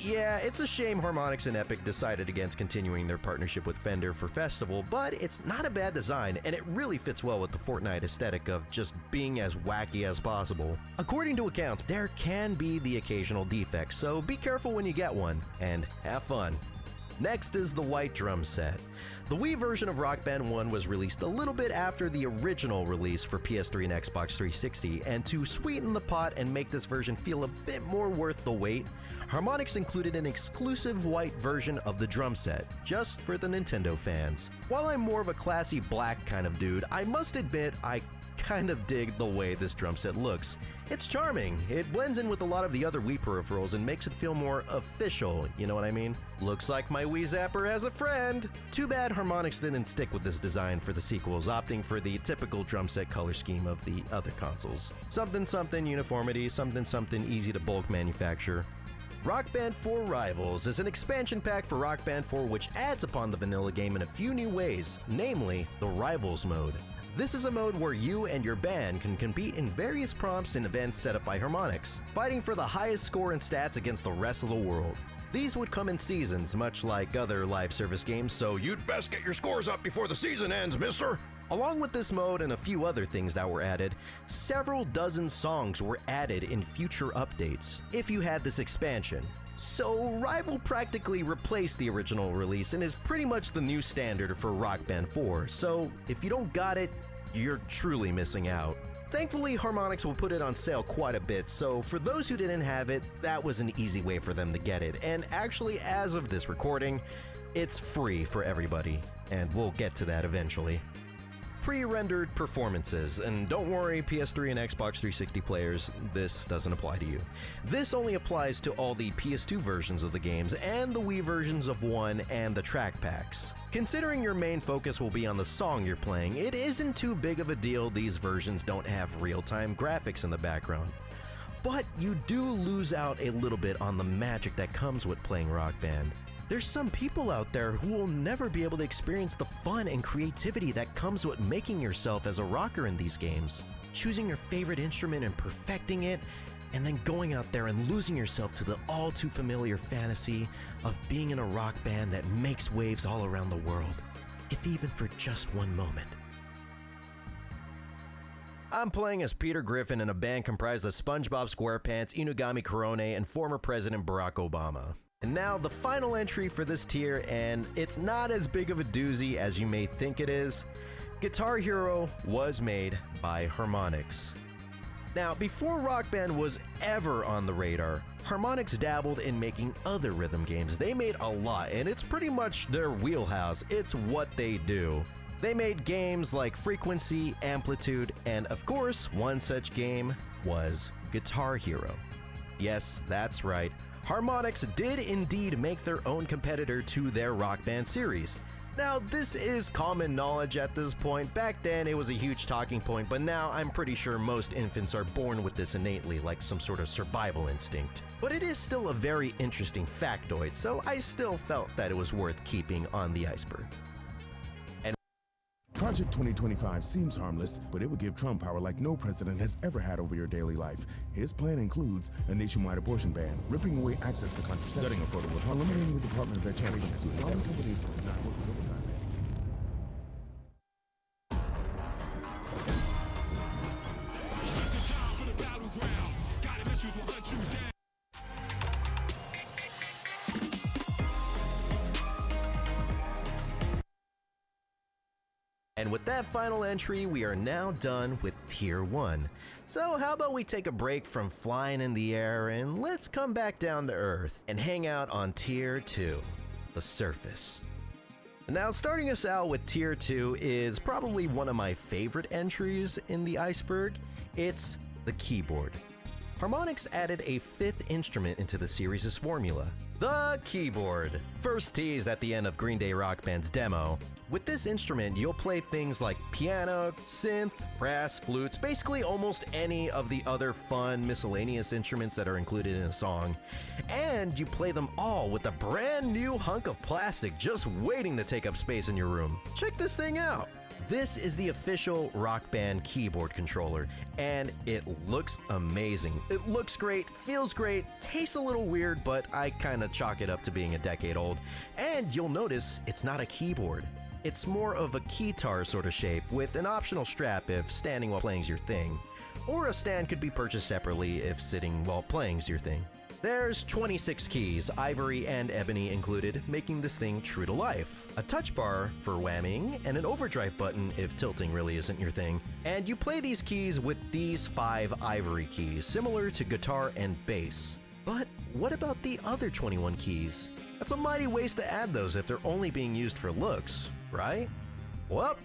Yeah, it's a shame Harmonix and Epic decided against continuing their partnership with Fender for Festival, but it's not a bad design, and it really fits well with the Fortnite aesthetic of just being as wacky as possible. According to accounts, there can be the occasional defect, so be careful when you get one, and have fun. Next is the white drum set. The Wii version of Rock Band 1 was released a little bit after the original release for PS3 and Xbox 360, and to sweeten the pot and make this version feel a bit more worth the wait, Harmonix included an exclusive white version of the drum set, just for the Nintendo fans. While I'm more of a classy black kind of dude, I must admit I kind of dig the way this drum set looks. It's charming, it blends in with a lot of the other Wii peripherals and makes it feel more official, you know what I mean? Looks like my Wii Zapper has a friend! Too bad Harmonix didn't stick with this design for the sequels, opting for the typical drum set color scheme of the other consoles. Something something uniformity, something something easy to bulk manufacture. Rock Band 4 Rivals is an expansion pack for Rock Band 4 which adds upon the vanilla game in a few new ways, namely the Rivals mode. This is a mode where you and your band can compete in various prompts and events set up by Harmonix, fighting for the highest score and stats against the rest of the world. These would come in seasons, much like other live service games, so you'd best get your scores up before the season ends, mister! Along with this mode and a few other things that were added, several dozen songs were added in future updates, if you had this expansion. So Rival practically replaced the original release and is pretty much the new standard for Rock Band 4, so if you don't got it, you're truly missing out. Thankfully, Harmonix will put it on sale quite a bit, so for those who didn't have it, that was an easy way for them to get it, and actually as of this recording, it's free for everybody, and we'll get to that eventually. Pre-rendered performances, and don't worry PS3 and Xbox 360 players, this doesn't apply to you. This only applies to all the PS2 versions of the games and the Wii versions of 1 and the track packs. Considering your main focus will be on the song you're playing, it isn't too big of a deal these versions don't have real-time graphics in the background. But you do lose out a little bit on the magic that comes with playing Rock Band. There's some people out there who will never be able to experience the fun and creativity that comes with making yourself as a rocker in these games. Choosing your favorite instrument and perfecting it, and then going out there and losing yourself to the all too familiar fantasy of being in a rock band that makes waves all around the world, if even for just one moment. I'm playing as Peter Griffin in a band comprised of SpongeBob SquarePants, Inugami Korone, and former President Barack Obama. And now the final entry for this tier, and it's not as big of a doozy as you may think it is. Guitar Hero was made by Harmonix. Now, before Rock Band was ever on the radar, Harmonix dabbled in making other rhythm games. They made a lot, and it's pretty much their wheelhouse. It's what they do. They made games like Frequency, Amplitude, and of course, one such game was Guitar Hero. Yes, that's right. Harmonix did indeed make their own competitor to their Rock Band series. Now, this is common knowledge at this point. Back then, it was a huge talking point, but now I'm pretty sure most infants are born with this innately, like some sort of survival instinct. But it is still a very interesting factoid, so I still felt that it was worth keeping on the iceberg. Project 2025 seems harmless, but it would give Trump power like no president has ever had over your daily life. His plan includes a nationwide abortion ban, ripping away access to contraception, gutting affordable health, eliminating the Department of Education, allowing companies to deny workers overtime. And with that final entry, we are now done with Tier 1. So how about we take a break from flying in the air and let's come back down to Earth and hang out on Tier 2, the surface. Now starting us out with Tier 2 is probably one of my favorite entries in the iceberg. It's the keyboard. Harmonix added a 5th instrument into the series' formula, the keyboard. First teased at the end of Green Day Rock Band's demo. With this instrument, you'll play things like piano, synth, brass, flutes, basically almost any of the other fun miscellaneous instruments that are included in a song. And you play them all with a brand new hunk of plastic just waiting to take up space in your room. Check this thing out. This is the official Rock Band keyboard controller, and it looks amazing. It looks great, feels great, tastes a little weird, but I kinda chalk it up to being a decade old. And you'll notice it's not a keyboard. It's more of a keytar sort of shape with an optional strap if standing while playing's your thing. Or a stand could be purchased separately if sitting while playing's your thing. There's 26 keys, ivory and ebony included, making this thing true to life. A touch bar for whamming, and an overdrive button if tilting really isn't your thing. And you play these keys with these 5 ivory keys, similar to guitar and bass. But what about the other 21 keys? That's a mighty waste to add those if they're only being used for looks, right? Well,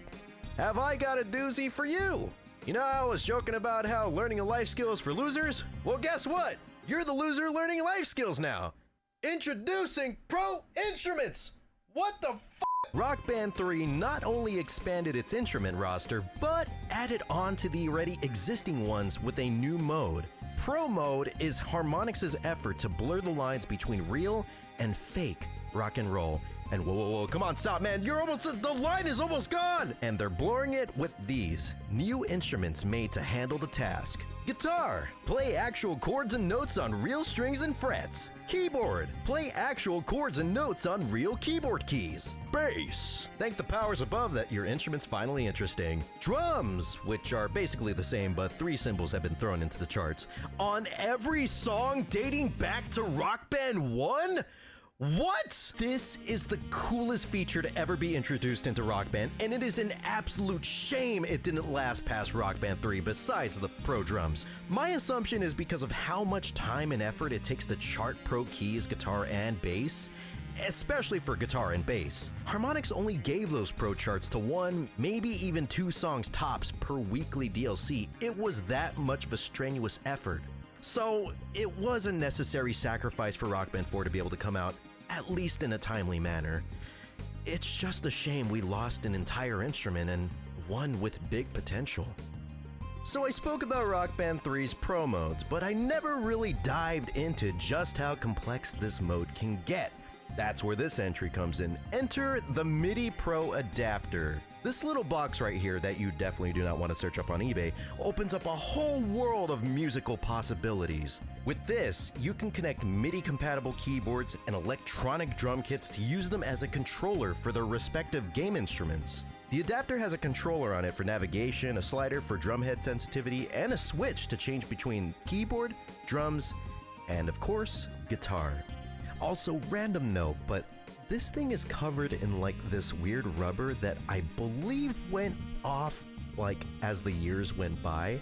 have I got a doozy for you? You know, I was joking about how learning a life skill is for losers? Well, guess what? You're the loser learning life skills now. Introducing Pro Instruments! What the f***? Rock Band 3 not only expanded its instrument roster, but added on to the already existing ones with a new mode. Pro Mode is Harmonix's effort to blur the lines between real and fake rock and roll. And whoa, come on, stop, man, you're almost, the line is almost gone! And they're blurring it with these new instruments made to handle the task. Guitar, play actual chords and notes on real strings and frets. Keyboard, play actual chords and notes on real keyboard keys. Bass, thank the powers above that your instrument's finally interesting. Drums, which are basically the same but 3 cymbals have been thrown into the charts. On every song dating back to Rock Band 1? What? This is the coolest feature to ever be introduced into Rock Band, and it is an absolute shame it didn't last past Rock Band 3 besides the Pro drums. My assumption is because of how much time and effort it takes to chart Pro keys, guitar, and bass, especially for guitar and bass. Harmonix only gave those Pro charts to 1, maybe even 2 songs tops per weekly DLC. It was that much of a strenuous effort. So it was a necessary sacrifice for Rock Band 4 to be able to come out, at least in a timely manner. It's just a shame we lost an entire instrument and one with big potential. So I spoke about Rock Band 3's Pro modes, but I never really dived into just how complex this mode can get. That's where this entry comes in. Enter the MIDI Pro adapter. This little box right here that you definitely do not want to search up on eBay opens up a whole world of musical possibilities. With this, you can connect MIDI-compatible keyboards and electronic drum kits to use them as a controller for their respective game instruments. The adapter has a controller on it for navigation, a slider for drumhead sensitivity, and a switch to change between keyboard, drums, and of course, guitar. Also, random note, but this thing is covered in like this weird rubber that I believe went off like as the years went by.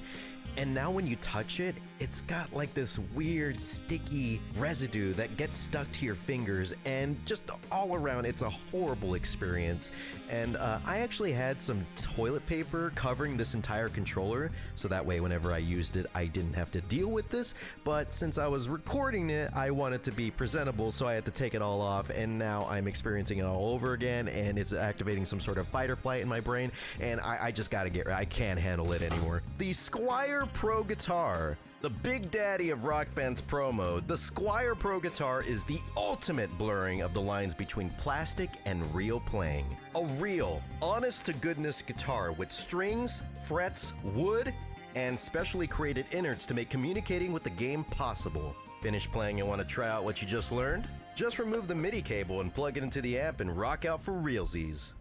And now when you touch it, it's got like this weird sticky residue that gets stuck to your fingers, and just all around it's a horrible experience. And I actually had some toilet paper covering this entire controller, so that way whenever I used it I didn't have to deal with this. But since I was recording it, I wanted to be presentable, so I had to take it all off, and now I'm experiencing it all over again, and it's activating some sort of fight or flight in my brain, and I just gotta get rid. I can't handle it anymore. The Squier Pro Guitar. The big daddy of Rock Band's Pro mode, the Squier Pro guitar is the ultimate blurring of the lines between plastic and real playing. A real, honest-to-goodness guitar with strings, frets, wood, and specially created innards to make communicating with the game possible. Finished playing and want to try out what you just learned? Just remove the MIDI cable and plug it into the amp and rock out for realsies.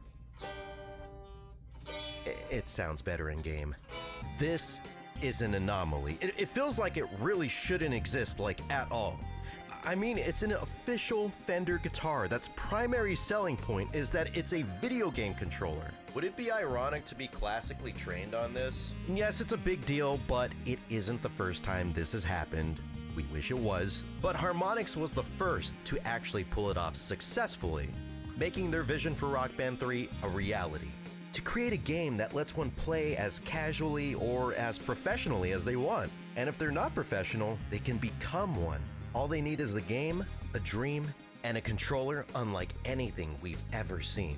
It sounds better in game. This is an anomaly. It feels like it really shouldn't exist, like, at all. I mean, it's an official Fender guitar that's primary selling point is that it's a video game controller. Would it be ironic to be classically trained on this? Yes, it's a big deal, but it isn't the first time this has happened. We wish it was. But Harmonix was the first to actually pull it off successfully, making their vision for Rock Band 3 a reality. To create a game that lets one play as casually or as professionally as they want. And if they're not professional, they can become one. All they need is a game, a dream, and a controller unlike anything we've ever seen.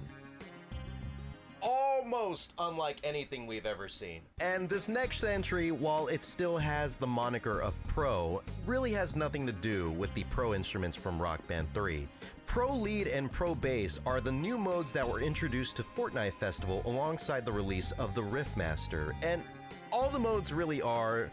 Almost unlike anything we've ever seen. And this next entry, while it still has the moniker of Pro, really has nothing to do with the Pro instruments from Rock Band 3. Pro Lead and Pro Bass are the new modes that were introduced to Fortnite Festival alongside the release of the Riffmaster, and all the modes really are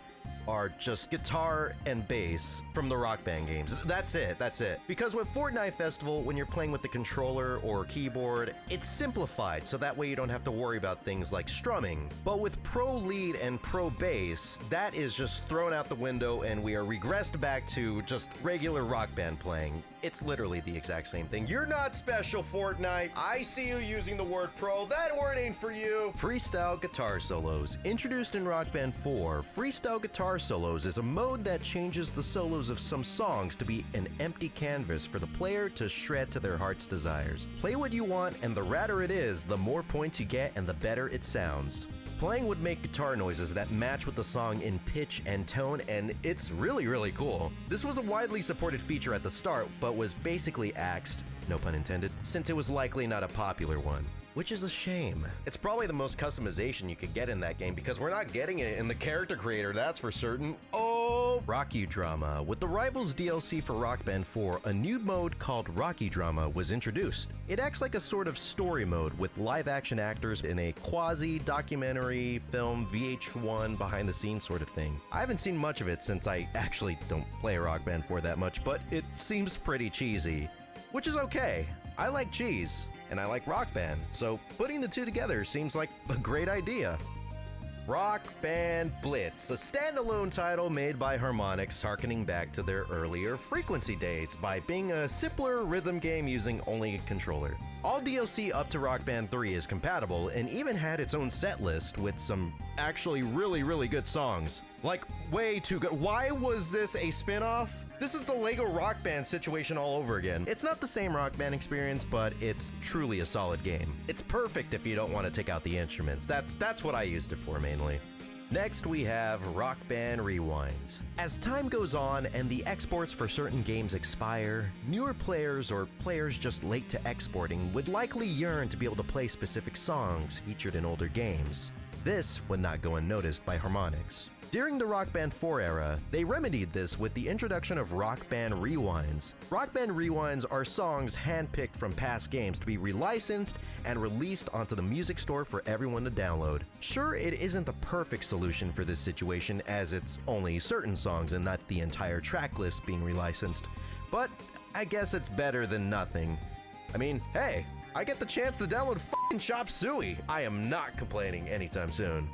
just guitar and bass from the Rock Band games. That's it. Because with Fortnite Festival, when you're playing with the controller or keyboard, it's simplified so that way you don't have to worry about things like strumming. But with Pro Lead and Pro Bass, that is just thrown out the window and we are regressed back to just regular Rock Band playing. It's literally the exact same thing. You're not special, Fortnite. I see you using the word pro. That word ain't for you. Freestyle guitar solos. Introduced in Rock Band 4, freestyle guitar solos is a mode that changes the solos of some songs to be an empty canvas for the player to shred to their heart's desires. Play what you want, and the radder it is, the more points you get and the better it sounds. Playing would make guitar noises that match with the song in pitch and tone, and it's really, really cool. This was a widely supported feature at the start, but was basically axed, no pun intended, since it was likely not a popular one. Which is a shame. It's probably the most customization you could get in that game because we're not getting it in the character creator, that's for certain. Oh, Rocky Drama. With the Rivals DLC for Rock Band 4, a new mode called Rocky Drama was introduced. It acts like a sort of story mode with live-action actors in a quasi-documentary film VH1 behind-the-scenes sort of thing. I haven't seen much of it since I actually don't play Rock Band 4 that much, but it seems pretty cheesy. Which is okay. I like cheese. And I like Rock Band, so putting the two together seems like a great idea. Rock Band Blitz, a standalone title made by Harmonix, harkening back to their earlier Frequency days by being a simpler rhythm game using only a controller. All DLC up to Rock Band 3 is compatible and even had its own set list with some actually really, really good songs. Like, way too good. Why was this a spin-off? This is the Lego Rock Band situation all over again. It's not the same Rock Band experience, but it's truly a solid game. It's perfect if you don't want to take out the instruments. That's what I used it for mainly. Next, we have Rock Band Rewinds. As time goes on and the exports for certain games expire, newer players or players just late to exporting would likely yearn to be able to play specific songs featured in older games. This would not go unnoticed by Harmonix. During the Rock Band 4 era, they remedied this with the introduction of Rock Band Rewinds. Rock Band Rewinds are songs handpicked from past games to be relicensed and released onto the music store for everyone to download. Sure, it isn't the perfect solution for this situation as it's only certain songs and not the entire track list being relicensed, but I guess it's better than nothing. I mean, hey, I get the chance to download f***ing Chop Suey. I am not complaining anytime soon.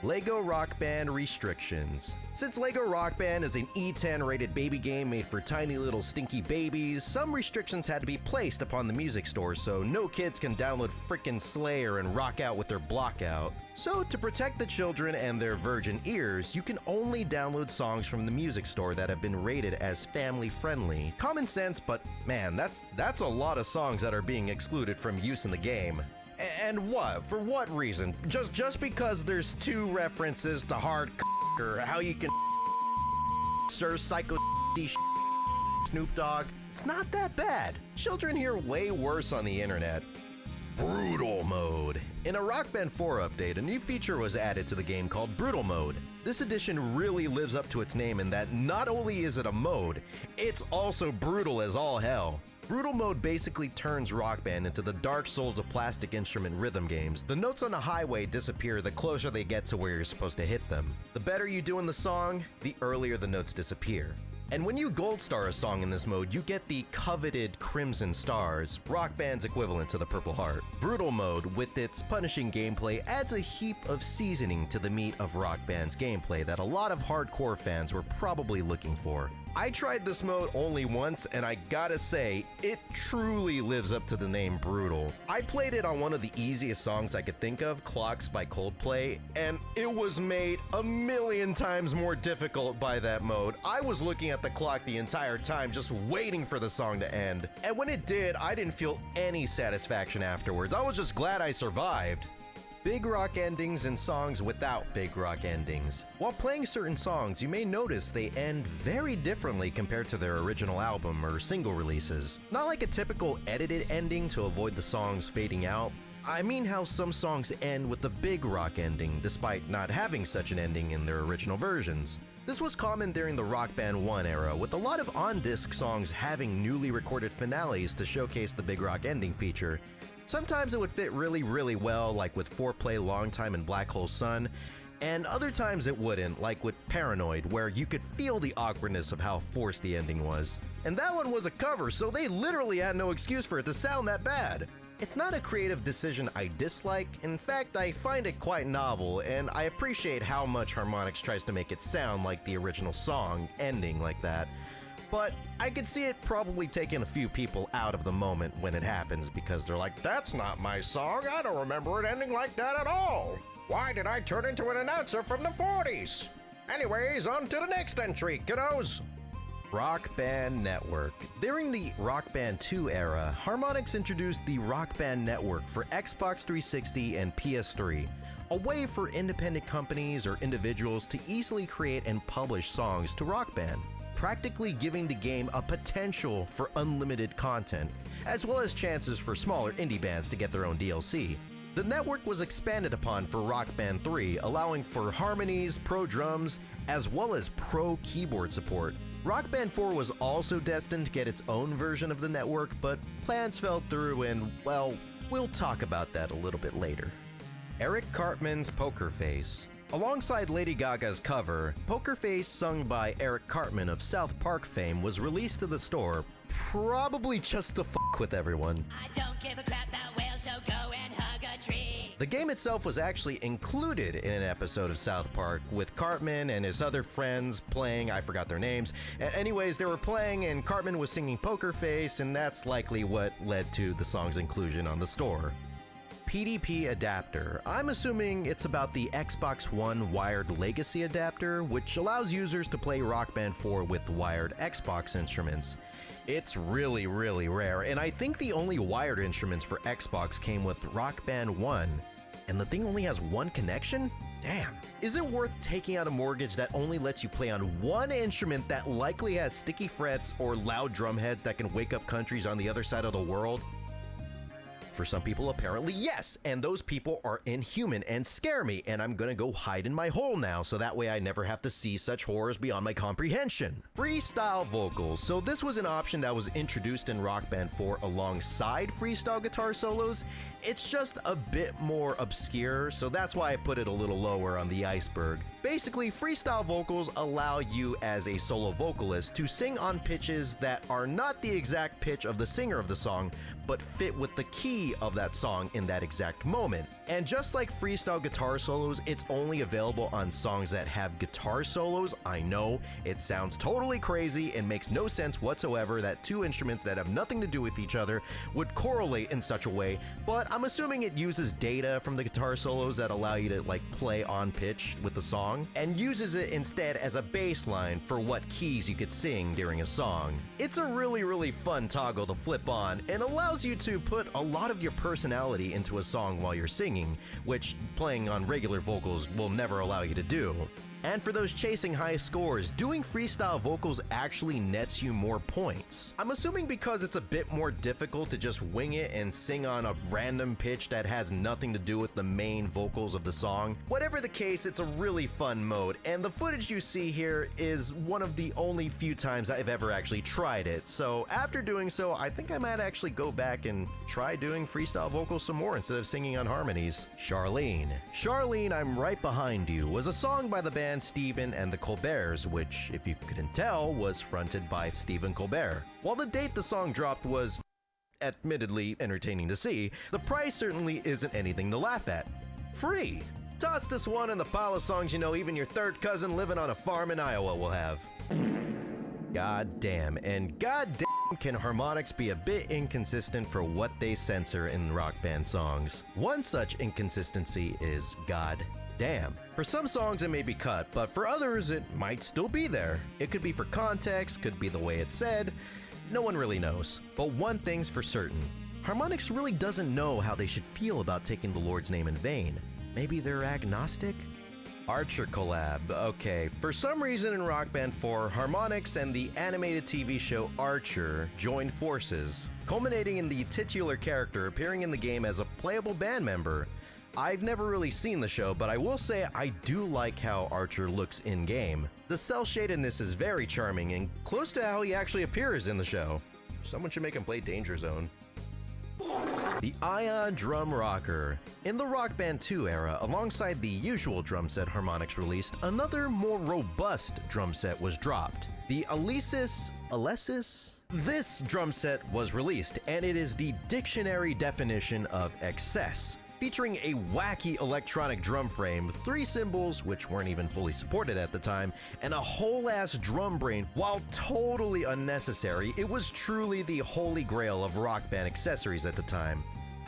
Lego Rock Band Restrictions. Since Lego Rock Band is an E10 rated baby game made for tiny little stinky babies, some restrictions had to be placed upon the music store so no kids can download frickin' Slayer and rock out with their block out. So to protect the children and their virgin ears, you can only download songs from the music store that have been rated as family friendly. Common sense, but man, that's a lot of songs that are being excluded from use in the game. And what? For what reason? Just because there's two references to hard or how you can Sir Psycho Snoop Dogg? It's not that bad. Children hear way worse on the internet. Brutal Mode. In a Rock Band 4 update, a new feature was added to the game called Brutal Mode. This edition really lives up to its name in that not only is it a mode, it's also brutal as all hell. Brutal mode basically turns Rock Band into the Dark Souls of plastic instrument rhythm games. The notes on the highway disappear the closer they get to where you're supposed to hit them. The better you do in the song, the earlier the notes disappear. And when you gold star a song in this mode, you get the coveted Crimson Stars, Rock Band's equivalent to the Purple Heart. Brutal mode, with its punishing gameplay, adds a heap of seasoning to the meat of Rock Band's gameplay that a lot of hardcore fans were probably looking for. I tried this mode only once, and I gotta say, it truly lives up to the name Brutal. I played it on one of the easiest songs I could think of, Clocks by Coldplay, and it was made a million times more difficult by that mode. I was looking at the clock the entire time, just waiting for the song to end. And when it did, I didn't feel any satisfaction afterwards. I was just glad I survived. Big rock endings and songs without big rock endings. While playing certain songs, you may notice they end very differently compared to their original album or single releases. Not like a typical edited ending to avoid the songs fading out. I mean how some songs end with a big rock ending, despite not having such an ending in their original versions. This was common during the Rock Band 1 era, with a lot of on-disc songs having newly recorded finales to showcase the big rock ending feature. Sometimes it would fit really well, like with Foreplay Long Time and Black Hole Sun, and other times it wouldn't, like with Paranoid, where you could feel the awkwardness of how forced the ending was. And that one was a cover, so they literally had no excuse for it to sound that bad. It's not a creative decision I dislike. In fact, I find it quite novel, and I appreciate how much Harmonix tries to make it sound like the original song, ending like that. But I could see it probably taking a few people out of the moment when it happens, because they're like, that's not my song, I don't remember it ending like that at all. Why did I turn into an announcer from the 40s? Anyways, on to the next entry, kiddos. Rock Band Network. During the Rock Band 2 era, Harmonix introduced the Rock Band Network for Xbox 360 and PS3, a way for independent companies or individuals to easily create and publish songs to Rock Band, practically giving the game a potential for unlimited content, as well as chances for smaller indie bands to get their own DLC. The network was expanded upon for Rock Band 3, allowing for harmonies, pro drums, as well as pro keyboard support. Rock Band 4 was also destined to get its own version of the network, but plans fell through and, well, we'll talk about that a little bit later. Eric Cartman's Poker Face. Alongside Lady Gaga's cover, Poker Face, sung by Eric Cartman of South Park fame, was released to the store, probably just to fuck with everyone. I don't give a crap about whales, so go and hug a tree. The game itself was actually included in an episode of South Park, with Cartman and his other friends playing, I forgot their names. Anyways, they were playing and Cartman was singing Poker Face, and that's likely what led to the song's inclusion on the store. PDP adapter. I'm assuming it's about the Xbox One wired legacy adapter, which allows users to play Rock Band 4 with wired Xbox instruments. It's really rare, and I think the only wired instruments for Xbox came with Rock Band 1, and the thing only has one connection? Damn. Is it worth taking out a mortgage that only lets you play on one instrument that likely has sticky frets or loud drum heads that can wake up countries on the other side of the world? For some people, apparently yes, and those people are inhuman and scare me, and I'm gonna go hide in my hole now, so that way I never have to see such horrors beyond my comprehension. Freestyle vocals. So this was an option that was introduced in Rock Band 4 alongside freestyle guitar solos. It's just a bit more obscure, so that's why I put it a little lower on the iceberg. Basically, freestyle vocals allow you as a solo vocalist to sing on pitches that are not the exact pitch of the singer of the song, but fit with the key of that song in that exact moment. And just like freestyle guitar solos, it's only available on songs that have guitar solos. I know, it sounds totally crazy and makes no sense whatsoever that two instruments that have nothing to do with each other would correlate in such a way, but I'm assuming it uses data from the guitar solos that allow you to like play on pitch with the song, and uses it instead as a baseline for what keys you could sing during a song. It's a really fun toggle to flip on, and allows you to put a lot of your personality into a song while you're singing, which playing on regular vocals will never allow you to do. And for those chasing high scores, doing freestyle vocals actually nets you more points. I'm assuming because it's a bit more difficult to just wing it and sing on a random pitch that has nothing to do with the main vocals of the song. Whatever the case, it's a really fun mode, and the footage you see here is one of the only few times I've ever actually tried it. So after doing so, I think I might actually go back and try doing freestyle vocals some more instead of singing on harmonies. Charlene. Charlene, I'm Right Behind You was a song by the band Stephen and the Colberts, which, if you couldn't tell, was fronted by Stephen Colbert. While the date the song dropped was admittedly entertaining to see, the price certainly isn't anything to laugh at. Free! Toss this one in the pile of songs you know even your third cousin living on a farm in Iowa will have. God damn, and god damn can Harmonix be a bit inconsistent for what they censor in rock band songs. One such inconsistency is God damn. For some songs it may be cut, but for others it might still be there. It could be for context, could be the way it's said, no one really knows. But one thing's for certain, Harmonix really doesn't know how they should feel about taking the Lord's name in vain. Maybe they're agnostic? Archer collab. Okay, for some reason in Rock Band 4, Harmonix and the animated TV show Archer joined forces, culminating in the titular character appearing in the game as a playable band member. I've never really seen the show, but I will say I do like how Archer looks in-game. The cel-shadedness is very charming and close to how he actually appears in the show. Someone should make him play Danger Zone. The Ion Drum Rocker. In the Rock Band 2 era, alongside the usual drum set Harmonix released, another more robust drum set was dropped. The Alesis? This drum set was released, and it is the dictionary definition of excess. Featuring a wacky electronic drum frame, 3 cymbals, which weren't even fully supported at the time, and a whole-ass drum brain. While totally unnecessary, it was truly the holy grail of rock band accessories at the time.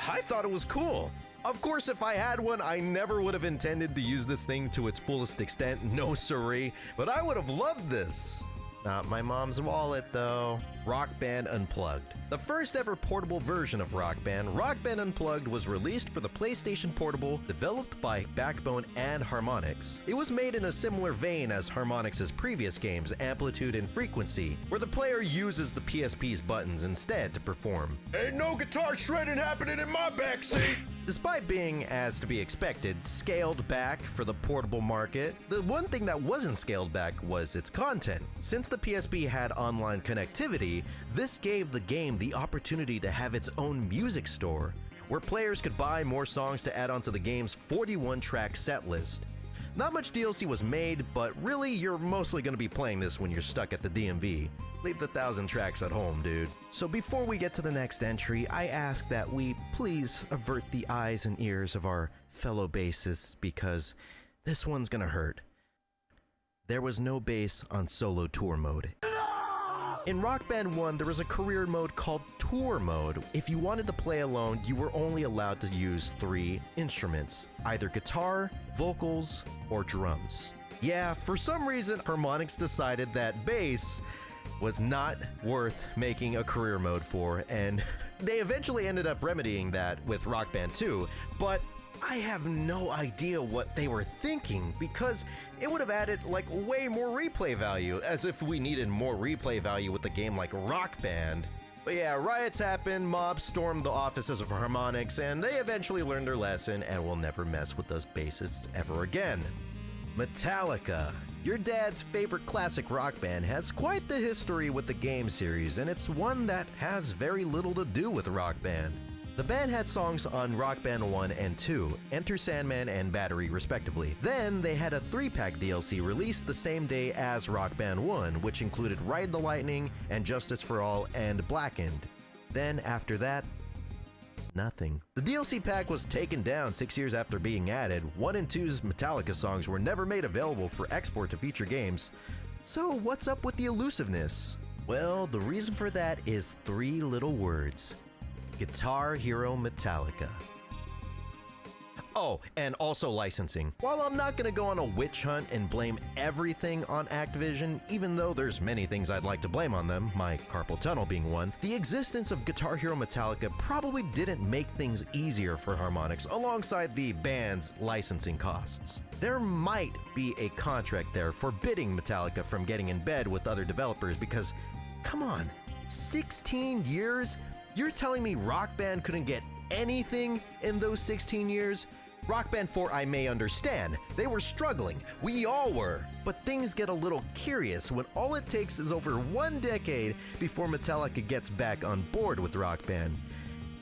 I thought it was cool. Of course, if I had one, I never would have intended to use this thing to its fullest extent, no siree, but I would have loved this. Not my mom's wallet, though. Rock Band Unplugged. The first ever portable version of Rock Band Unplugged was released for the PlayStation Portable, developed by Backbone and Harmonix. It was made in a similar vein as Harmonix's previous games, Amplitude and Frequency, where the player uses the PSP's buttons instead to perform. Ain't no guitar shredding happening in my backseat! Despite being, as to be expected, scaled back for the portable market, the one thing that wasn't scaled back was its content. Since the PSP had online connectivity, this gave the game the opportunity to have its own music store, where players could buy more songs to add onto the game's 41-track set list. Not much DLC was made, but really you're mostly going to be playing this when you're stuck at the DMV. Leave the 1,000 tracks at home, dude. So before we get to the next entry, I ask that we please avert the eyes and ears of our fellow bassists, because this one's gonna hurt. There was no bass on solo tour mode. In Rock Band 1, there was a career mode called Tour Mode. If you wanted to play alone, you were only allowed to use 3 instruments, either guitar, vocals, or drums. Yeah, for some reason, Harmonix decided that bass was not worth making a career mode for, and they eventually ended up remedying that with Rock Band 2, but I have no idea what they were thinking, because it would have added like way more replay value, as if we needed more replay value with a game like Rock Band. But yeah, riots happened, mobs stormed the offices of Harmonix, and they eventually learned their lesson and will never mess with us bassists ever again. Metallica. Your dad's favorite classic rock band has quite the history with the game series, and it's one that has very little to do with Rock Band. The band had songs on Rock Band 1 and 2, Enter Sandman and Battery respectively. Then they had a 3-pack DLC released the same day as Rock Band 1, which included Ride the Lightning and Justice for All and Blackened. Then after that, nothing. The DLC pack was taken down 6 years after being added. 1 and 2's Metallica songs were never made available for export to future games. So what's up with the elusiveness? Well, the reason for that is 3 little words. Guitar Hero Metallica. Oh, and also licensing. While I'm not gonna go on a witch hunt and blame everything on Activision, even though there's many things I'd like to blame on them, my carpal tunnel being one, the existence of Guitar Hero Metallica probably didn't make things easier for Harmonix alongside the band's licensing costs. There might be a contract there forbidding Metallica from getting in bed with other developers because, come on, 16 years? You're telling me Rock Band couldn't get anything in those 16 years? Rock Band 4 I may understand. They were struggling. We all were. But things get a little curious when all it takes is over 1 decade before Metallica gets back on board with Rock Band.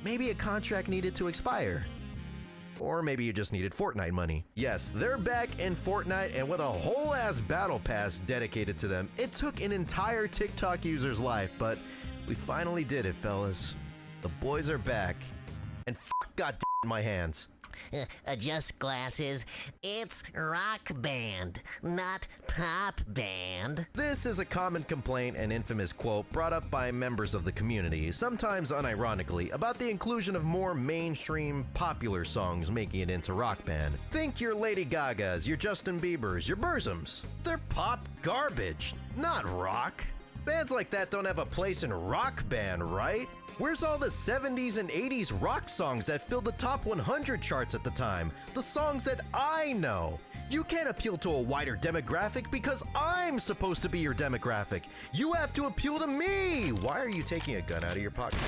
Maybe a contract needed to expire. Or maybe you just needed Fortnite money. Yes, they're back in Fortnite and with a whole ass battle pass dedicated to them. It took an entire TikTok user's life, but we finally did it, fellas. The boys are back. And goddamn my hands. Adjust glasses. It's Rock Band, not Pop Band. This is a common complaint and infamous quote brought up by members of the community, sometimes unironically, about the inclusion of more mainstream, popular songs making it into Rock Band. Think your Lady Gagas, your Justin Biebers, your Burzums. They're pop garbage, not rock. Bands like that don't have a place in Rock Band, right? Where's all the 70s and 80s rock songs that filled the top 100 charts at the time? The songs that I know. You can't appeal to a wider demographic because I'm supposed to be your demographic. You have to appeal to me. Why are you taking a gun out of your pocket?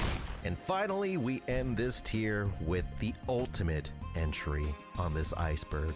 And finally, we end this tier with the ultimate entry on this iceberg.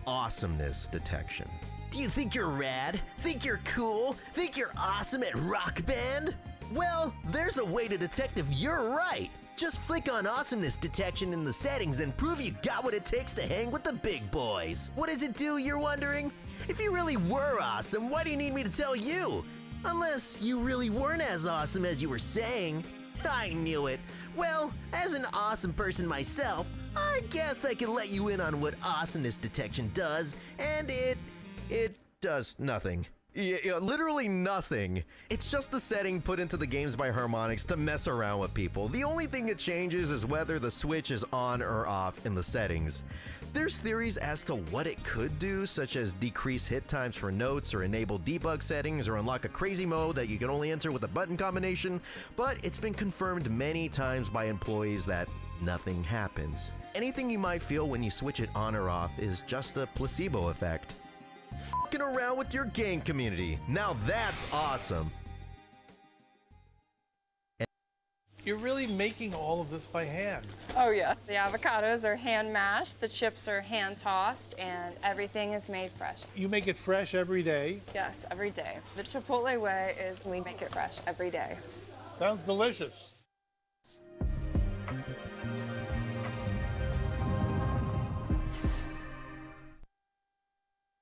Awesomeness detection. Do you think you're rad? Think you're cool? Think you're awesome at Rock Band? Well, there's a way to detect if you're right. Just flick on awesomeness detection in the settings and prove you got what it takes to hang with the big boys. What does it do, you're wondering? If you really were awesome, why do you need me to tell you? Unless you really weren't as awesome as you were saying. I knew it. Well, as an awesome person myself, I guess I can let you in on what awesomeness detection does, and it does nothing. Yeah, literally nothing. It's just the setting put into the games by Harmonix to mess around with people. The only thing it changes is whether the switch is on or off in the settings. There's theories as to what it could do, such as decrease hit times for notes or enable debug settings or unlock a crazy mode that you can only enter with a button combination, but it's been confirmed many times by employees that nothing happens. Anything you might feel when you switch it on or off is just a placebo effect. Fucking around with your game community. Now that's awesome. You're really making all of this by hand. Oh yeah. The avocados are hand mashed, the chips are hand tossed, and everything is made fresh. You make it fresh every day. Yes, every day. The Chipotle way is we make it fresh every day. Sounds delicious.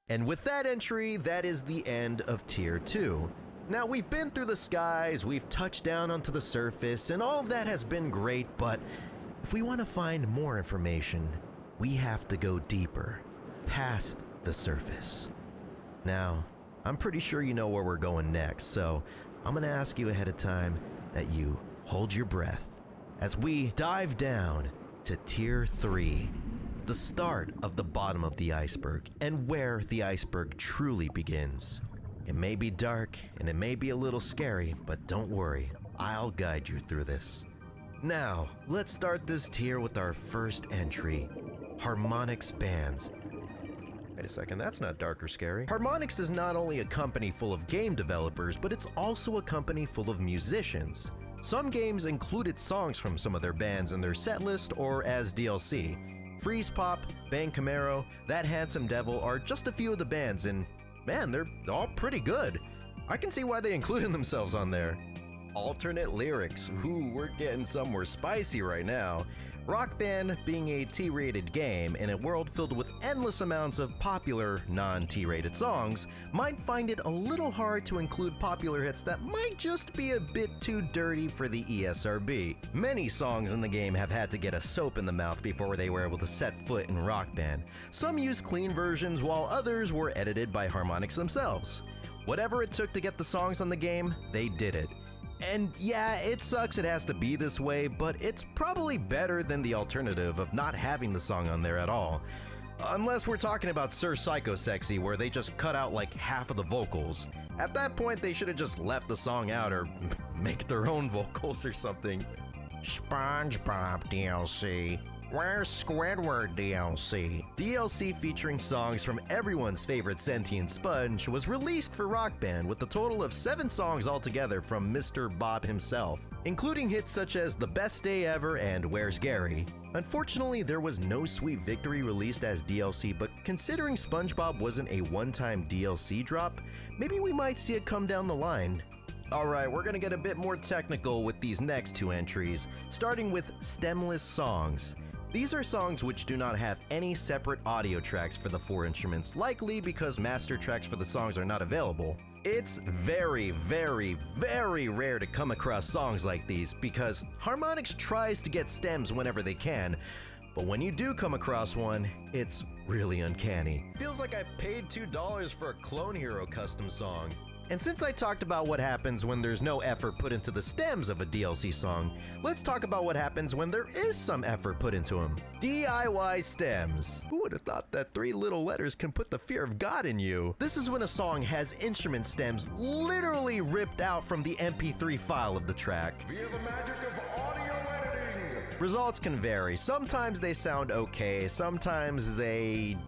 And with that entry, that is the end of Tier 2. Now, we've been through the skies, we've touched down onto the surface, and all of that has been great, but if we want to find more information, we have to go deeper, past the surface. Now, I'm pretty sure you know where we're going next, so I'm going to ask you ahead of time that you hold your breath as we dive down to Tier 3. The start of the bottom of the iceberg, and where the iceberg truly begins. It may be dark, and it may be a little scary, but don't worry, I'll guide you through this. Now, let's start this tier with our first entry, Harmonix Bands. Wait a second, that's not dark or scary. Harmonix is not only a company full of game developers, but it's also a company full of musicians. Some games included songs from some of their bands in their setlist or as DLC. Freeze Pop, Bang Camaro, That Handsome Devil are just a few of the bands, and man, they're all pretty good. I can see why they included themselves on there. Alternate lyrics, ooh, we're getting somewhere spicy right now. Rock Band being a T-rated game in a world filled with endless amounts of popular non-T-rated songs might find it a little hard to include popular hits that might just be a bit too dirty for the ESRB. Many songs in the game have had to get a soap in the mouth before they were able to set foot in Rock Band. Some used clean versions while others were edited by Harmonix themselves. Whatever it took to get the songs on the game, they did it. And yeah, it sucks it has to be this way, but it's probably better than the alternative of not having the song on there at all. Unless we're talking about Sir Psycho Sexy, where they just cut out like half of the vocals. At that point, they should have just left the song out or make their own vocals or something. SpongeBob DLC. Where's Squidward DLC? DLC featuring songs from everyone's favorite sentient sponge was released for Rock Band with a total of 7 songs altogether from Mr. Bob himself, including hits such as The Best Day Ever and Where's Gary. Unfortunately, there was no Sweet Victory released as DLC, but considering SpongeBob wasn't a one-time DLC drop, maybe we might see it come down the line. Alright, we're gonna get a bit more technical with these next 2 entries, starting with stemless songs. These are songs which do not have any separate audio tracks for the 4 instruments, likely because master tracks for the songs are not available. It's very, very, very rare to come across songs like these because Harmonix tries to get stems whenever they can, but when you do come across one, it's really uncanny. Feels like I paid $2 for a Clone Hero custom song. And since I talked about what happens when there's no effort put into the stems of a DLC song, let's talk about what happens when there is some effort put into them. DIY stems. Who would have thought that 3 little letters can put the fear of God in you? This is when a song has instrument stems literally ripped out from the MP3 file of the track. Via the magic of audio editing. Results can vary. Sometimes they sound okay, sometimes they,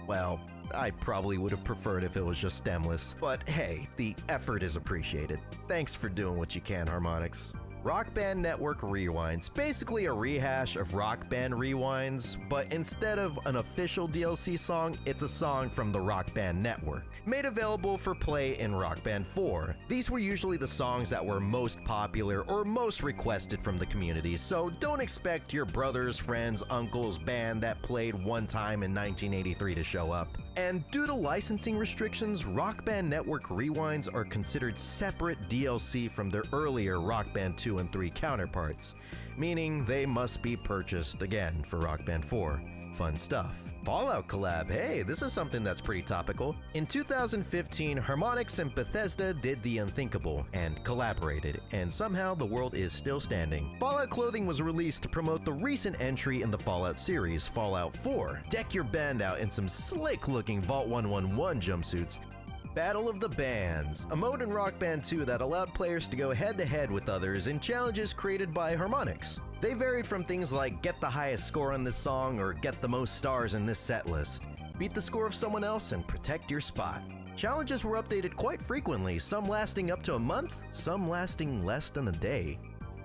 well, I probably would have preferred if it was just stemless, but hey, the effort is appreciated. Thanks for doing what you can, Harmonix. Rock Band Network Rewinds, basically a rehash of Rock Band Rewinds, but instead of an official DLC song, it's a song from the Rock Band Network, made available for play in Rock Band 4. These were usually the songs that were most popular or most requested from the community, so don't expect your brother's, friend's, uncle's band that played one time in 1983 to show up. And due to licensing restrictions, Rock Band Network Rewinds are considered separate DLC from their earlier Rock Band 2 and 3 counterparts, meaning they must be purchased again for Rock Band 4. Fun stuff. Fallout collab, hey, this is something that's pretty topical. In 2015, Harmonix and Bethesda did the unthinkable and collaborated, and somehow the world is still standing. Fallout clothing was released to promote the recent entry in the Fallout series, Fallout 4. Deck your band out in some slick-looking Vault 111 jumpsuits. Battle of the Bands, a mode in Rock Band 2 that allowed players to go head-to-head with others in challenges created by Harmonix. They varied from things like get the highest score on this song or get the most stars in this set list. Beat the score of someone else and protect your spot. Challenges were updated quite frequently, some lasting up to a month, some lasting less than a day.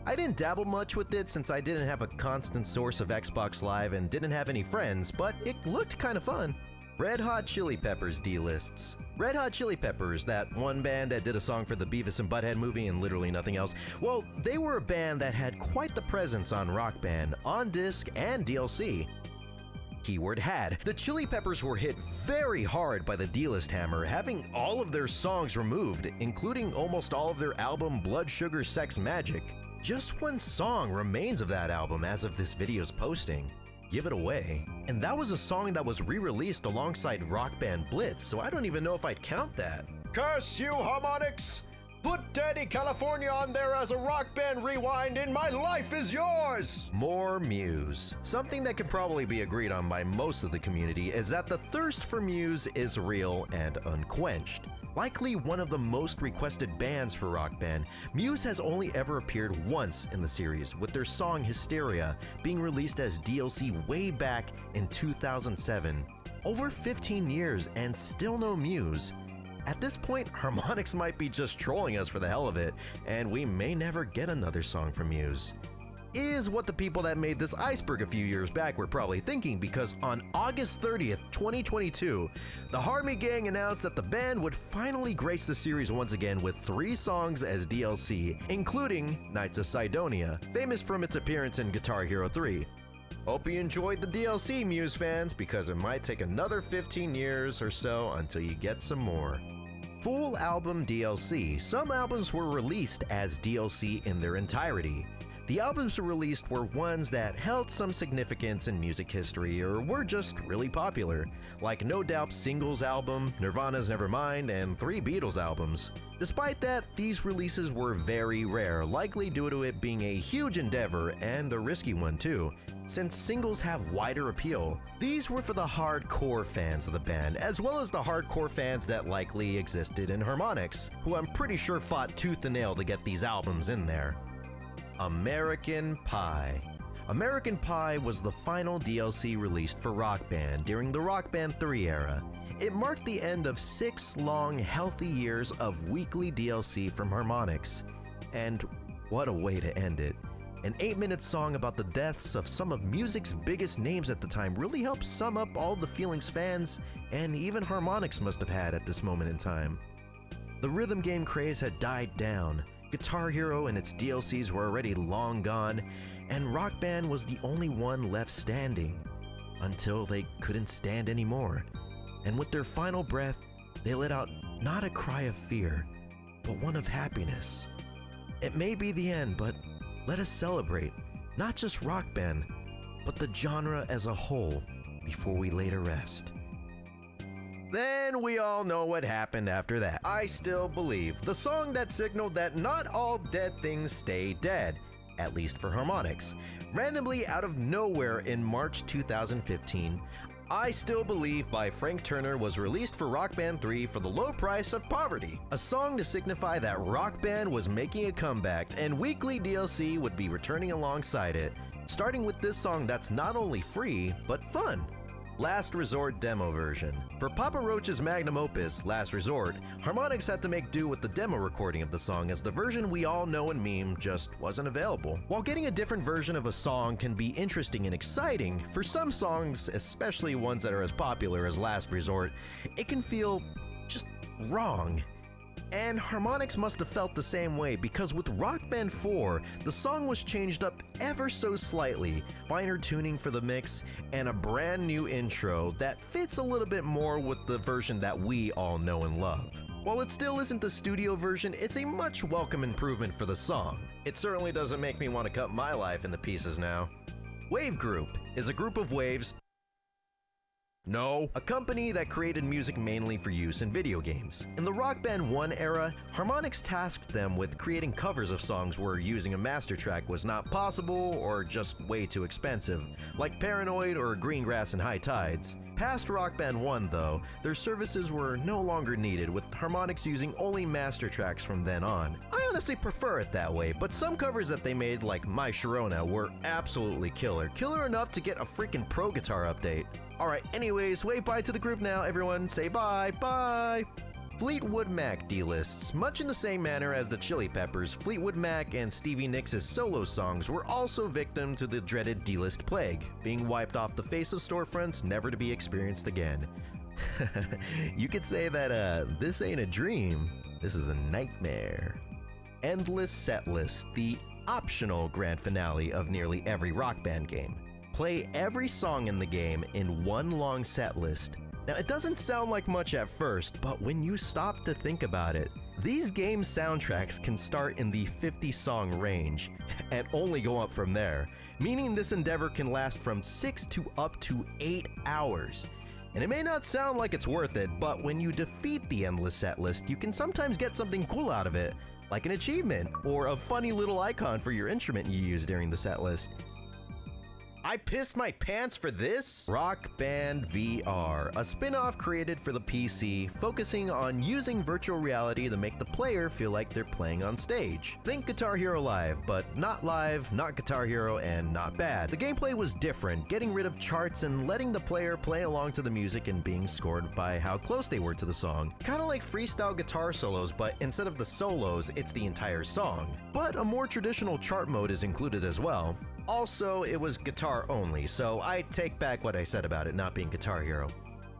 I didn't dabble much with it since I didn't have a constant source of Xbox Live and didn't have any friends, but it looked kinda fun. Red Hot Chili Peppers D-lists. Red Hot Chili Peppers, that one band that did a song for the Beavis and Butthead movie and literally nothing else, well, they were a band that had quite the presence on Rock Band, on disc, and DLC. Keyword had. The Chili Peppers were hit very hard by the D-list hammer, having all of their songs removed, including almost all of their album Blood Sugar Sex Magic. Just one song remains of that album as of this video's posting. Give It Away. And that was a song that was re-released alongside Rock Band Blitz, so I don't even know if I'd count that. Curse you, Harmonix! Put Daddy California on there as a Rock Band rewind and my life is yours! More Muse. Something that can probably be agreed on by most of the community is that the thirst for Muse is real and unquenched. Likely one of the most requested bands for Rock Band, Muse has only ever appeared once in the series, with their song Hysteria being released as DLC way back in 2007. Over 15 years and still no Muse. At this point, Harmonix might be just trolling us for the hell of it, and we may never get another song from Muse. Is what the people that made this iceberg a few years back were probably thinking, because on August 30th, 2022, the Harmy Gang announced that the band would finally grace the series once again with 3 songs as DLC, including Knights of Sidonia, famous from its appearance in Guitar Hero 3. Hope you enjoyed the DLC, Muse fans, because it might take another 15 years or so until you get some more. Full album DLC. Some albums were released as DLC in their entirety. The albums released were ones that held some significance in music history or were just really popular, like No Doubt's Singles album, Nirvana's Nevermind, and 3 Beatles albums. Despite that, these releases were very rare, likely due to it being a huge endeavor and a risky one too, since singles have wider appeal. These were for the hardcore fans of the band, as well as the hardcore fans that likely existed in Harmonix, who I'm pretty sure fought tooth and nail to get these albums in there. American Pie. American Pie was the final DLC released for Rock Band during the Rock Band 3 era. It marked the end of 6 long, healthy years of weekly DLC from Harmonix. And what a way to end it. An 8-minute song about the deaths of some of music's biggest names at the time really helps sum up all the feelings fans and even Harmonix must have had at this moment in time. The rhythm game craze had died down, Guitar Hero and its DLCs were already long gone, and Rock Band was the only one left standing. Until they couldn't stand anymore. And with their final breath, they let out not a cry of fear, but one of happiness. It may be the end, but let us celebrate, not just Rock Band, but the genre as a whole, before we lay to rest. Then we all know what happened after that. I Still Believe, the song that signaled that not all dead things stay dead, at least for Harmonix. Randomly out of nowhere in March 2015, I Still Believe by Frank Turner was released for Rock Band 3 for the low price of poverty, a song to signify that Rock Band was making a comeback and weekly DLC would be returning alongside it, starting with this song that's not only free, but fun. Last Resort demo version. For Papa Roach's magnum opus, Last Resort, Harmonix had to make do with the demo recording of the song as the version we all know and meme just wasn't available. While getting a different version of a song can be interesting and exciting, for some songs, especially ones that are as popular as Last Resort, it can feel just wrong. And Harmonix must have felt the same way because with Rock Band 4, the song was changed up ever so slightly, finer tuning for the mix, and a brand new intro that fits a little bit more with the version that we all know and love. While it still isn't the studio version, it's a much welcome improvement for the song. It certainly doesn't make me want to cut my life into pieces now. Wave Group is a group of waves. No, a company that created music mainly for use in video games. In the Rock Band 1 era, Harmonix tasked them with creating covers of songs where using a master track was not possible or just way too expensive, like Paranoid or Greengrass and High Tides. Past Rock Band 1 though, their services were no longer needed, with Harmonix using only master tracks from then on. I honestly prefer it that way, but some covers that they made, like My Sharona, were absolutely killer. Killer enough to get a freaking Pro Guitar update. Alright, anyways, wave bye to the group now, everyone. Say bye, bye! Fleetwood Mac D-lists. Much in the same manner as the Chili Peppers, Fleetwood Mac and Stevie Nicks' solo songs were also victim to the dreaded D-list plague, being wiped off the face of storefronts, never to be experienced again. You could say that, this ain't a dream, this is a nightmare. Endless Set List, the optional grand finale of nearly every Rock Band game. Play every song in the game in one long set list. Now, it doesn't sound like much at first, but when you stop to think about it, these game soundtracks can start in the 50-song range and only go up from there, meaning this endeavor can last from 6 to up to 8 hours. And it may not sound like it's worth it, but when you defeat the endless set list, you can sometimes get something cool out of it, like an achievement or a funny little icon for your instrument you use during the set list. I pissed my pants for this? Rock Band VR, a spin-off created for the PC, focusing on using virtual reality to make the player feel like they're playing on stage. Think Guitar Hero Live, but not live, not Guitar Hero, and not bad. The gameplay was different, getting rid of charts and letting the player play along to the music and being scored by how close they were to the song. Kinda like freestyle guitar solos, but instead of the solos, it's the entire song. But a more traditional chart mode is included as well. Also, it was guitar only, so I take back what I said about it not being Guitar Hero.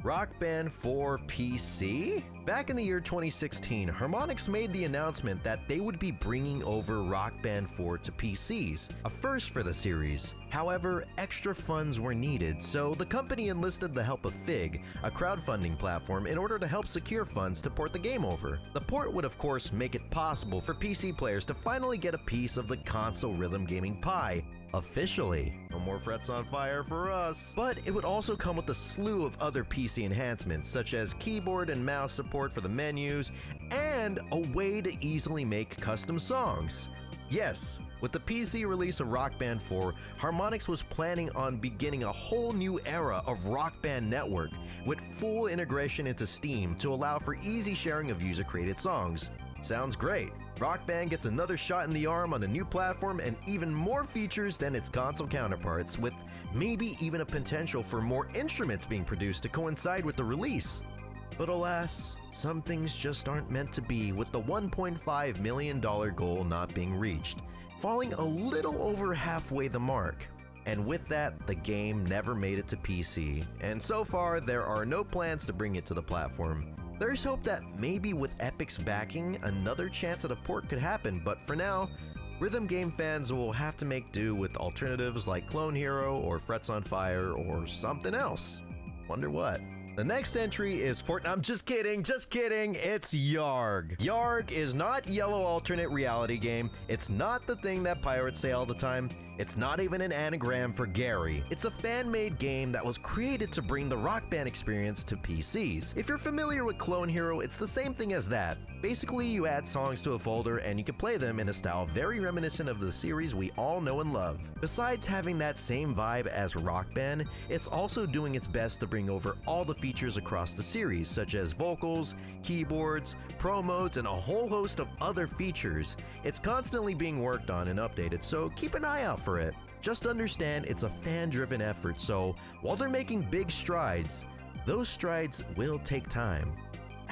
Rock Band 4 PC? Back in the year 2016, Harmonix made the announcement that they would be bringing over Rock Band 4 to PCs, a first for the series. However, extra funds were needed, so the company enlisted the help of Fig, a crowdfunding platform, in order to help secure funds to port the game over. The port would of course make it possible for PC players to finally get a piece of the console rhythm gaming pie. Officially. No more Frets on Fire for us. But it would also come with a slew of other PC enhancements, such as keyboard and mouse support for the menus, and a way to easily make custom songs. Yes, with the PC release of Rock Band 4, Harmonix was planning on beginning a whole new era of Rock Band Network, with full integration into Steam to allow for easy sharing of user-created songs. Sounds great. Rock Band gets another shot in the arm on a new platform and even more features than its console counterparts, with maybe even a potential for more instruments being produced to coincide with the release. But alas, some things just aren't meant to be, with the $1.5 million goal not being reached, falling a little over halfway the mark. And with that, the game never made it to PC, and so far there are no plans to bring it to the platform. There's hope that maybe with Epic's backing, another chance at a port could happen, but for now, rhythm game fans will have to make do with alternatives like Clone Hero or Frets on Fire or something else. Wonder what? The next entry is I'm just kidding, it's Yarg. Yarg is not yellow alternate reality game, it's not the thing that pirates say all the time, it's not even an anagram for Gary. It's a fan-made game that was created to bring the Rock Band experience to PCs. If you're familiar with Clone Hero, it's the same thing as that. Basically, you add songs to a folder and you can play them in a style very reminiscent of the series we all know and love. Besides having that same vibe as Rock Band, it's also doing its best to bring over all the features across the series, such as vocals, keyboards, pro modes, and a whole host of other features. It's constantly being worked on and updated, so keep an eye out for it. Just understand it's a fan-driven effort, so while they're making big strides, those strides will take time.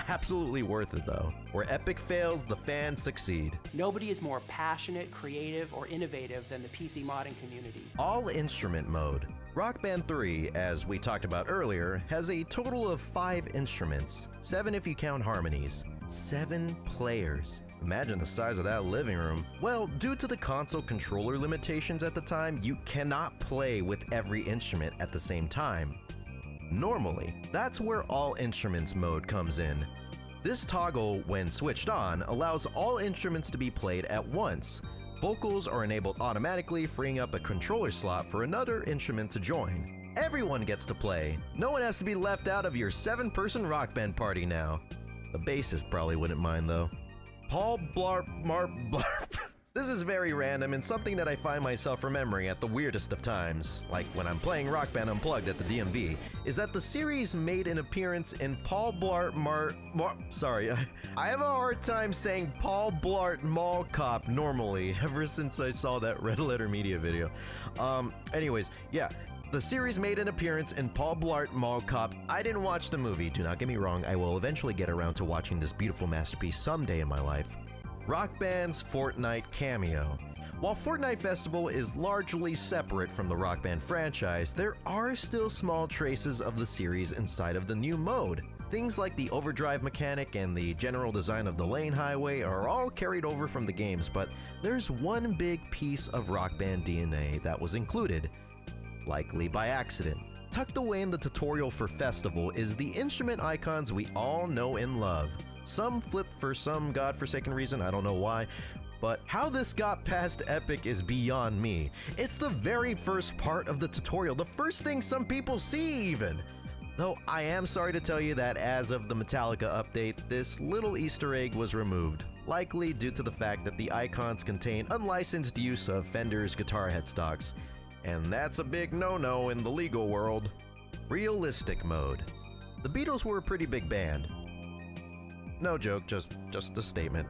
Absolutely worth it though. Where Epic fails, the fans succeed. Nobody is more passionate, creative, or innovative than the PC modding community. All instrument mode. Rock Band 3, as we talked about earlier, has a total of 5 instruments, 7 if you count harmonies. 7 players. Imagine the size of that living room. Well, due to the console controller limitations at the time, you cannot play with every instrument at the same time. Normally, that's where all instruments mode comes in. This toggle, when switched on, allows all instruments to be played at once. Vocals are enabled automatically, freeing up a controller slot for another instrument to join. Everyone gets to play. No one has to be left out of your 7-person Rock Band party now. The bassist probably wouldn't mind though. Paul Blarp Blarp. This is very random and something that I find myself remembering at the weirdest of times, like when I'm playing Rock Band Unplugged at the DMV, is that the series made an appearance in Paul Blart Sorry, I have a hard time saying Paul Blart Mall Cop normally, ever since I saw that Red Letter Media video. Anyways, yeah. The series made an appearance in Paul Blart Mall Cop. I didn't watch the movie, do not get me wrong, I will eventually get around to watching this beautiful masterpiece someday in my life. Rock Band's Fortnite cameo. While Fortnite Festival is largely separate from the Rock Band franchise, there are still small traces of the series inside of the new mode. Things like the overdrive mechanic and the general design of the lane highway are all carried over from the games, but there's one big piece of Rock Band DNA that was included, likely by accident. Tucked away in the tutorial for Festival is the instrument icons we all know and love. Some flipped for some godforsaken reason, I don't know why, but how this got past Epic is beyond me. It's the very first part of the tutorial, the first thing some people see even. Though I am sorry to tell you that as of the Metallica update, this little Easter egg was removed, likely due to the fact that the icons contain unlicensed use of Fender's guitar headstocks. And that's a big no-no in the legal world. Realistic mode. The Beatles were a pretty big band. No joke, just a statement.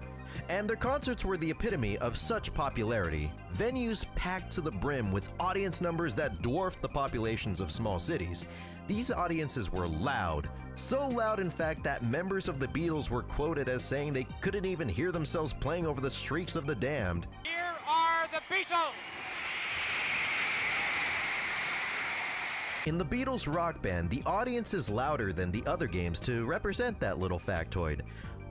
And their concerts were the epitome of such popularity. Venues packed to the brim with audience numbers that dwarfed the populations of small cities. These audiences were loud. So loud, in fact, that members of the Beatles were quoted as saying they couldn't even hear themselves playing over the shrieks of the damned. Here are the Beatles! In the Beatles Rock Band, the audience is louder than the other games to represent that little factoid.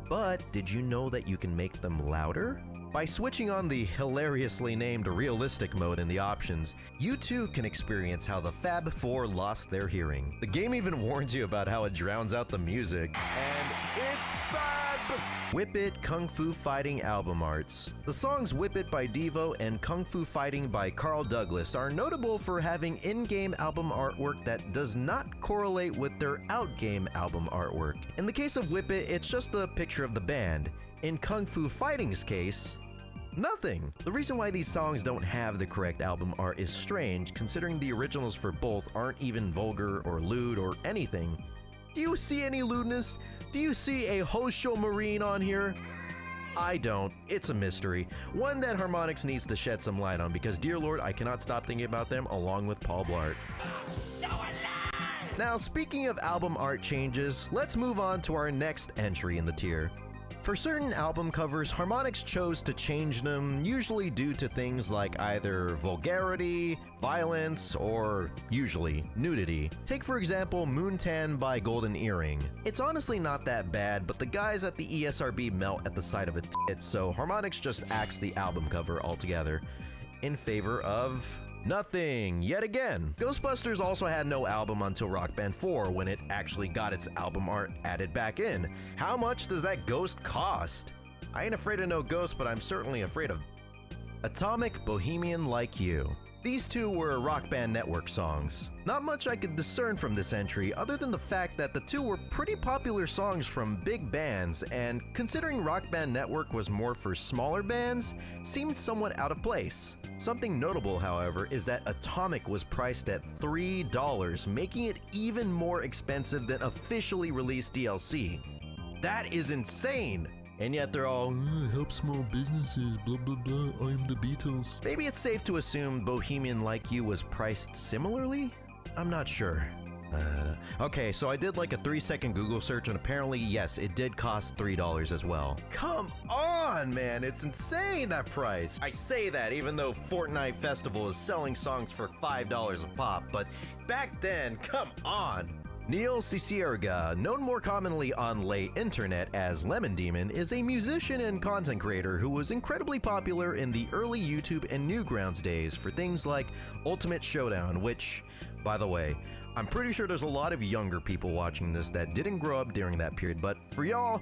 But did you know that you can make them louder? By switching on the hilariously named realistic mode in the options, you too can experience how the Fab Four lost their hearing. The game even warns you about how it drowns out the music. And it's Fab! Whip It Kung Fu Fighting album arts. The songs Whip It by Devo and Kung Fu Fighting by Carl Douglas are notable for having in-game album artwork that does not correlate with their out-game album artwork. In the case of Whip It, it's just a picture of the band. In Kung Fu Fighting's case, nothing. The reason why these songs don't have the correct album art is strange, considering the originals for both aren't even vulgar or lewd or anything. Do you see any lewdness? Do you see a Hosho Marine on here? I don't. It's a mystery. One that Harmonix needs to shed some light on because, dear lord, I cannot stop thinking about them along with Paul Blart. Now, speaking of album art changes, let's move on to our next entry in the tier. For certain album covers, Harmonix chose to change them, usually due to things like either vulgarity, violence, or usually nudity. Take for example Moontan by Golden Earring. It's honestly not that bad, but the guys at the ESRB melt at the sight of a tit, so Harmonix just axed the album cover altogether in favor of nothing, yet again. Ghostbusters also had no album until Rock Band 4 when it actually got its album art added back in. How much does that ghost cost? I ain't afraid of no ghost, but I'm certainly afraid of Atomic Bohemian Like You. These two were Rock Band Network songs. Not much I could discern from this entry other than the fact that the two were pretty popular songs from big bands, and considering Rock Band Network was more for smaller bands, seemed somewhat out of place. Something notable, however, is that Atomic was priced at $3, making it even more expensive than officially released DLC. That is insane! And yet they're all, help small businesses, blah blah blah, I'm the Beatles. Maybe it's safe to assume Bohemian Like You was priced similarly? I'm not sure. Okay, so I did like a 3-second Google search and apparently, yes, it did cost $3 as well. Come on, man, it's insane, that price. I say that even though Fortnite Festival is selling songs for $5 a pop, but back then, come on. Neil Cicierega, known more commonly on late internet as Lemon Demon, is a musician and content creator who was incredibly popular in the early YouTube and Newgrounds days for things like Ultimate Showdown, which, by the way, I'm pretty sure there's a lot of younger people watching this that didn't grow up during that period, but for y'all,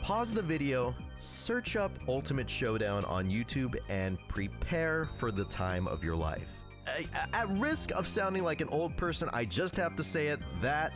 pause the video, search up Ultimate Showdown on YouTube, and prepare for the time of your life. At risk of sounding like an old person, I just have to say it, that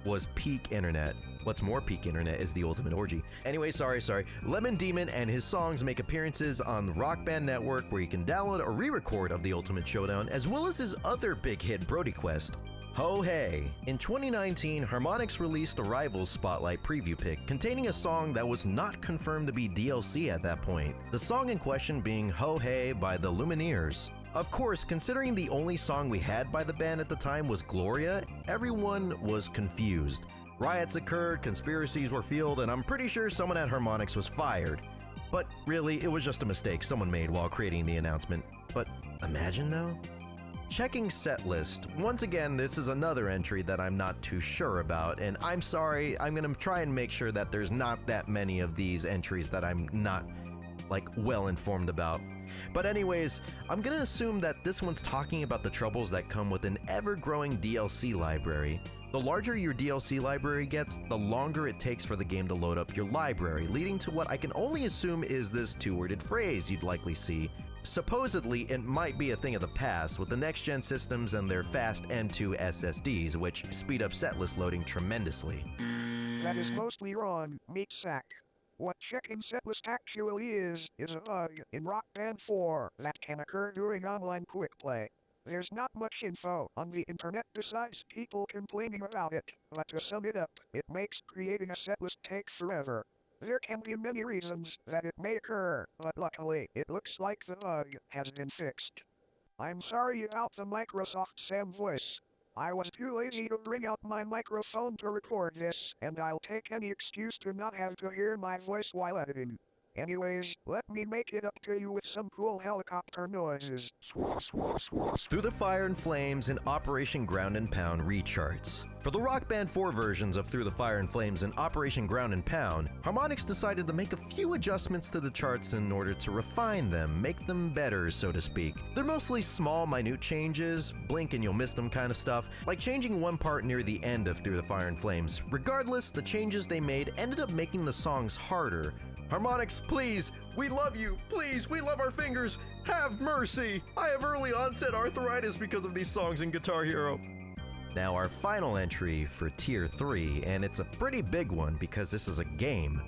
was peak internet. What's more peak internet is the Ultimate Orgy. Anyway, sorry. Lemon Demon and his songs make appearances on the Rock Band Network, where you can download a re-record of the Ultimate Showdown, as well as his other big hit, Brody Quest. Ho Hey! In 2019, Harmonix released a Rivals Spotlight preview pic containing a song that was not confirmed to be DLC at that point. The song in question being Ho Hey by the Lumineers. Of course, considering the only song we had by the band at the time was Gloria, everyone was confused. Riots occurred, conspiracies were fueled, and I'm pretty sure someone at Harmonix was fired. But really, it was just a mistake someone made while creating the announcement. But imagine though? Checking set list. Once again, this is another entry that I'm not too sure about, and I'm sorry, I'm gonna try and make sure that there's not that many of these entries that I'm not, well informed about. But anyways, I'm gonna assume that this one's talking about the troubles that come with an ever-growing DLC library. The larger your DLC library gets, the longer it takes for the game to load up your library, leading to what I can only assume is this two-worded phrase you'd likely see. Supposedly, it might be a thing of the past with the next-gen systems and their fast M2 SSDs, which speed up setlist loading tremendously. That is mostly wrong, meat sack. What checking setlist actually is a bug in Rock Band 4 that can occur during online quick play. There's not much info on the internet besides people complaining about it, but to sum it up, it makes creating a setlist take forever. There can be many reasons that it may occur, but luckily, it looks like the bug has been fixed. I'm sorry about the Microsoft Sam voice. I was too lazy to bring out my microphone to record this, and I'll take any excuse to not have to hear my voice while editing. Anyways, let me make it up to you with some cool helicopter noises. Through the Fire and Flames and Operation Ground and Pound recharts. For the Rock Band 4 versions of Through the Fire and Flames and Operation Ground and Pound, Harmonix decided to make a few adjustments to the charts in order to refine them, make them better, so to speak. They're mostly small, minute changes, blink and you'll miss them kind of stuff, like changing one part near the end of Through the Fire and Flames. Regardless, the changes they made ended up making the songs harder. Harmonix, please, we love you. Please, we love our fingers. Have mercy. I have early onset arthritis because of these songs in Guitar Hero. Now our final entry for Tier 3, and it's a pretty big one because this is a game.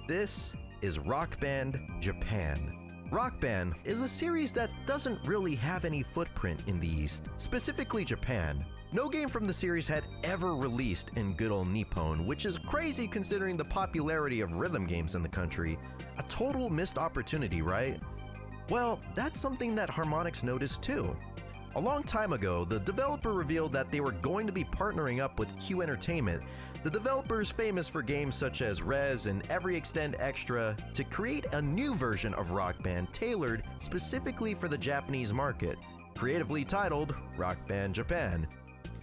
This is Rock Band Japan. Rock Band is a series that doesn't really have any footprint in the East, specifically Japan. No game from the series had ever released in good old Nippon, which is crazy considering the popularity of rhythm games in the country. A total missed opportunity, right? Well, that's something that Harmonix noticed too. A long time ago, the developer revealed that they were going to be partnering up with Q Entertainment, the developers famous for games such as Rez and Every Extend Extra, to create a new version of Rock Band tailored specifically for the Japanese market, creatively titled Rock Band Japan.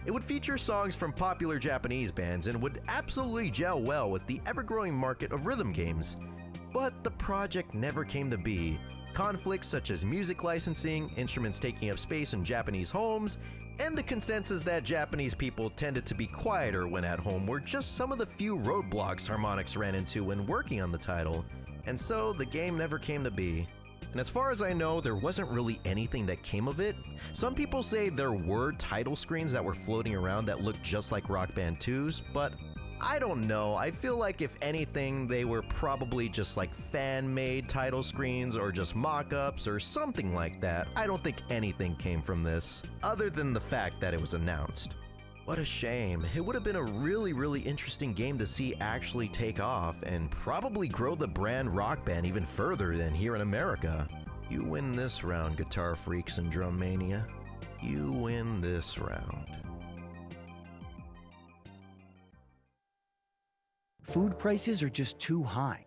It would feature songs from popular Japanese bands and would absolutely gel well with the ever-growing market of rhythm games. But the project never came to be. Conflicts such as music licensing, instruments taking up space in Japanese homes, and the consensus that Japanese people tended to be quieter when at home were just some of the few roadblocks Harmonix ran into when working on the title, and so the game never came to be. And as far as I know, there wasn't really anything that came of it. Some people say there were title screens that were floating around that looked just like Rock Band 2's, but I don't know. I feel like if anything, they were probably just like fan-made title screens or just mock-ups or something like that. I don't think anything came from this, other than the fact that it was announced. What a shame. It would have been a really interesting game to see actually take off and probably grow the brand Rock Band even further than here in America. You win this round, Guitar Freaks and Drum Mania. You win this round. Food prices are just too high.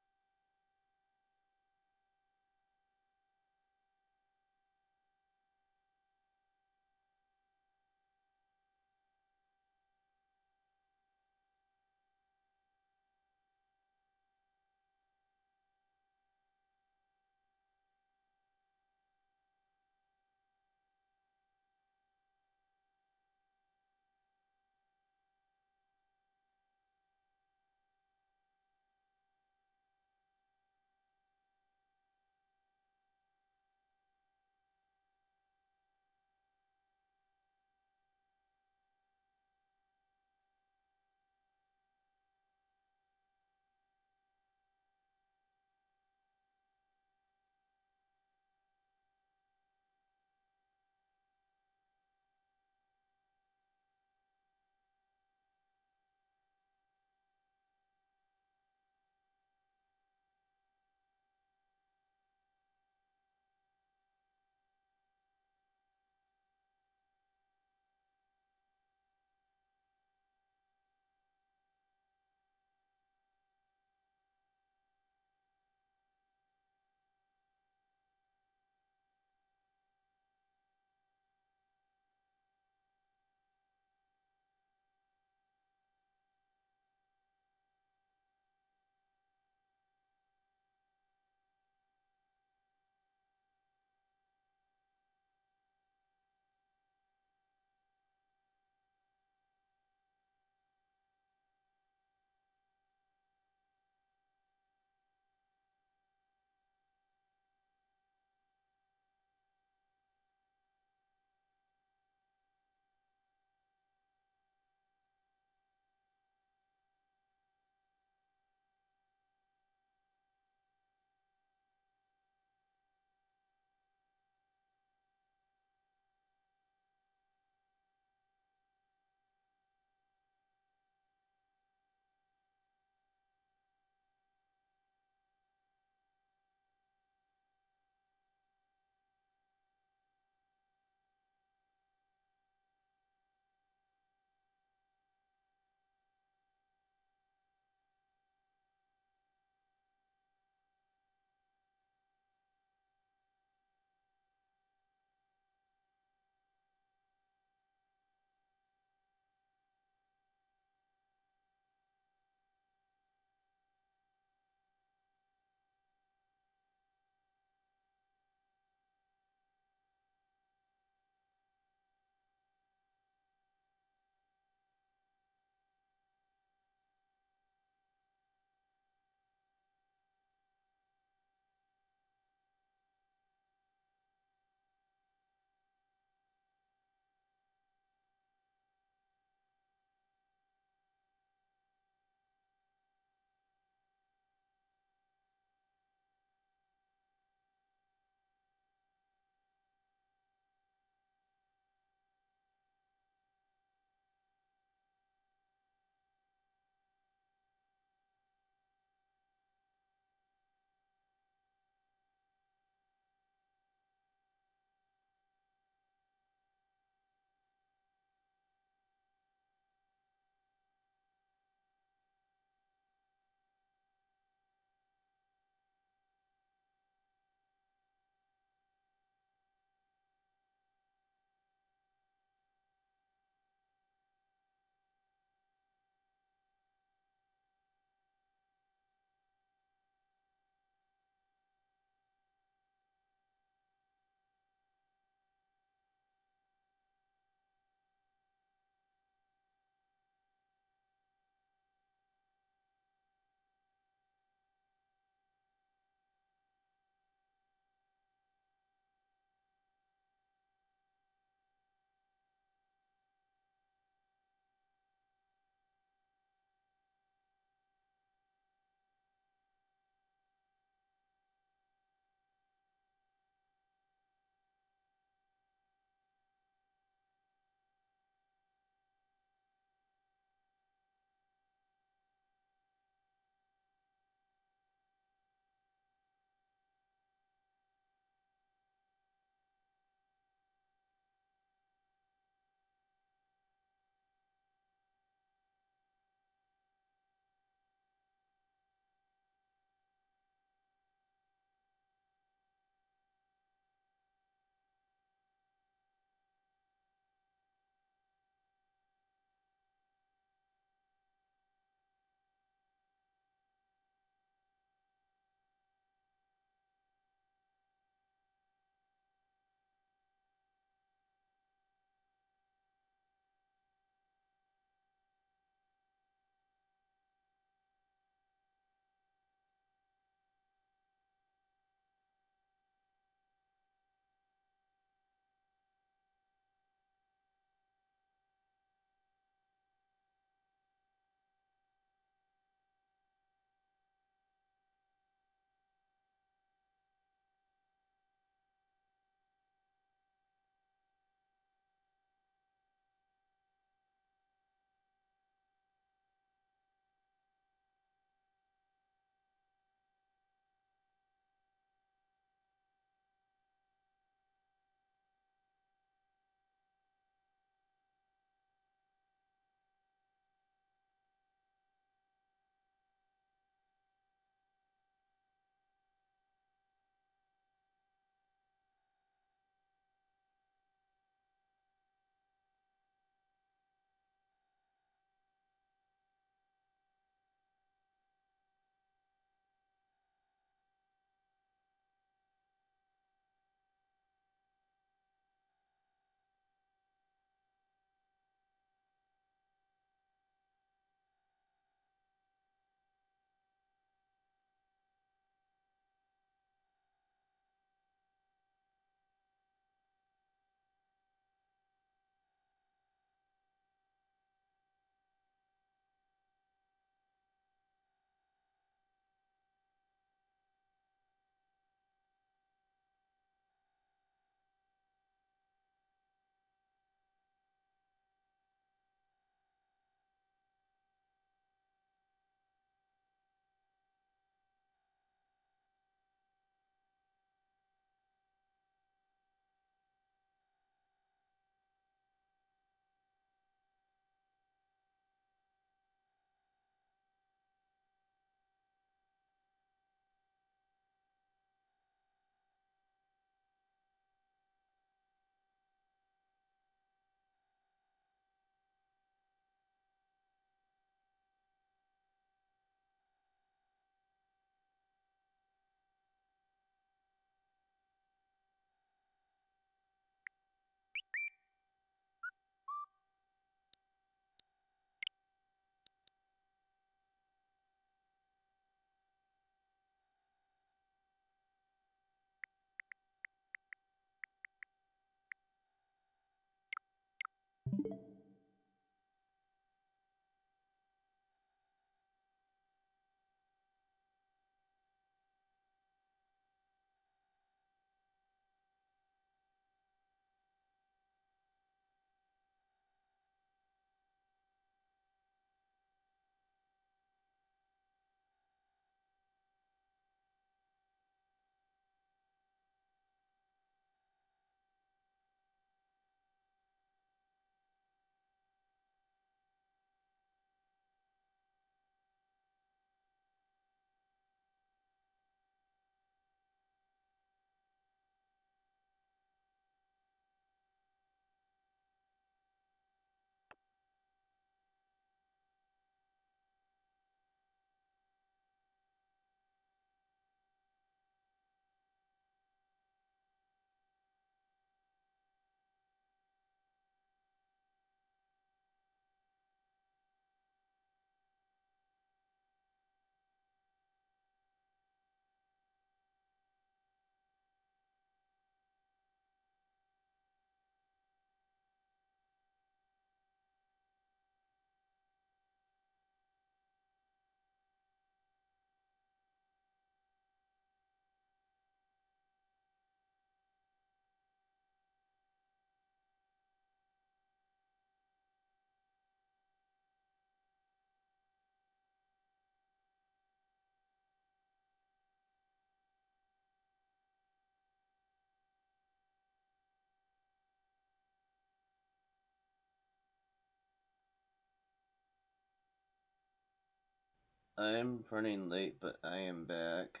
I'm running late, but I am back.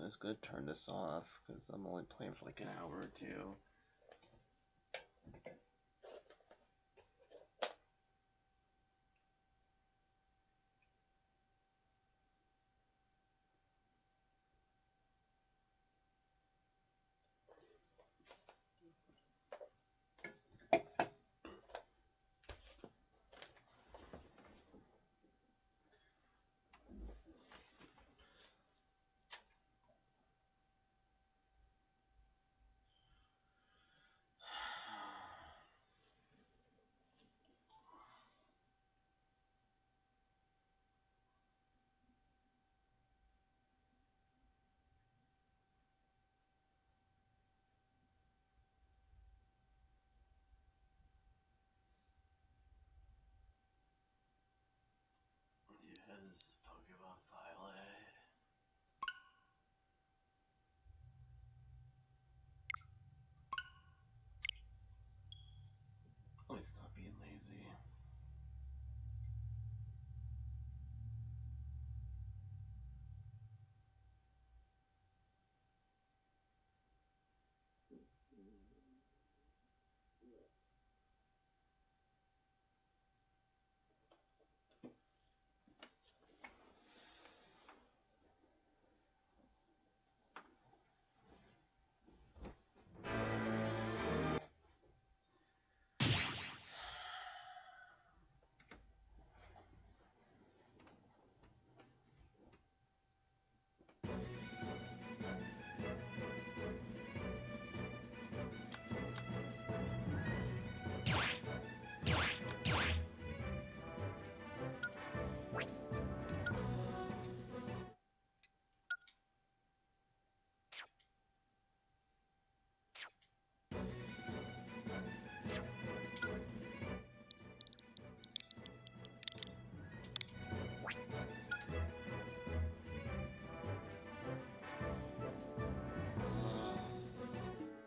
I was gonna turn this off because I'm only playing for like an hour or two. Yes, Pokemon Violet. Let me stop being lazy.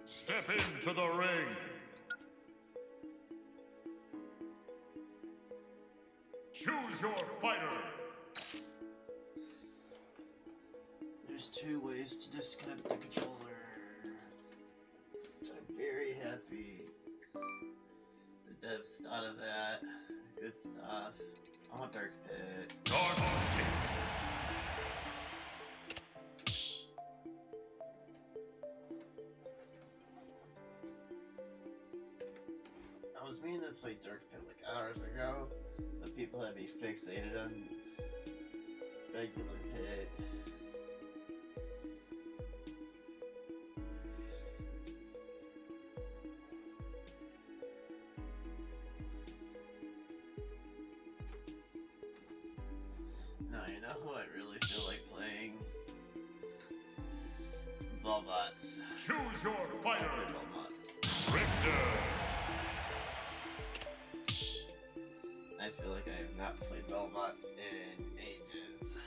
Step into the ring. Choose your fighter. There's two ways to disconnect the controller. Which I'm very happy. The devs thought of that. Good stuff. I want Dark Pit. Dark Pit. I was meaning to play Dark Pit like hours ago, but people had me fixated on regular Pit. No, you know who I really feel like playing? Velmots. Choose your fighter. Velmots. Richter. I feel like I have not played Velmots in ages.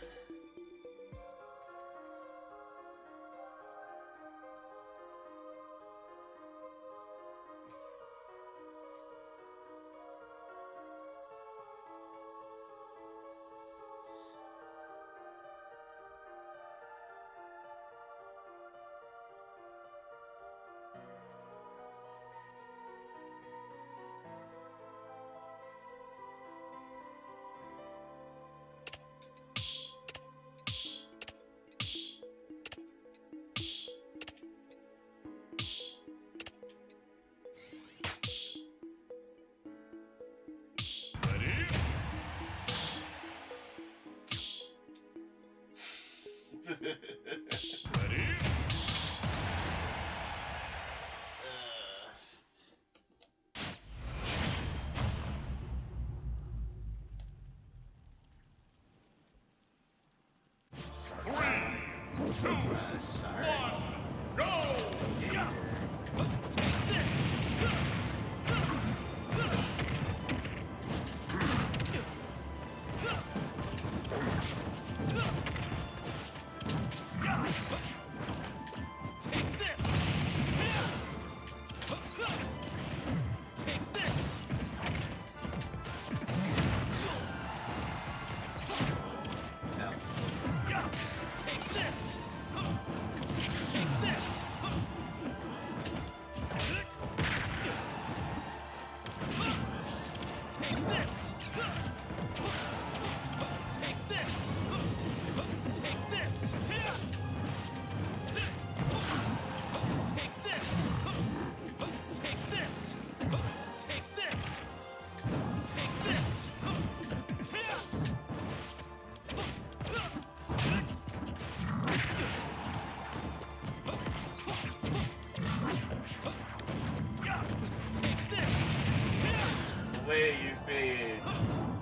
Away, you feed!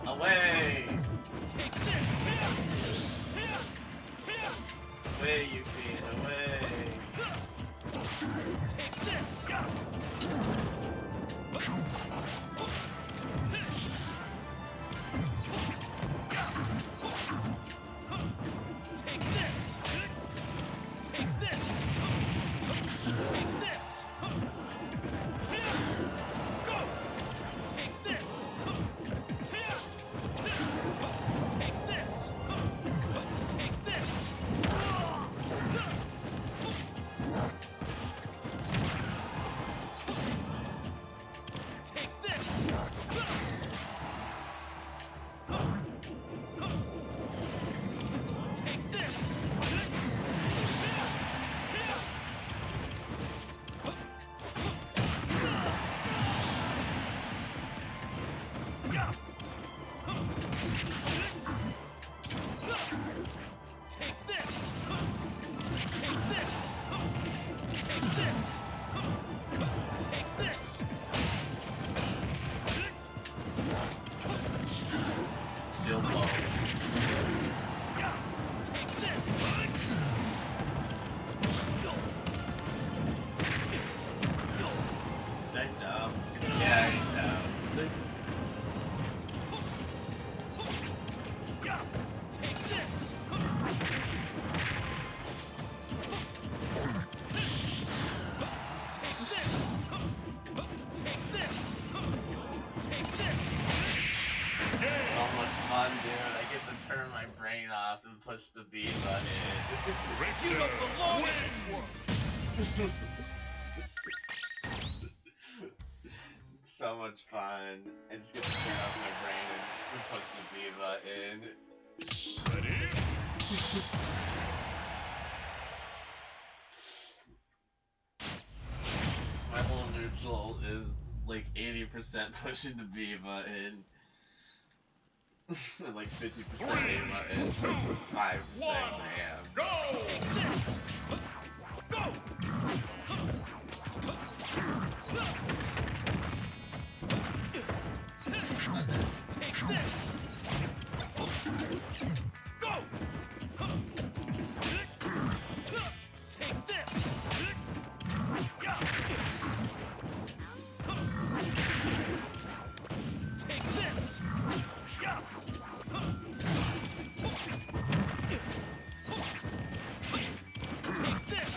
Away! Away, you feed! Away! Shield low. Good job. Yeah, good job. So much fun, dude. I get to turn my brain off and push the B button. Give up the longest one. So much fun. I just get to turn off my brain and push the B button. Ready? My whole neutral is like 80% pushing the B button. And like 50% A button. 5% RAM. Go! Go! Take this! Go! Take this! Take this! Take this! Take this!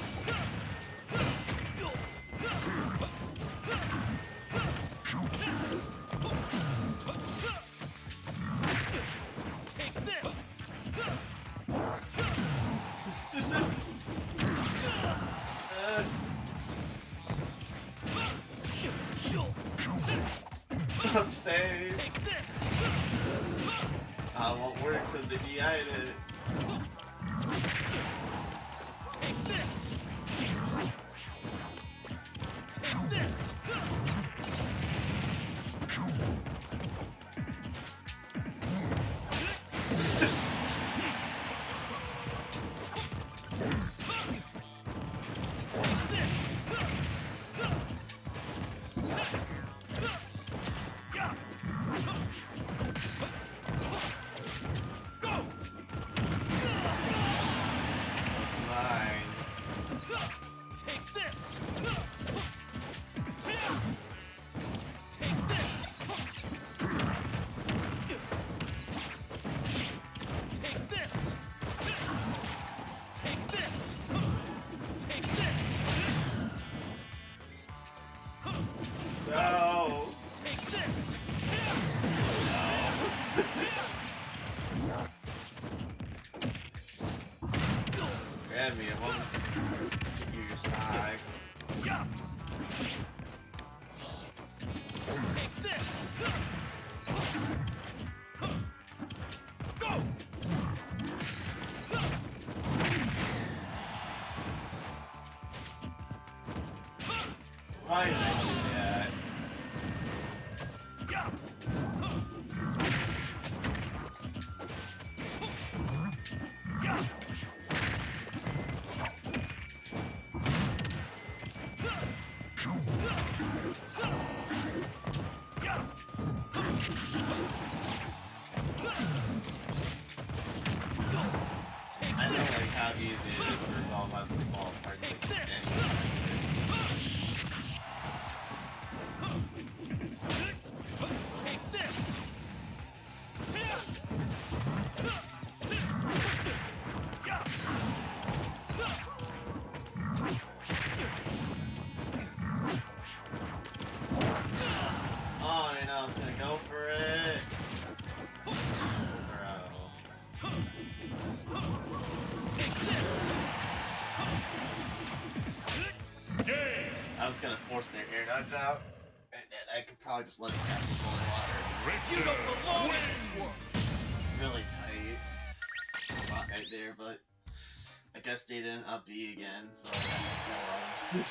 I'm safe. I won't work because the EI did it. Take this! Take this! That's mine. Why did I do that? I know like how easy it is for all my ball parts. Oh, I know I was gonna go for it. I was gonna force their air dodge out, and then I could probably just let them catch the bullet water. You don't belong in this world. Really tight spot right there, but I guess they didn't up B again, so I got no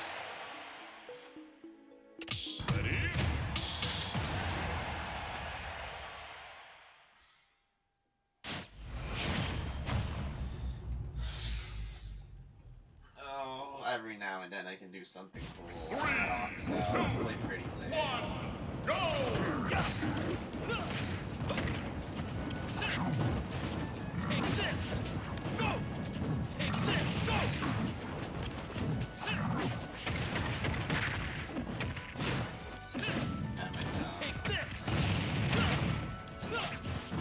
Oh, every now and then I can do something cool. Play pretty late. Go! Take this! Go! Take this! Go! Take this! Take this! Take this!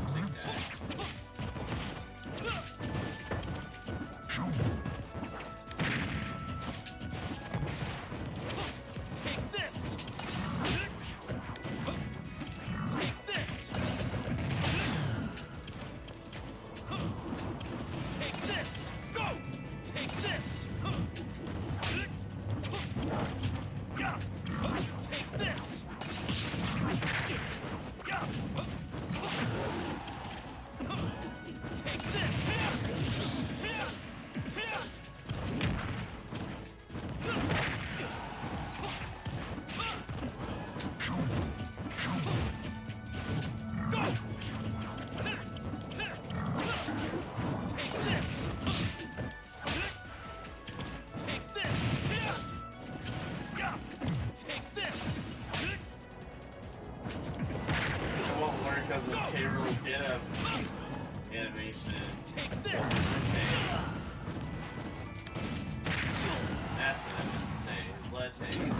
Take this! Go! Take this! Yeah! Take this! Yeah! Take this! Here! Here! Go! Take this! Take this! Yeah! Take this! It won't work because of K-Rool's get up animation. Take this! That's what I meant to say. Sledgehang.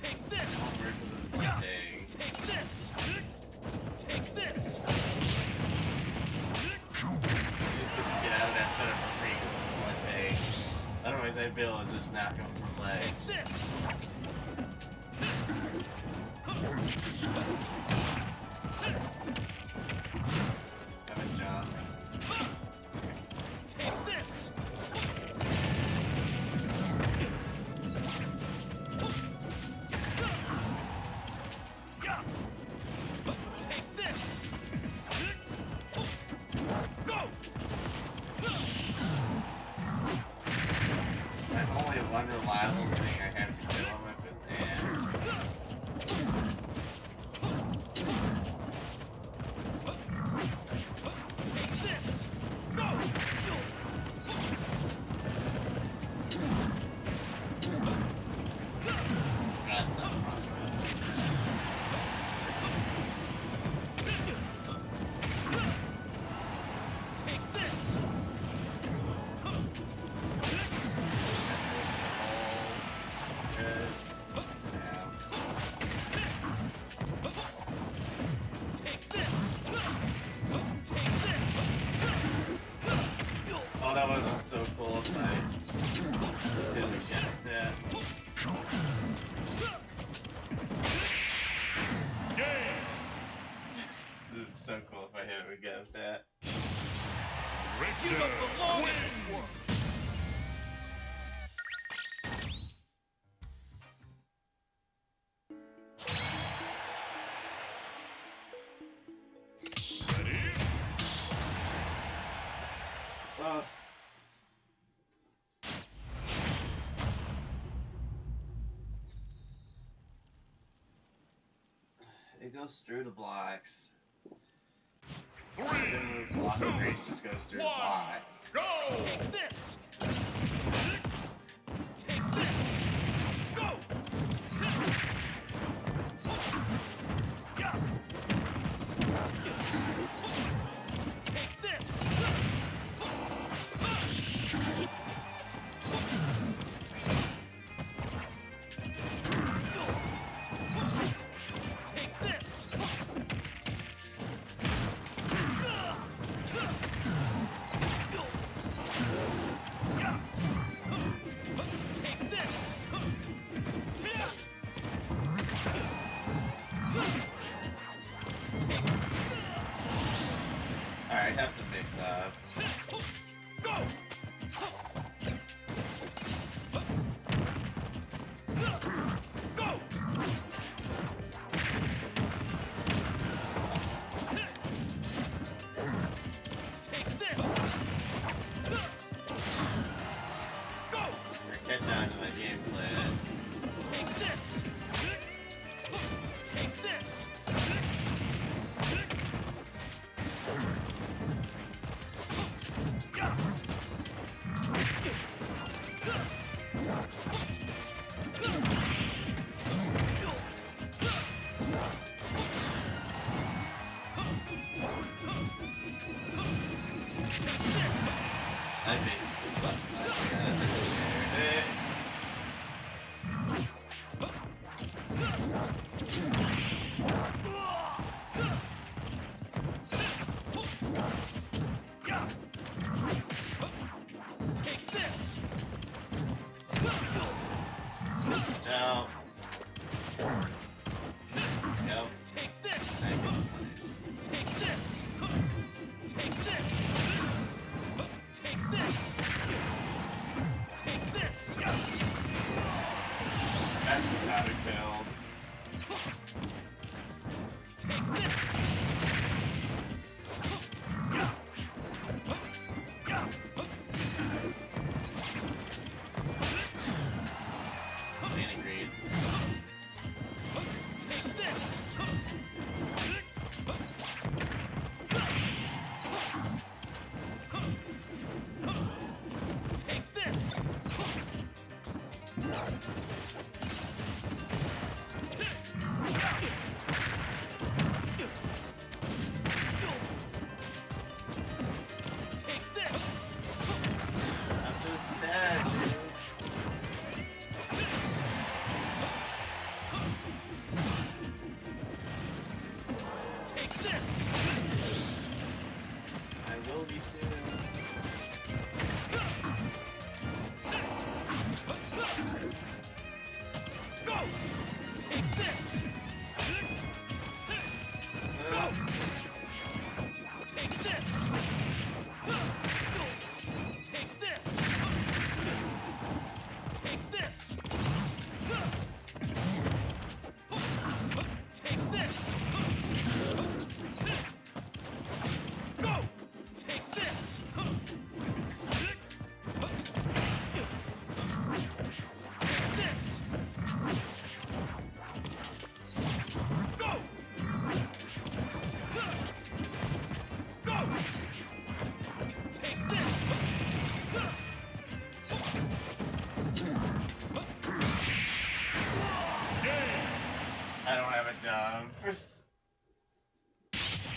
Take this! Won't work because of sledgehang. Take this! Take this! Just get out of that center for free because of sledgehang. Otherwise I'd be able to just knock him from legs. Take this! Have a jump. Take this! Yeah! Take this! Go! My only one reliable thing I have to kill him with is hands. Take this! Go! Gotta stop Take this! Take this! Take this! Oh, that would have been so cool if I didn't get that. It's so cool if I hit him again with that. You don't belong in this world! goes through the blocks. Lots of rage just goes through the blocks. Go! Take this! Take this! Go! Yeah! Take this! Take this! Take this! Alright, have to mix up. Go! Go! Take this! Go! We're catching on to my game plan. Take this! Take this! I basically left my Take this! Ciao. Yep. Take this! I get punished. Take this! Take this! Take this! Take this! That's powder killed. Take this! Mana green. Take this! Take this! Take this! I'm just dead, dude. Take this! I will be soon. Go! Take this! Go! Take this! Take this! Take this! Take this! Go! Take this! Take this! Go! Go! Take this! I don't have a job.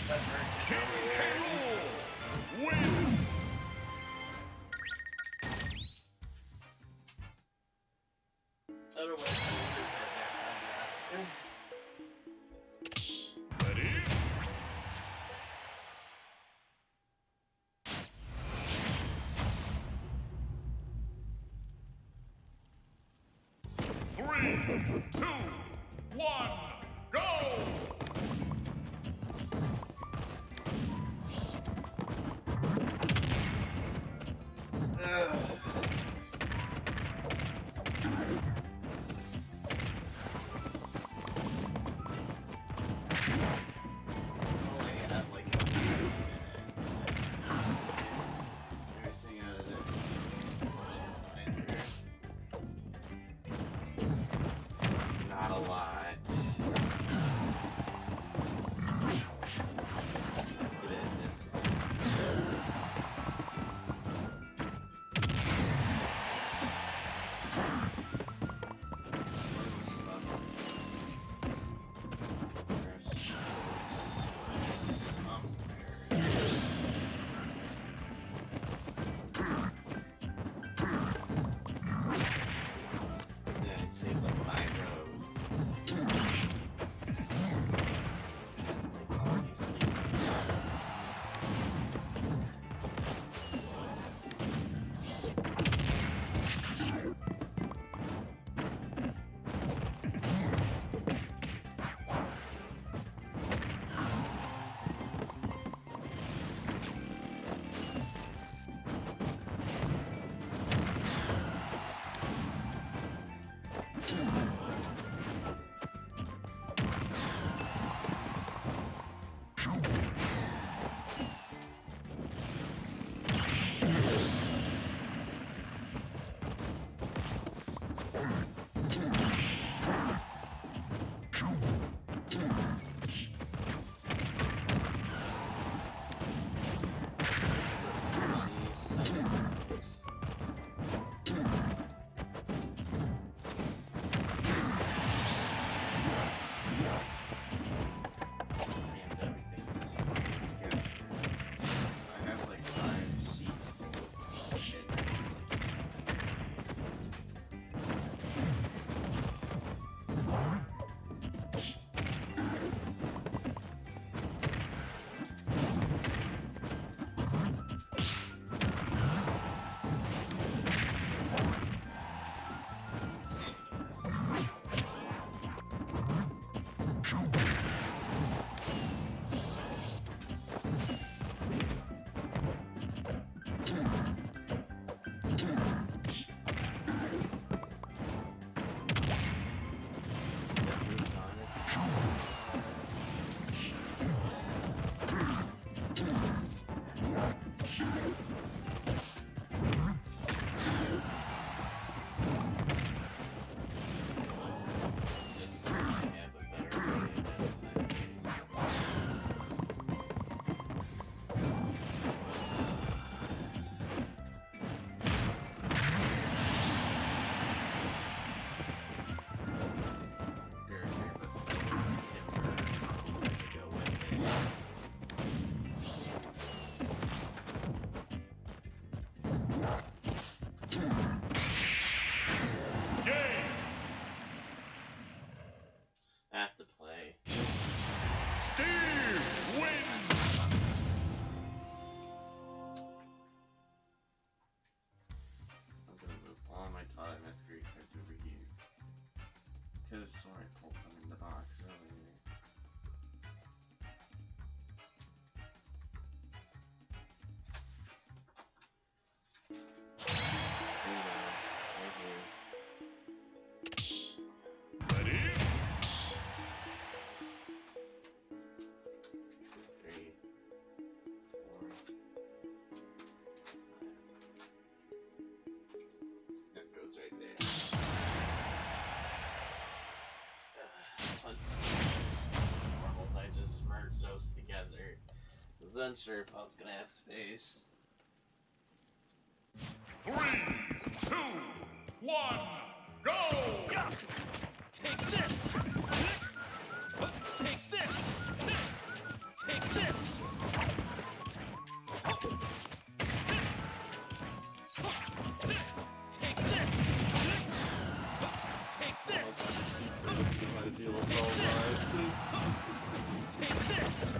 That hurts it over there. Win! I don't want to do that. Ready? Three, two, one, go! Only have like a few minutes. Everything out of this. Not a lot. wasn't sure if I was gonna have space. 3, 2, 1, go! Take this! Take this! Take this! Take this! Take this! Take this!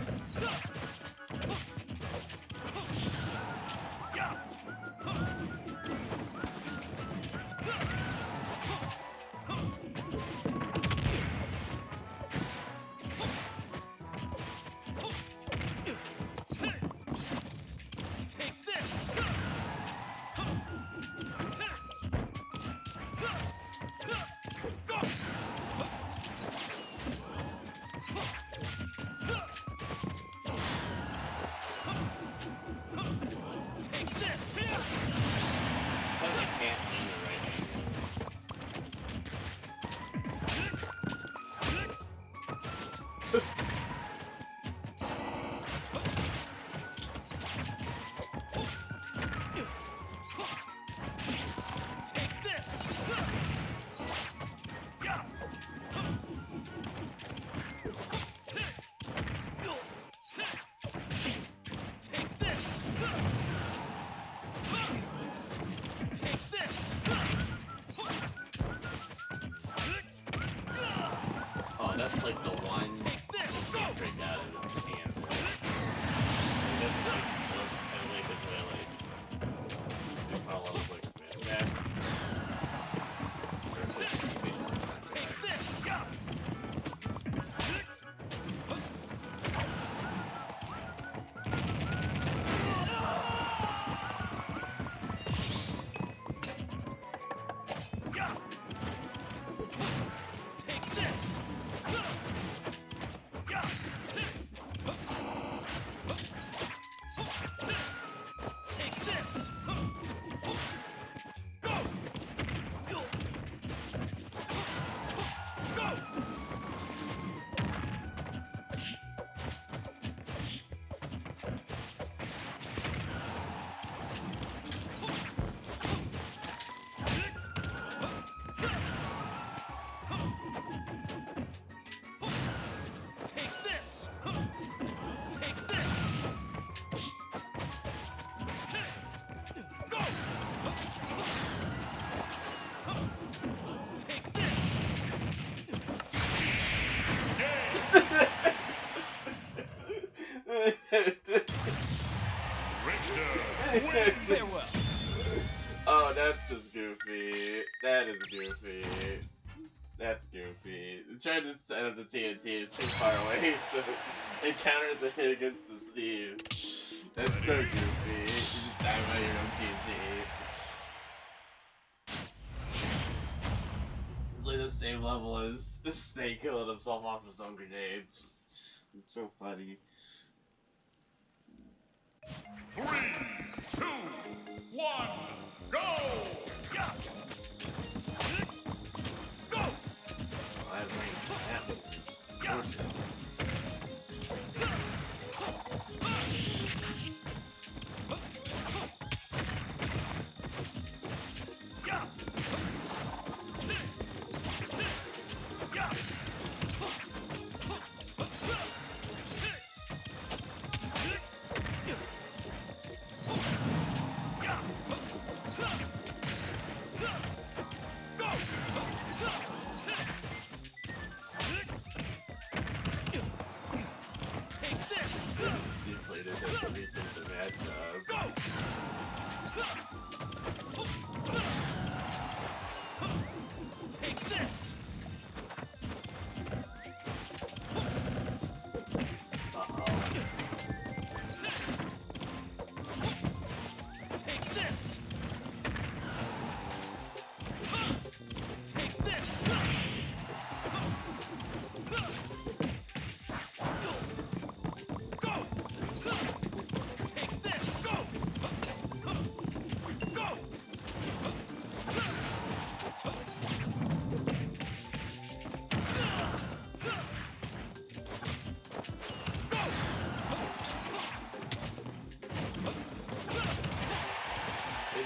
Oh, that's like the one trick out of the can. That's like so heavily because they put a lot of clicks, man. Take this! Farewell. Oh, that's just goofy. That is goofy. That's goofy. Trying to set up the TNT is too far away, so it counters the hit against the Steve. That's so goofy. You just die by your own TNT. It's like the same level as Snake killing himself off his own grenades. It's so funny. 3, 2, 1, go! Yeah. Go! I have range. Yeah.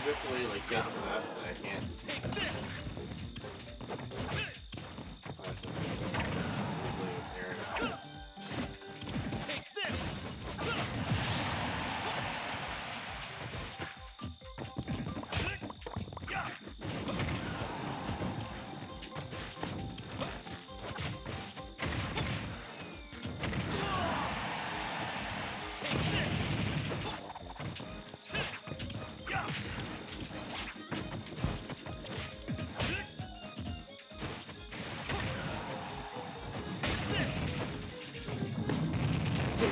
literally like just enough so I can't. Take this. Take this.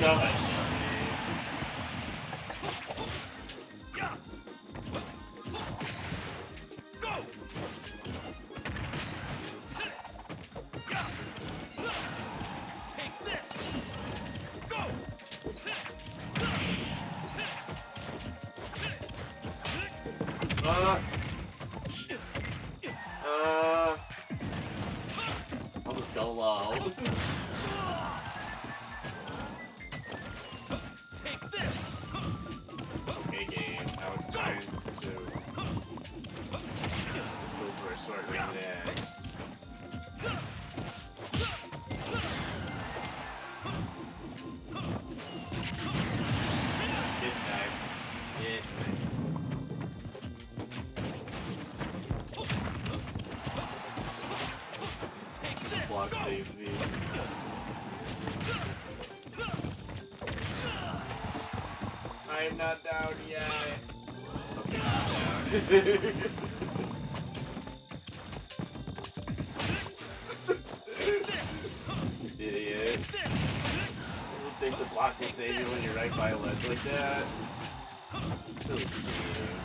Go ahead. Take this. Go. I'll just go low. Take this. Okay, game. I was trying to just go for a short range X. This guy. This guy. Block save me. I'm not down yet. Okay, I'm down. Idiot. You think the blocks will save you when you're right by a ledge like that? Silly cheating.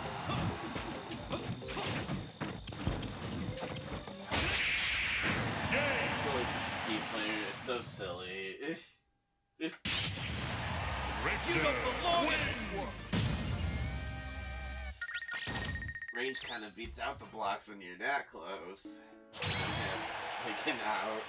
Silly ski player is so silly. Range kind of beats out the blocks when you're that close. Taken out.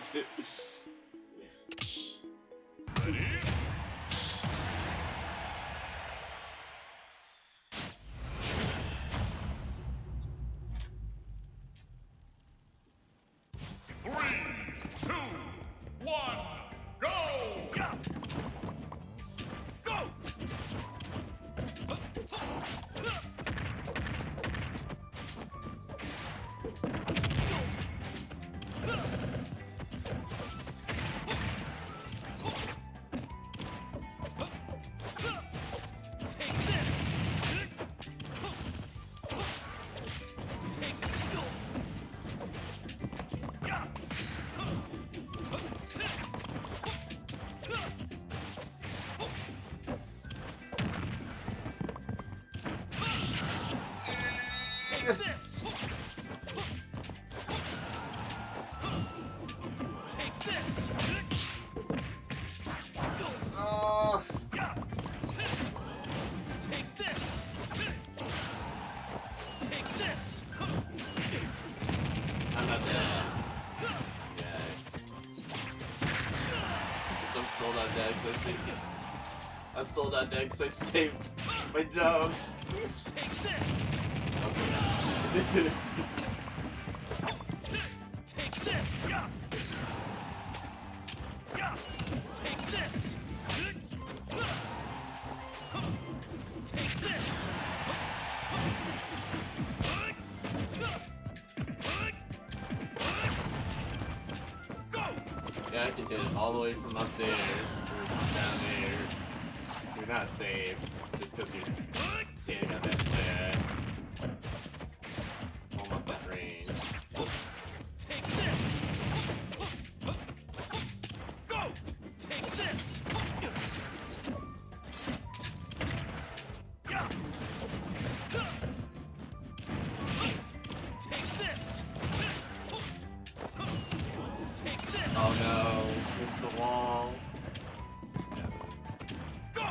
Take this! Take this! Oh. Take this! Take this! I'm not dead. Yeah. I'm still not dead because I'm still not dead because I saved my jump. Take this! Okay. Take this! Take this! Take this! Yeah, I can hit it all the way from up there or down there. You're not safe just because you're standing on that ledge. Almost that range. Take this! Go! Take this! Take this! Take this! Oh no, missed the wall. Go!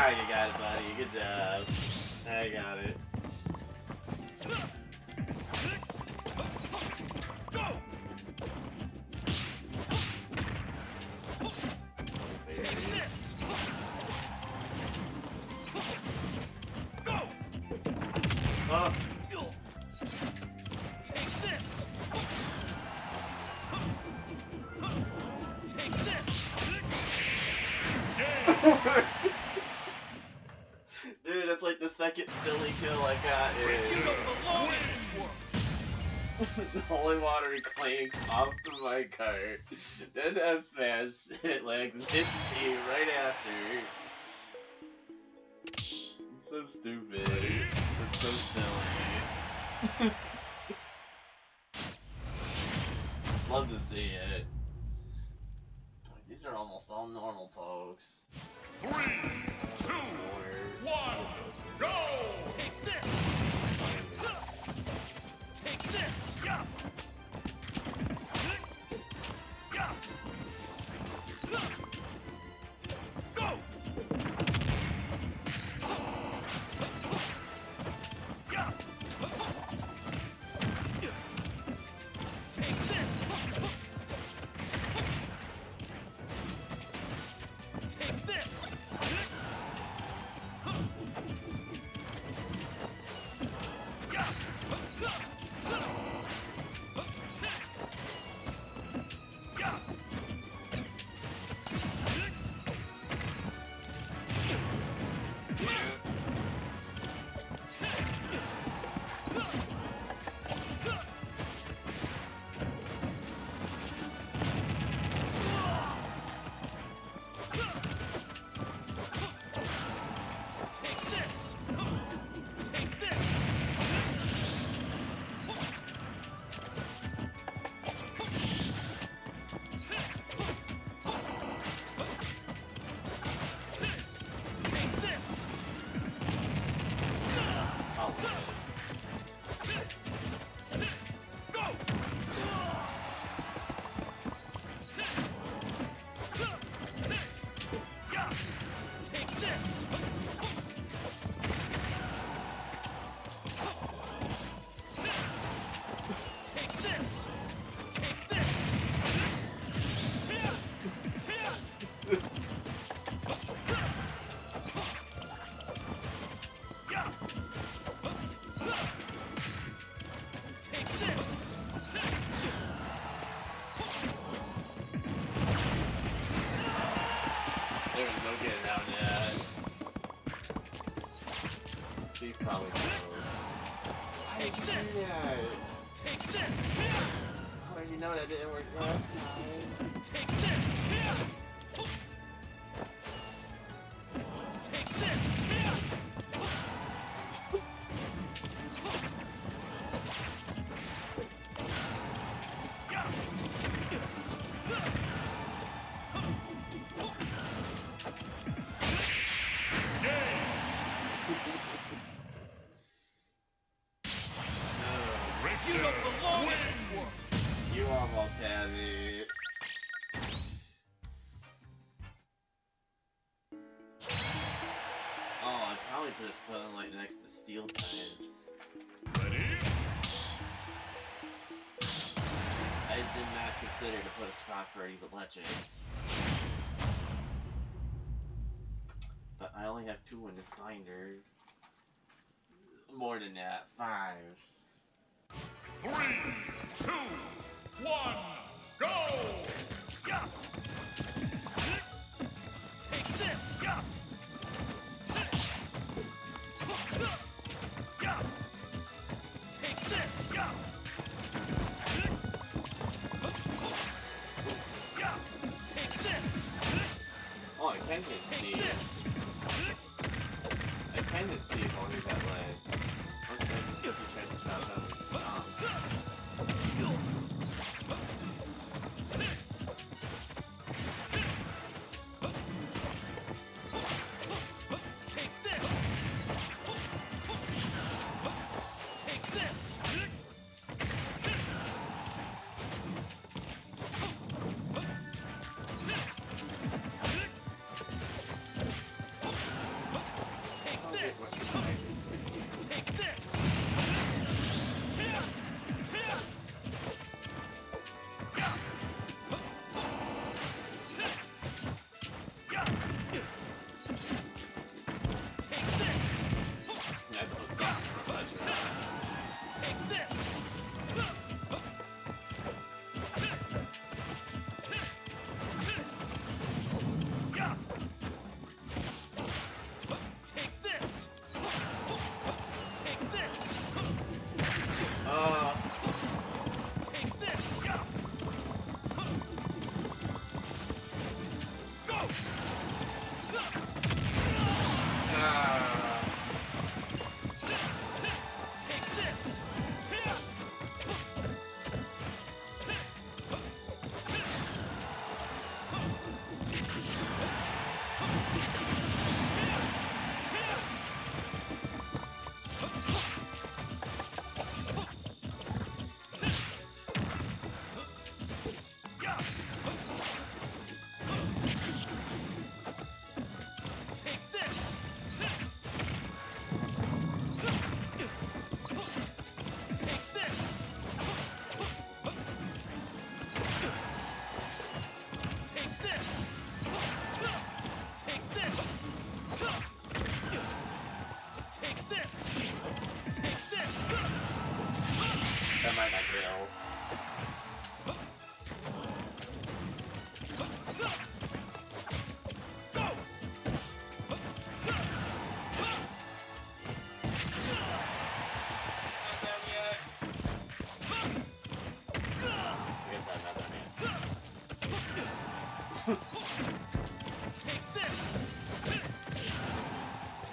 Ah, you got it, buddy. Good job. I got it. Oh. Take this. Take this. Dude, that's like the second silly kill I got. The holy water clanks off the minecart. Then F smash hit legs and hit C right after. It's so stupid. It's so silly. Love to see it. These are almost all normal pokes. 3, 2, 1, go! Take this! Take this! Yeah! Yeah! Go! Yeah! Take this! Take this! Yeah! Yeah! Take this! Take this! Take this! Go! Yeah! Take this! Take this! Take this! Yeah! Take this! There's no getting out of that. Steve probably knows. Take this! Yeah. Take this! How did you know that didn't work last time? Take this! Take this! Yeah! You don't belong in this world! You almost have it. Oh, I probably just put him like next to steel types. I did not consider to put a spot for these electrics. But I only have 2 in this binder. More than that, 5. 3, 2, 1, go! Yeah! Take this! Yeah! Yeah! Take this! Yeah! Yeah! Take this! Oh, I can get Steve. I can get Steve while he's at ledge. Let's go just get the treasure shot done. Take this! Take this!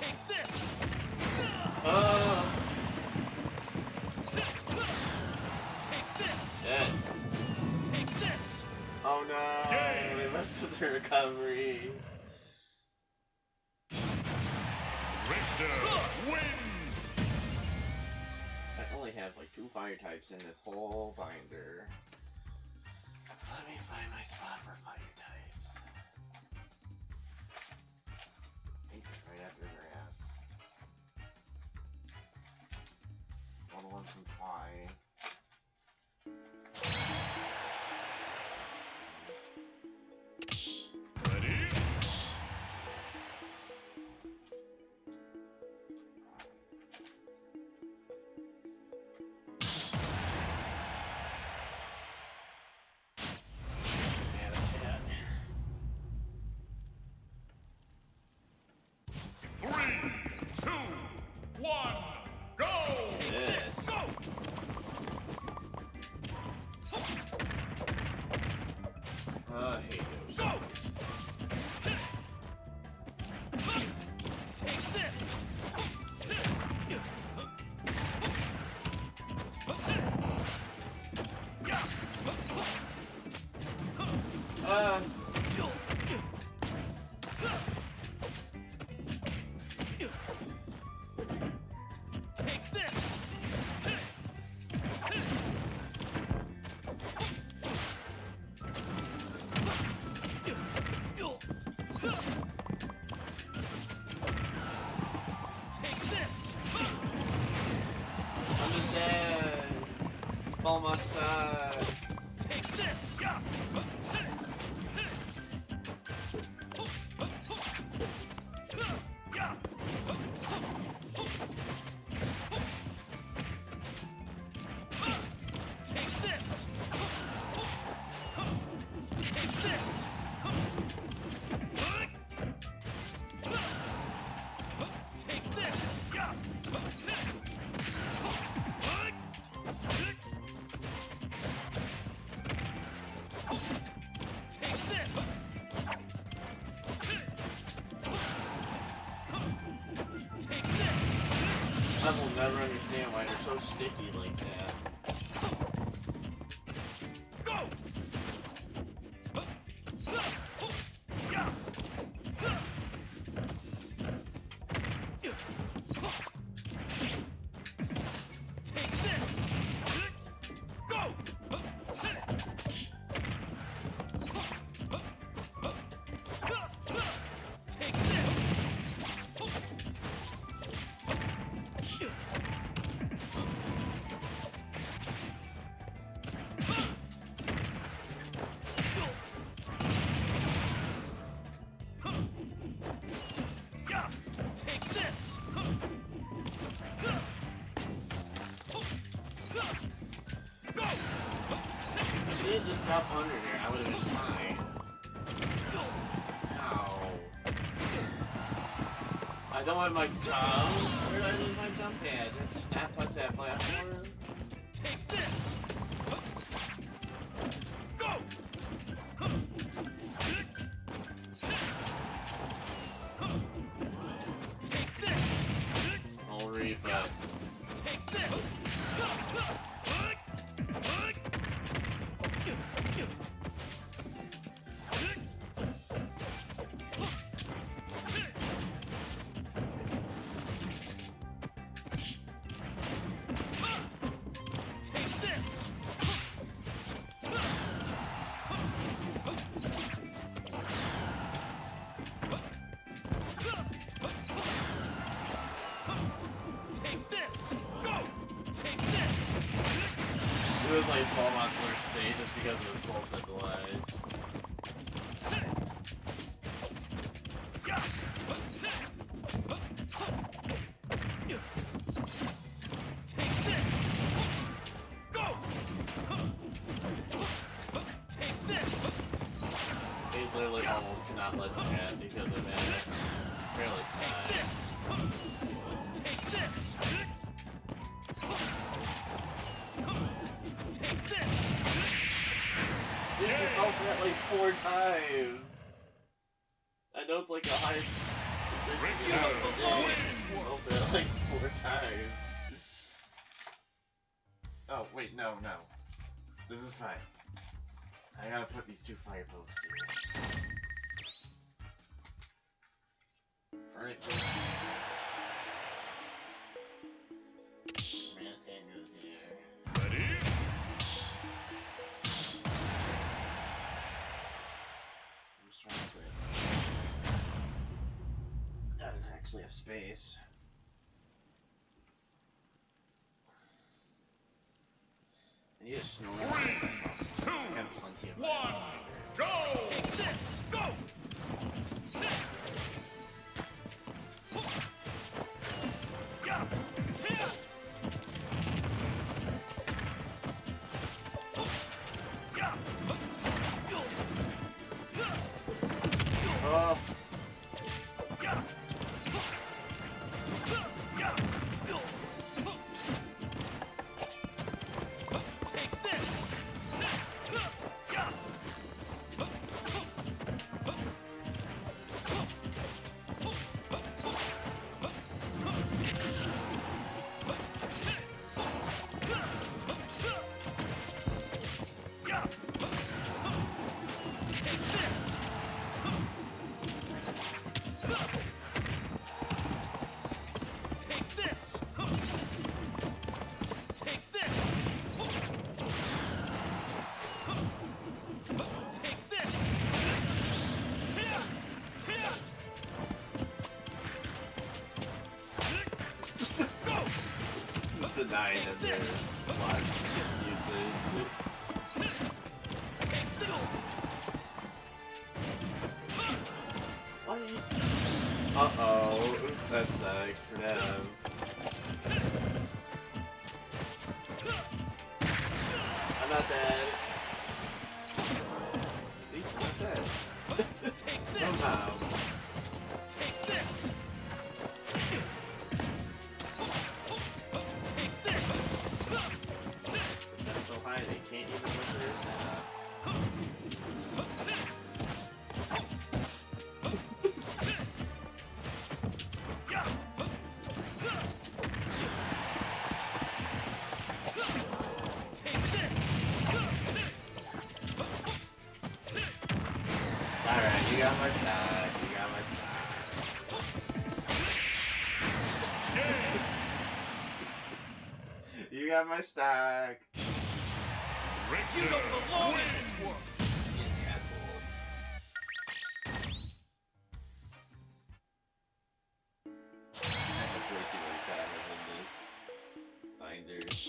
Take this. Take this. Yes. Take this. Oh no! They messed with the recovery. Richter wins. I only have like 2 fire types in this whole binder. Let me find my spot for fire types. I think it's right after grass. It's all the ones from fly. Ready? I hate those. Go! Take this. Take this. Take this. I'm just dead. Fall my side. Take this. Take this. Take this. Take this. Take this. Take this. I will never understand why they're so sticky like that. Go. Take this. Go. Take this. Take this. Go. If he had just dropped under there, I would have been fine. Ow. I don't have my jump. Where did I lose my jump pad? Did I just snap touch that platform? Take this. Go. Take this. I'll reap up. Take this. Take this. Take this. Go. Take this. It was like Fall Monster Stage just because of the soul set delays. Take this. Go. Take this. They literally almost cannot let you have because of that. Fairly sad. Take this. Take this. Take this. Dude, you fell for that like 4 times. I know it's like a high... No, no. This is fine. I gotta put these 2 fire pokes here. Furnace Mantan goes here. Ready? I'm just trying to put... I don't actually have space. I need a snore. 3, 2, I have plenty of 1, go! Take this! Go! Oh. Denying of their block usage. Uh-oh, that sucks for them. I'm not dead. See, I'm not dead. Somehow. Take this! So high they can't even look at their setup. Alright, you got my stack. You got my stack. You got my stack. You don't belong in this world! I have way too many cameras in this binders.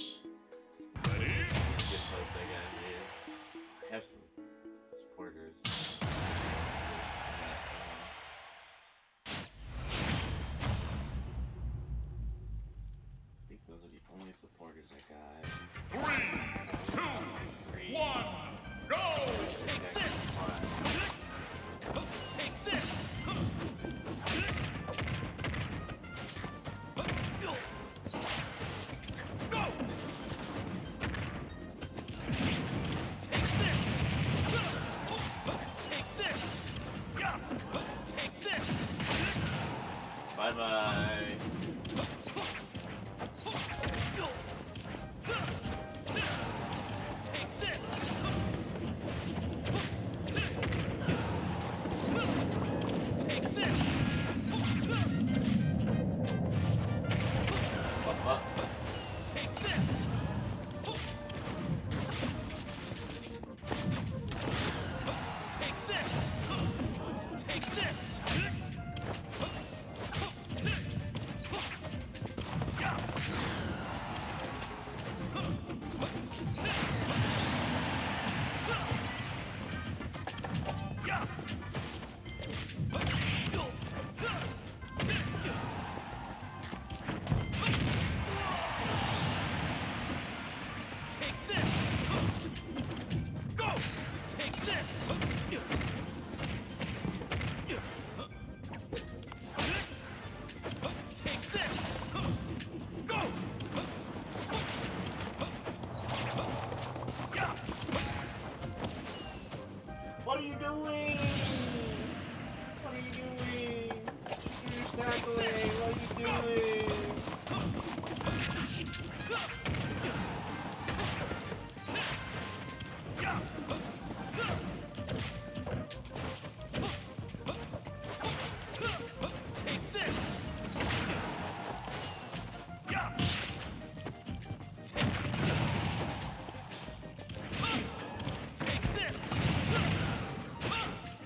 Ready? Good place I got here. I have some supporters. I think those are the only supporters I got. 3, 2, 1, go! Take this! Take this! Go! Take this! Take this! Take this! Bye-bye. Take this! Take this! Take this! Take this! Take this!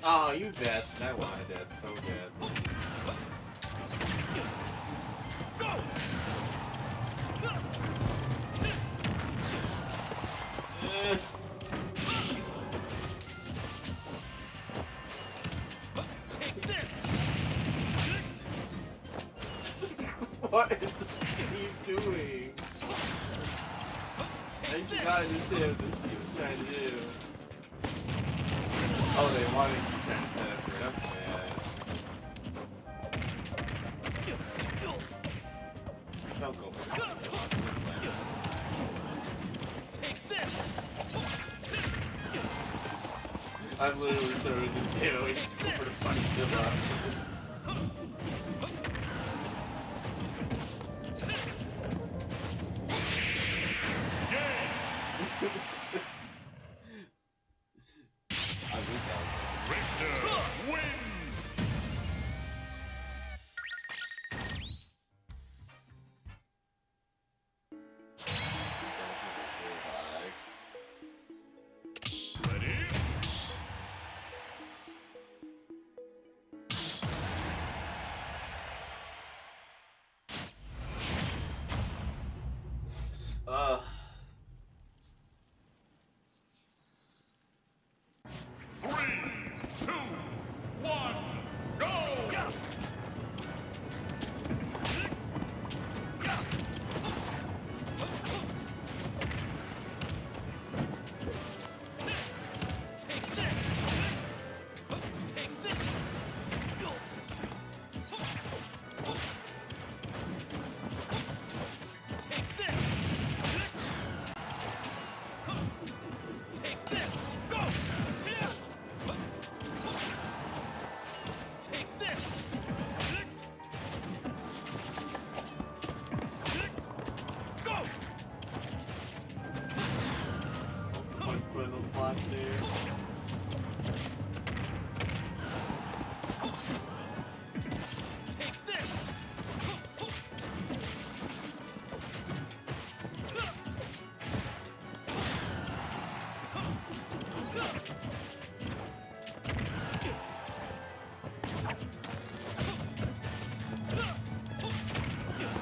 Oh, you bastard. I wanted that so bad. Take this. What is Steve doing? I do not understand what this team is trying to do. Oh, they want to keep trying to set up for us, man. Don't go for it. Take this. I'm literally throwing this game away just to go for the fucking kill option.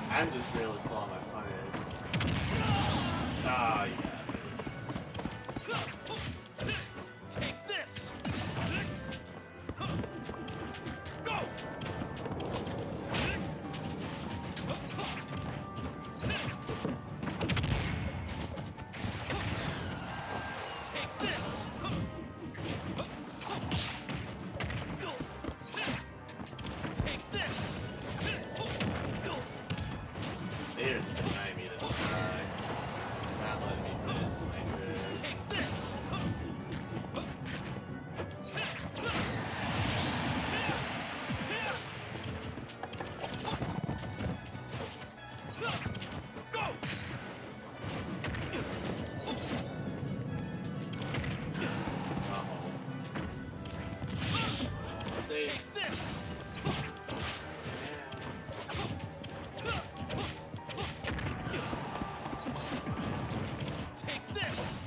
I'm just really slow on my punish. Ah, yeah. Take this. Go. Take this. Take this. They're denying me this try. Not letting me finish my turn. Take this. Go. See? Take this. Take this.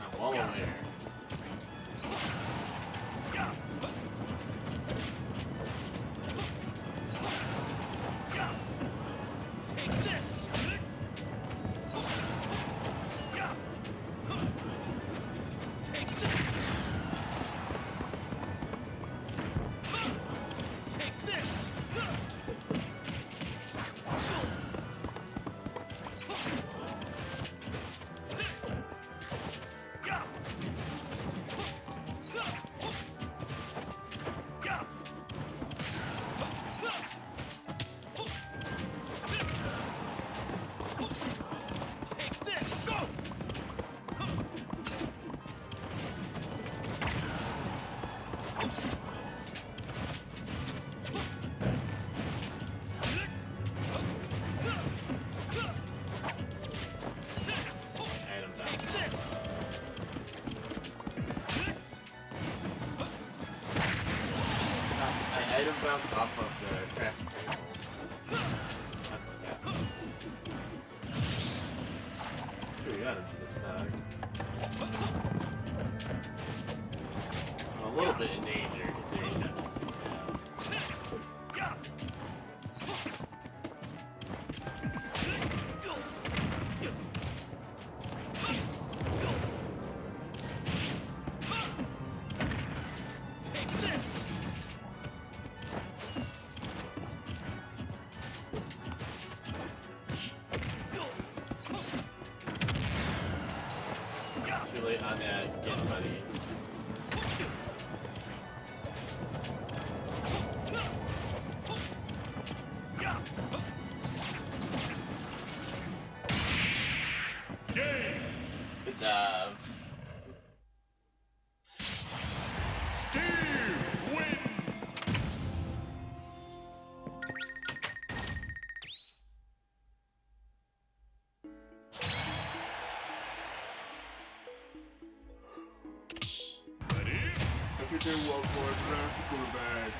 I'm well aware. Take this. Take this. Take this. Take this. Go. Item down. Take this. I item bounced off of the crafting table. That's okay. gotta do this time. I'm a little bit in danger considering that one's down. Too late on that, get buddy. Good job. Steve wins. Hope you're doing well for us, man. Quarterback.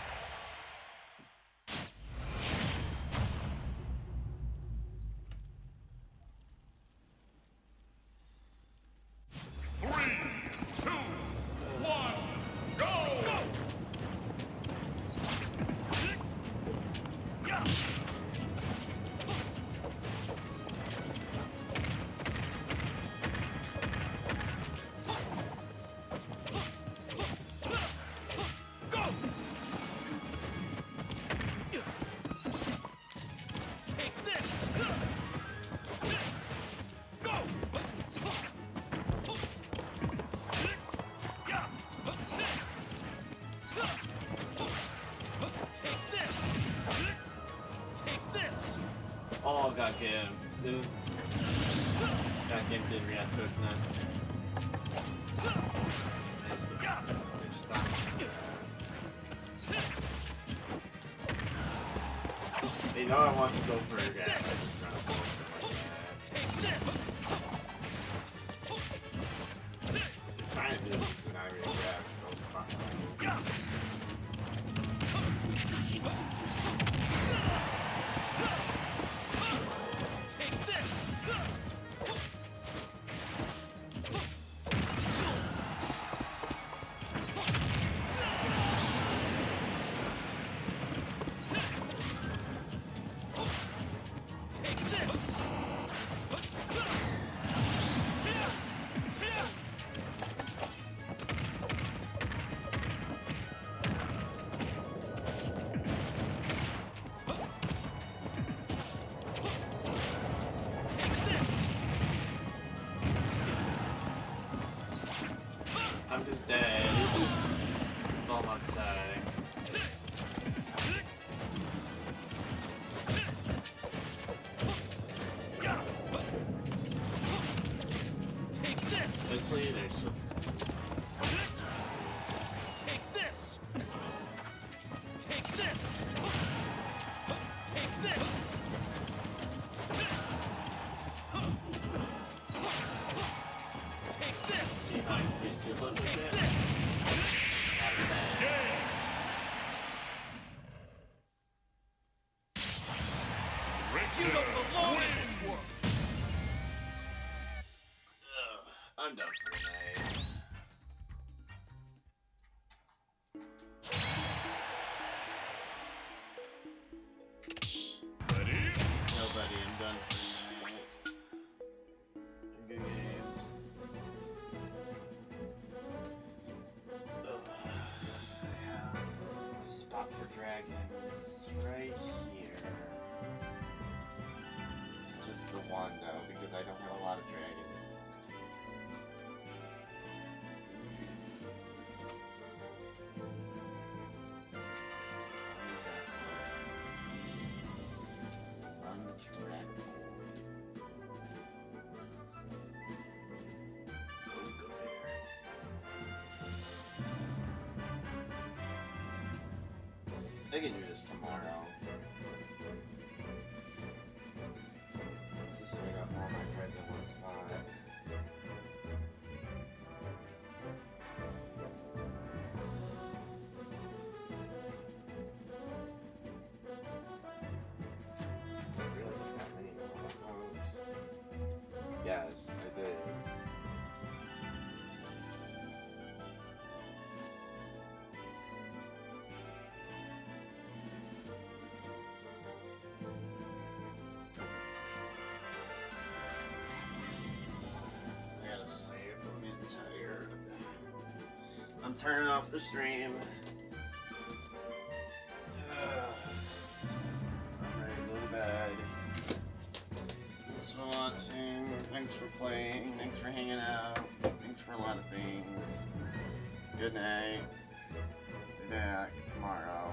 Oh, got game. Got game did react to it now. They know I want to go for a gap. They're trying to do this and not really grab. No spot. I'm just dead. Fall outside. Essentially, they're supposed to. Take this. Take this. Take this. Take this. See how I can get you a little Take bit. this. You don't belong in this world. I'm done for tonight. Nobody, I'm done for tonight. Good games. I have a spot for dragons right here. Just the one though, because I don't have a lot of dragons. I can do this tomorrow. It's just so I got all my friends in one spot. I really don't have any more. Yes, I did. I'm turning off the stream. I'm ready to go to bed. Thanks for watching. Thanks for playing. Thanks for hanging out. Thanks for a lot of things. Good night. Be back tomorrow.